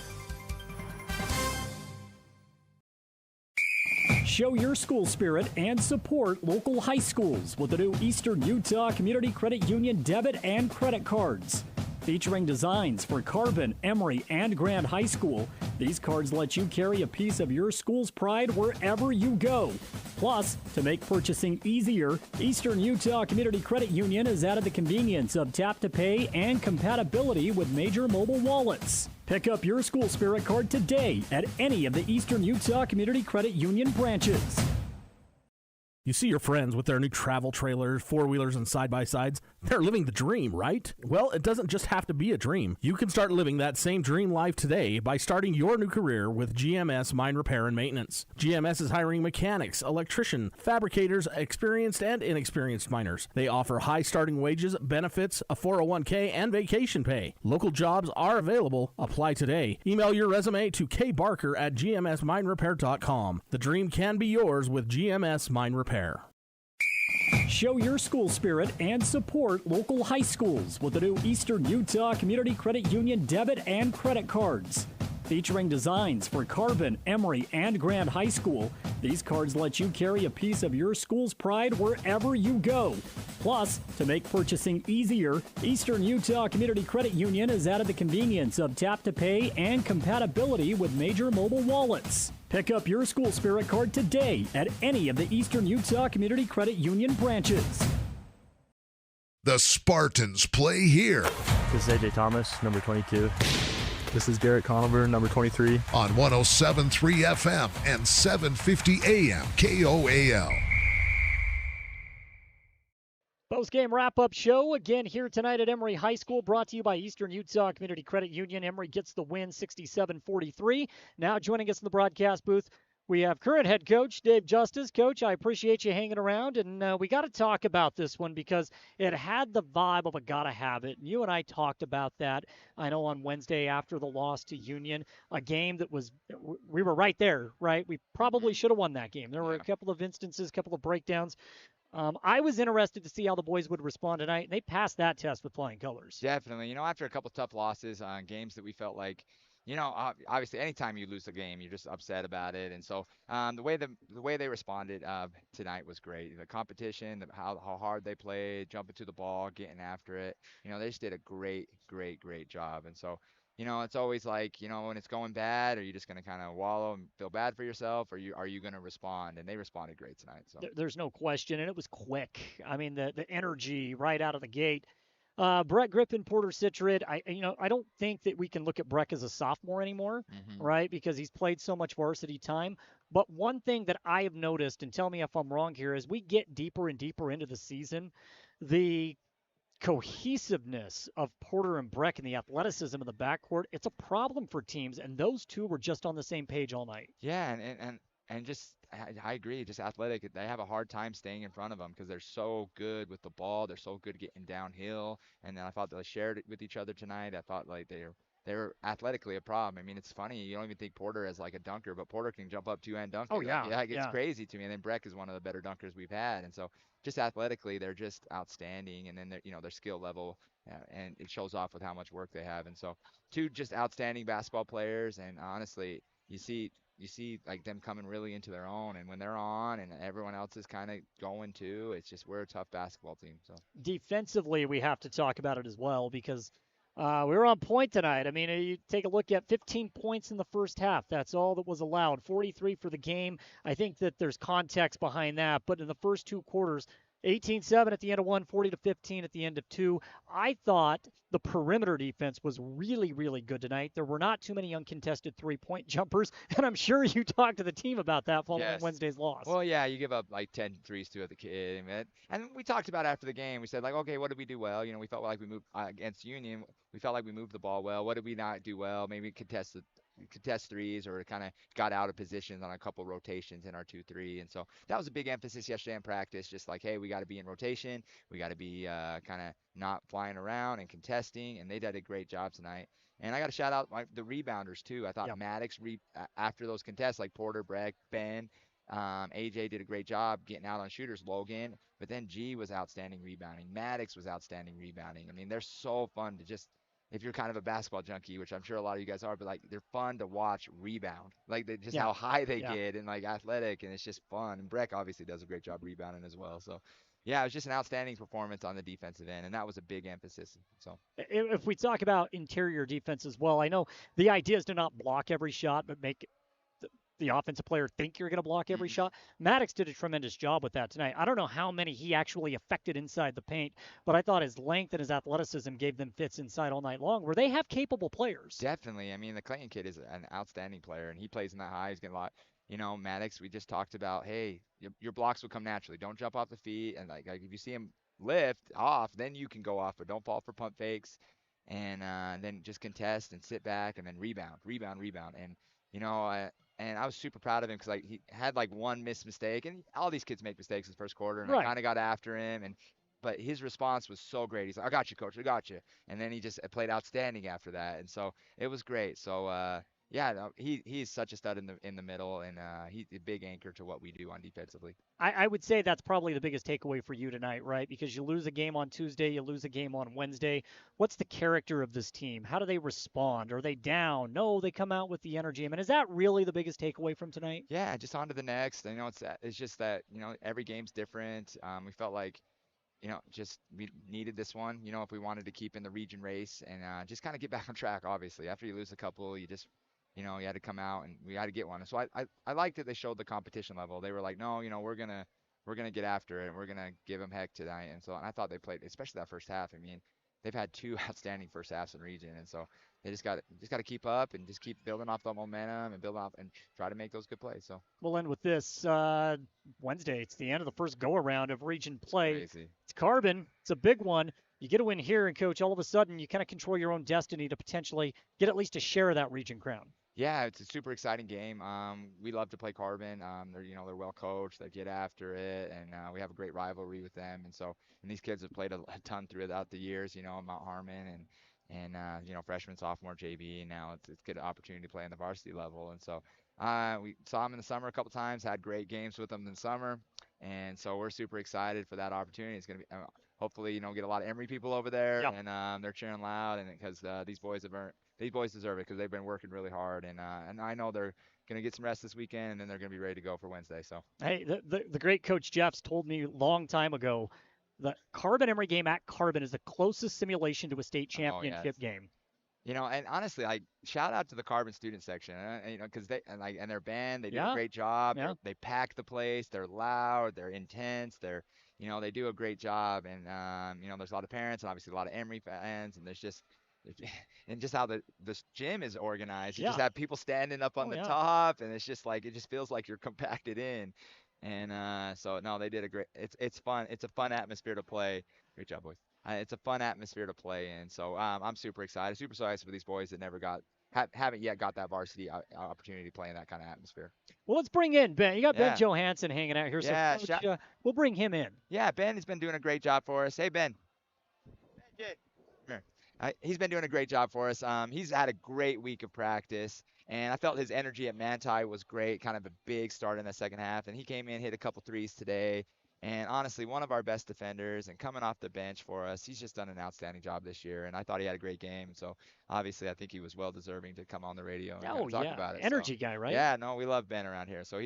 Show your school spirit and support local high schools with the new Eastern Utah Community Credit Union debit and credit cards. Featuring designs for Carbon, Emery, and Grand High School, these cards let you carry a piece of your school's pride wherever you go. Plus, to make purchasing easier, Eastern Utah Community Credit Union has added the convenience of tap-to-pay and compatibility with major mobile wallets. Pick up your school spirit card today at any of the Eastern Utah Community Credit Union branches. You see your friends with their new travel trailers, four-wheelers, and side-by-sides. They're living the dream, right? Well, it doesn't just have to be a dream. You can start living that same dream life today by starting your new career with GMS Mine Repair and Maintenance. GMS is hiring mechanics, electricians, fabricators, experienced and inexperienced miners. They offer high starting wages, benefits, a 401k, and vacation pay. Local jobs are available. Apply today. Email your resume to kbarker@gmsminerepair.com. The dream can be yours with GMS Mine Repair. Show your school spirit and support local high schools with the new Eastern Utah Community Credit Union debit and credit cards. Featuring designs for Carbon, Emery, and Grand High School, These cards let you carry a piece of your school's pride wherever you go. Plus, to make purchasing easier, Eastern Utah Community Credit Union has added the convenience of tap-to-pay and compatibility with major mobile wallets. Pick up your School Spirit card today at any of the Eastern Utah Community Credit Union branches. The Spartans play here. This is AJ Thomas, number 22. This is Garrett Conover, number 23. On 107.3 FM and 750 AM KOAL. Post-game wrap-up show again here tonight at Emery High School, brought to you by Eastern Utah Community Credit Union. Emery gets the win 67-43. Now joining us in the broadcast booth, we have current head coach Dave Justice. Coach, I appreciate you hanging around, and we got to talk about this one because it had the vibe of a gotta have it. And you and I talked about that, I know, on Wednesday after the loss to Union, a game that we were right there, right? We probably should have won that game. There were a couple of instances, a couple of breakdowns. I was interested to see how the boys would respond tonight, and they passed that test with flying colors. Definitely. After a couple tough losses on games that we felt like, obviously anytime you lose a game, you're just upset about it. And so the way they responded tonight was great. The competition, how hard they played, jumping to the ball, getting after it. They just did a great job. And so, it's always like, when it's going bad, are you just going to kind of wallow and feel bad for yourself, or are you going to respond? And they responded great tonight. So there's no question, and it was quick. I mean, the energy right out of the gate. Brett Griffin, Porter Citrid, I don't think that we can look at Breck as a sophomore anymore, right? Because he's played so much varsity time. But one thing that I have noticed, and tell me if I'm wrong here, as we get deeper and deeper into the season, the cohesiveness of Porter and Breck and the athleticism of the backcourt, it's a problem for teams, and those two were just on the same page all night. Yeah, and just I agree, just athletic. They have a hard time staying in front of them because they're so good with the ball. They're so good getting downhill, and then I thought they shared it with each other tonight. I thought like they're athletically a problem. I mean, it's funny. You don't even think Porter as like a dunker, but Porter can jump up two-hand dunk. Oh, yeah. Yeah, it's crazy to me. And then Breck is one of the better dunkers we've had. And so just athletically, they're just outstanding. And then their skill level, and it shows off with how much work they have. And so two just outstanding basketball players. And honestly, you see like them coming really into their own, and when they're on and everyone else is kind of going too, it's just, we're a tough basketball team. So defensively, we have to talk about it as well because we were on point tonight. I mean, you take a look at 15 points in the first half. That's all that was allowed. 43 for the game. I think that there's context behind that, but in the first two quarters, 18-7 at the end of one, 40-15 at the end of two. I thought the perimeter defense was really, really good tonight. There were not too many uncontested three-point jumpers, and I'm sure you talked to the team about that following Wednesday's loss. Well, yeah, you give up like 10 threes to the kid. And we talked about after the game. We said, like, okay, what did we do well? We felt like we moved against Union. We felt like we moved the ball well. What did we not do well? Maybe contest threes, or kind of got out of positions on a couple rotations in our 2-3. And so that was a big emphasis yesterday in practice, just like, hey, we got to be in rotation. We got to be kind of not flying around and contesting, and they did a great job tonight. And I got to shout out the rebounders too. I thought Maddox, after those contests, like Porter, Breck, Ben, AJ did a great job getting out on shooters, Logan, but then G was outstanding rebounding. Maddox was outstanding rebounding. I mean, they're so fun to just, if you're kind of a basketball junkie, which I'm sure a lot of you guys are, but like, they're fun to watch rebound, like how high they get and like athletic, and it's just fun. And Breck obviously does a great job rebounding as well. So yeah, it was just an outstanding performance on the defensive end, and that was a big emphasis. So if we talk about interior defense as well, I know the idea is to not block every shot, but make the offensive player think you're going to block every shot. Maddox did a tremendous job with that tonight. I don't know how many he actually affected inside the paint, but I thought his length and his athleticism gave them fits inside all night long, where they have capable players. Definitely. I mean, the Clayton kid is an outstanding player, and he plays in that high. He's getting a lot. Maddox, we just talked about, hey, your blocks will come naturally. Don't jump off the feet, and like if you see him lift off, then you can go off, but don't fall for pump fakes, and then just contest and sit back and then rebound. And I was super proud of him because he had like one missed mistake, and all these kids make mistakes in the first quarter, and I kind of got after him, but his response was so great. He's like, I got you, coach, I got you. And then he just played outstanding after that, and so it was great. So Yeah, no, he's such a stud in the middle, and he's a big anchor to what we do on defensively. I would say that's probably the biggest takeaway for you tonight, right? Because you lose a game on Tuesday, you lose a game on Wednesday. What's the character of this team? How do they respond? Are they down? No, they come out with the energy. I mean, is that really the biggest takeaway from tonight? Yeah, just on to the next. It's just that every game's different. We felt like just we needed this one, if we wanted to keep in the region race and just kind of get back on track. Obviously, after you lose a couple, you just you had to come out and we had to get one. And so I liked that they showed the competition level. They were like, no, we're gonna get after it and we're gonna give them heck tonight. And I thought they played, especially that first half. I mean, they've had two outstanding first halves in region, and so they just got to keep up and just keep building off the momentum and build off and try to make those good plays. So We'll end with this Wednesday. It's the end of the first go-around of region play. crazy. It's Carbon. It's a big one. You get a win here, and, Coach, all of a sudden you kind of control your own destiny to potentially get at least a share of that region crown. Yeah, it's a super exciting game. We love to play Carbon. They're well coached. They get after it, and we have a great rivalry with them. And these kids have played a ton throughout the years. Mount Harmon and freshman, sophomore, JV. And now it's a good opportunity to play on the varsity level. And so we saw them in the summer a couple times. Had great games with them in the summer, and so we're super excited for that opportunity. It's gonna be hopefully get a lot of Emery people over there, Yep. and they're cheering loud, and because these boys deserve it because they've been working really hard, and I know they're going to get some rest this weekend, and then they're going to be ready to go for Wednesday. So Hey, the great Coach Jeffs told me a long time ago the Carbon Emery game at Carbon is the closest simulation to a state championship game. And honestly, like shout out to the Carbon student section, because and their band, they do a Yeah. great job. Yeah. They pack the place. They're loud. They're intense. They do a great job. And there's a lot of parents and obviously a lot of Emery fans, and there's just and just how this gym is organized. You just Yeah. have people standing up on the yeah. top, and it's just like it just feels like you're compacted in. And so no, they did a great. It's fun. It's a fun atmosphere to play. Great job, boys. It's a fun atmosphere to play in. So I'm super excited for these boys that never haven't yet got that varsity opportunity to play in that kind of atmosphere. Well, let's bring in Ben. You got Ben Yeah. Johansson hanging out here. So Yeah, Coach, we'll bring him in. Yeah, Ben has been doing a great job for us. Hey, Ben. Here. He's been doing a great job for us. He's had a great week of practice, and I felt his energy at Manti was great, kind of a big start in the second half. And he came in, hit a couple threes today, and honestly, one of our best defenders and coming off the bench for us. He's just done an outstanding job this year, and I thought he had a great game. So obviously, I think he was well deserving to come on the radio and talk about it. Energy guy, right? Yeah, no, we love Ben around here. So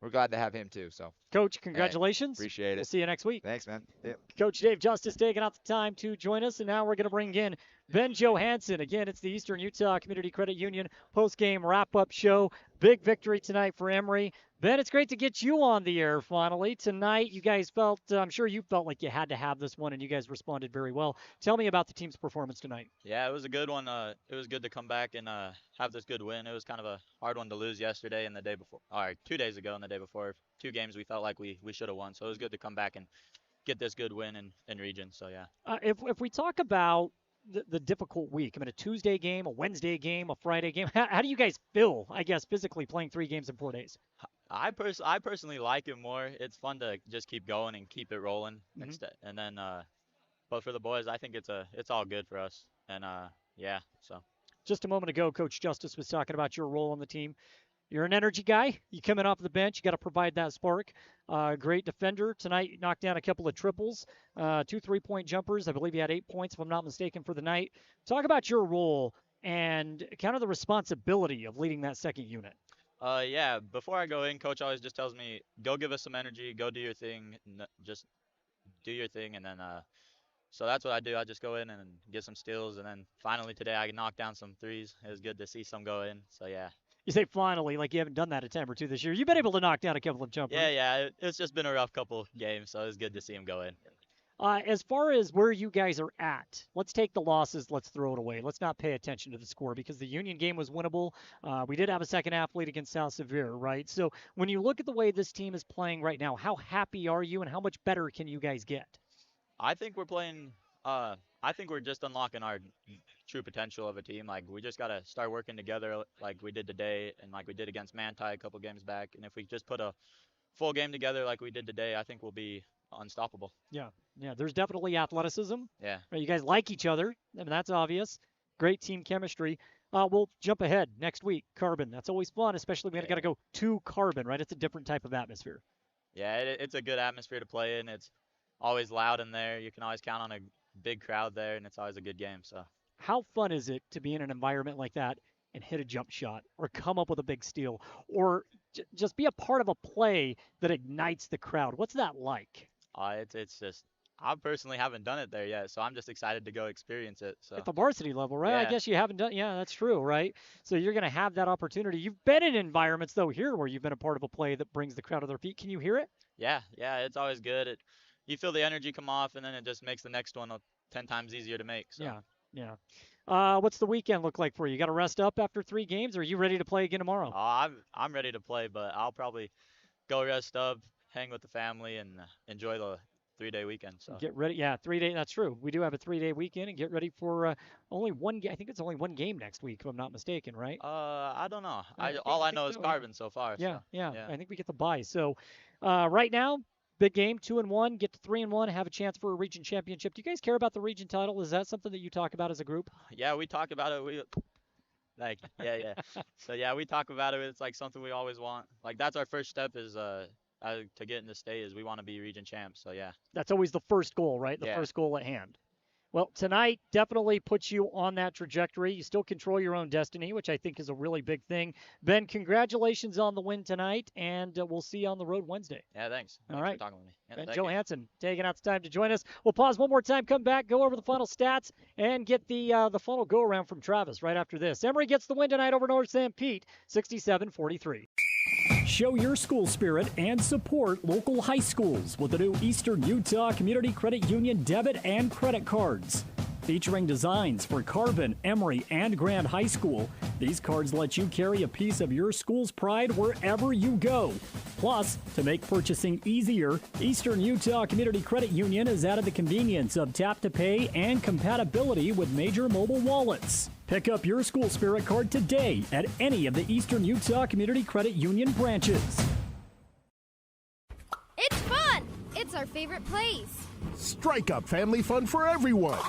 we're glad to have him too. So Coach, congratulations. appreciate it. We'll see you next week. Thanks, man. Yeah. Coach Dave Justice taking out the time to join us, and now we're going to bring in Ben Johansson. Again, it's the Eastern Utah Community Credit Union post-game wrap-up show. Big victory tonight for Emery. Ben, it's great to get you on the air finally. Tonight, you guys felt, I'm sure you felt like you had to have this one, and you guys responded very well. Tell me about the team's performance tonight. Yeah, it was a good one. It was good to come back and have this good win. It was kind of a hard one to lose yesterday and the day before, or 2 days ago and the day before. 2 games we felt like we should have won. So it was good to come back and get this good win in region. So, yeah. If we talk about the difficult week, I mean, a Tuesday game, a Wednesday game, a Friday game, how do you guys feel, I guess, physically playing 3 games in 4 days? I personally like it more. It's fun to just keep going and keep it rolling instead. And then, but for the boys, I think it's all good for us. And yeah, so. Just a moment ago, Coach Justice was talking about your role on the team. You're an energy guy. You coming off the bench, you got to provide that spark. Great defender tonight. You knocked down a couple of triples, 2 3-point jumpers. I believe you had 8 points, if I'm not mistaken, for the night. Talk about your role and kind of the responsibility of leading that second unit. Yeah, before I go in, Coach always just tells me, go give us some energy, go do your thing, just do your thing, and then so that's what I do. I just go in and get some steals, and then finally today I knocked down some threes. It was good to see some go in, so yeah. You say finally, like you haven't done that a time or two this year. You've been able to knock down a couple of jumpers. Yeah, it's just been a rough couple games, so it was good to see him go in. As far as where you guys are at, let's take the losses, let's throw it away. Let's not pay attention to the score because the Union game was winnable. We did have a second half lead against South Sevier, right? So when you look at the way this team is playing right now, how happy are you and how much better can you guys get? I think we're playing I think we're just unlocking our true potential of a team. Like, we just got to start working together like we did today and like we did against Manti a couple games back. And if we just put a full game together like we did today, I think we'll be unstoppable. Yeah, there's definitely athleticism. Yeah. You guys like each other. I mean, that's obvious. Great team chemistry. We'll jump ahead next week. Carbon. That's always fun, especially when you got to go to Carbon, right? It's a different type of atmosphere. Yeah, it's a good atmosphere to play in. It's always loud in there. You can always count on a big crowd there, and it's always a good game. So. How fun is it to be in an environment like that and hit a jump shot or come up with a big steal or just be a part of a play that ignites the crowd? What's that like? It's just I personally haven't done it there yet, so I'm just excited to go experience it. So at the varsity level, right? Yeah. I guess you haven't done. Yeah, that's true, right? So you're going to have that opportunity. You've been in environments though here where you've been a part of a play that brings the crowd to their feet. Can you hear it? Yeah, it's always good. You feel the energy come off, and then it just makes the next one 10 times easier to make. So. Yeah. What's the weekend look like for you? You got to rest up after 3 games, or are you ready to play again tomorrow? I'm ready to play, but I'll probably go rest up, hang with the family, and enjoy the 3-day weekend. So get ready. Yeah, 3 day. That's true. We do have a 3-day weekend, and get ready for only one. I think it's only one game next week, if I'm not mistaken, right? I don't know. All I know is Carbon so far. Yeah, so. yeah. I think we get the bye. So, right now, big game, 2-1, get to 3-1, have a chance for a region championship. Do you guys care about the region title? Is that something that you talk about as a group? Yeah, we talk about it. Yeah. So yeah, we talk about it. It's like something we always want. Like that's our first step is to get in the state is we want to be region champs. So yeah. That's always the first goal, right? The first goal at hand. Well, tonight definitely puts you on that trajectory. You still control your own destiny, which I think is a really big thing. Ben, congratulations on the win tonight, and we'll see you on the road Wednesday. Yeah, thanks. All right. For talking with me. Yeah, Ben Johansson taking out the time to join us. We'll pause one more time, come back, go over the final stats, and get the final go-around from Travis right after this. Emory gets the win tonight over North Sanpete, 67-43. Show your school spirit and support local high schools with the new Eastern Utah Community Credit Union debit and credit cards. Featuring designs for Carbon, Emery, and Grand High School, these cards let you carry a piece of your school's pride wherever you go. Plus, to make purchasing easier, Eastern Utah Community Credit Union has added the convenience of tap-to-pay and compatibility with major mobile wallets. Pick up your school spirit card today at any of the Eastern Utah Community Credit Union branches. It's fun! It's our favorite place. Strike up family fun for everyone.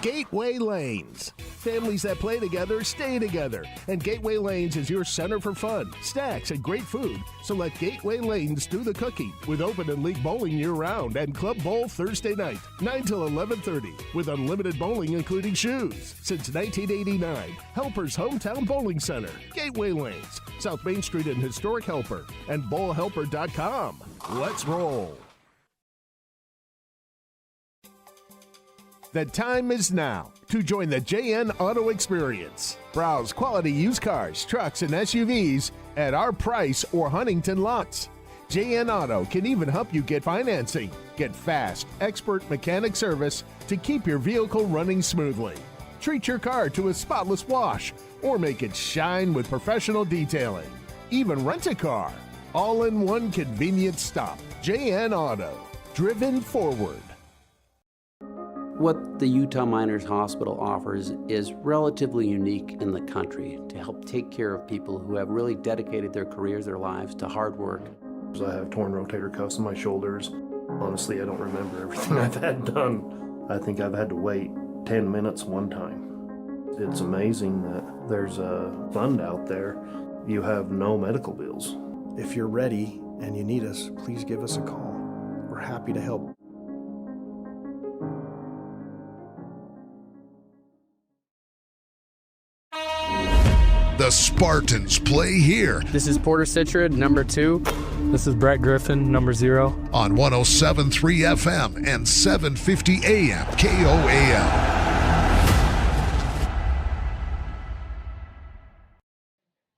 Gateway Lanes. Families that play together stay together. And Gateway Lanes is your center for fun, snacks, and great food. So let Gateway Lanes do the cooking with open and league bowling year-round and Club Bowl Thursday night, 9 till 11:30, with unlimited bowling including shoes. Since 1989, Helper's Hometown Bowling Center, Gateway Lanes, South Main Street in Historic Helper, and bowlhelper.com. Let's roll. The time is now to join the JN Auto Experience. Browse quality used cars, trucks, and SUVs at our price or Huntington lots. JN Auto can even help you get financing. Get fast, expert mechanic service to keep your vehicle running smoothly. Treat your car to a spotless wash or make it shine with professional detailing. Even rent a car. All in one convenient stop. JN Auto. Driven forward. What the Utah Miners Hospital offers is relatively unique in the country to help take care of people who have really dedicated their careers, their lives to hard work. I have torn rotator cuffs in my shoulders. Honestly, I don't remember everything I've had done. I think I've had to wait 10 minutes one time. It's amazing that there's a fund out there. You have no medical bills. If you're ready and you need us, please give us a call. We're happy to help. The Spartans play here. This is Porter Citrid, number 2. This is Brett Griffin, number 0. On 107.3 FM and 750 AM KOAL.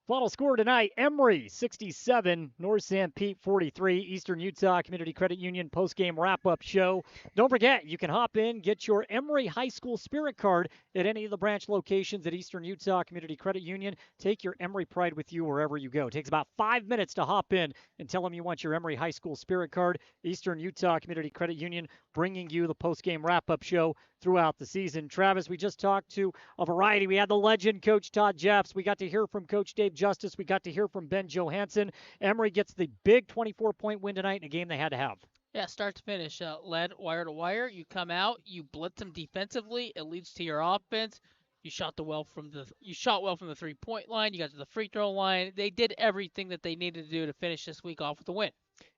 Final score tonight, Emery 67, North Sanpete 43, Eastern Utah Community Credit Union postgame wrap-up show. Don't forget, you can hop in, get your Emery High School Spirit card at any of the branch locations at Eastern Utah Community Credit Union. Take your Emery pride with you wherever you go. It takes about 5 minutes to hop in and tell them you want your Emery High School Spirit card. Eastern Utah Community Credit Union bringing you the postgame wrap-up show throughout the season. Travis, we just talked to a variety. We had the legend, Coach Todd Jeffs. We got to hear from Coach Dave Justice. We got to hear from Ben Johansson. Emory gets the big 24-point win tonight in a game they had to have. Yeah, start to finish. Led wire to wire. You come out, you blitz them defensively. It leads to your offense. You shot well from the 3-point line. You got to the free throw line. They did everything that they needed to do to finish this week off with a win.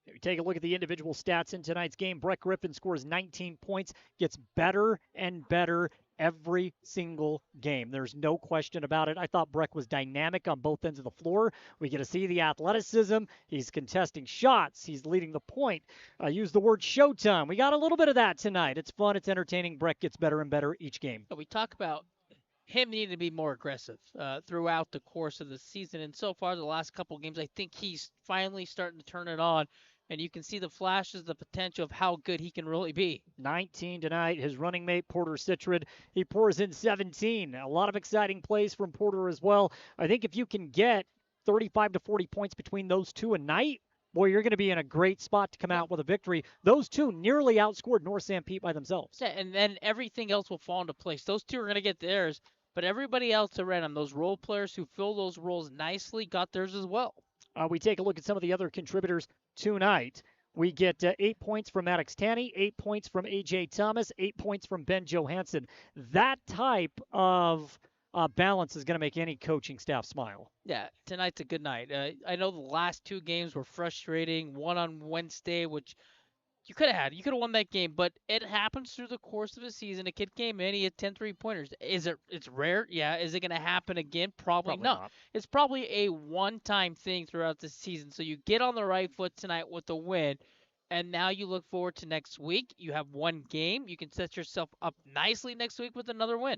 If you take a look at the individual stats in tonight's game, Brett Griffin scores 19 points, gets better and better every single game. There's no question about it. I thought Breck was dynamic on both ends of the floor. We get to see the athleticism. He's contesting shots. He's leading the point. I used the word showtime. We got a little bit of that tonight. It's fun. It's entertaining. Breck gets better and better each game. We talk about him needing to be more aggressive throughout the course of the season. And so far, the last couple of games, I think he's finally starting to turn it on. And you can see the flashes, the potential of how good he can really be. 19 tonight. His running mate, Porter Citrid, he pours in 17. A lot of exciting plays from Porter as well. I think if you can get 35 to 40 points between those two a night, boy, you're going to be in a great spot to come out with a victory. Those two nearly outscored North Sanpete by themselves. Yeah, and then everything else will fall into place. Those two are going to get theirs, but everybody else around them, those role players who fill those roles nicely, got theirs as well. We take a look at some of the other contributors tonight. We get 8 points from Maddox Tanny, 8 points from A.J. Thomas, 8 points from Ben Johansson. That type of balance is going to make any coaching staff smile. Yeah, tonight's a good night. I know the last two games were frustrating. One on Wednesday, which you could have had. You could have won that game, but it happens through the course of a season. A kid came in, he had 10 3-pointers. It's rare? Yeah. Is it going to happen again? Probably not. It's probably a one-time thing throughout the season. So you get on the right foot tonight with a win, and now you look forward to next week. You have one game. You can set yourself up nicely next week with another win.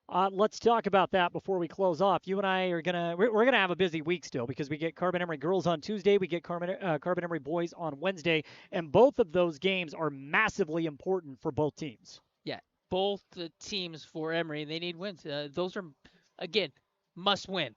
Let's talk about that before we close off. You and I are we're gonna have a busy week still because we get Carbon Emery girls on Tuesday, we get Carbon Emery boys on Wednesday, and both of those games are massively important for both teams. Yeah, both the teams for Emery, they need wins. Those are, again, must-win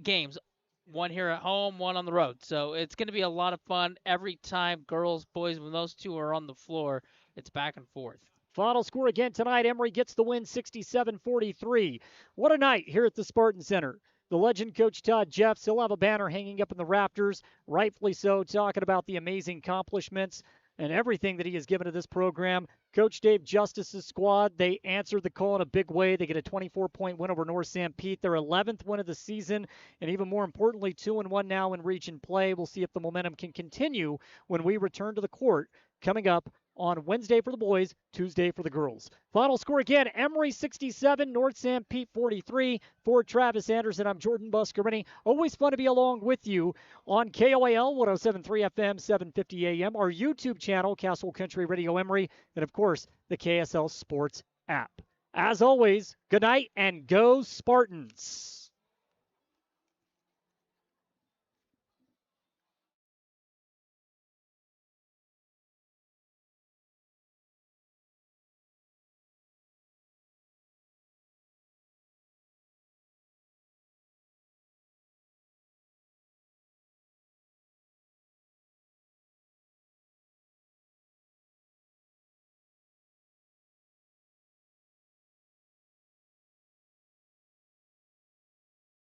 games. One here at home, one on the road. So it's going to be a lot of fun every time, girls, boys, when those two are on the floor. It's back and forth. Final score again tonight, Emery gets the win 67-43. What a night here at the Spartan Center. The legend coach Todd Jeffs, he'll have a banner hanging up in the rafters, rightfully so, talking about the amazing accomplishments and everything that he has given to this program. Coach Dave Justice's squad, they answered the call in a big way. They get a 24-point win over North Sanpete, their 11th win of the season, and even more importantly, 2-1 now in region play. We'll see if the momentum can continue when we return to the court coming up on Wednesday for the boys, Tuesday for the girls. Final score again, Emery 67, North Sanpete 43. For Travis Anderson, I'm Jordan Buscarini. Always fun to be along with you on KOAL 107.3 FM, 750 AM, our YouTube channel, Castle Country Radio Emery, and of course, the KSL Sports app. As always, good night and go Spartans.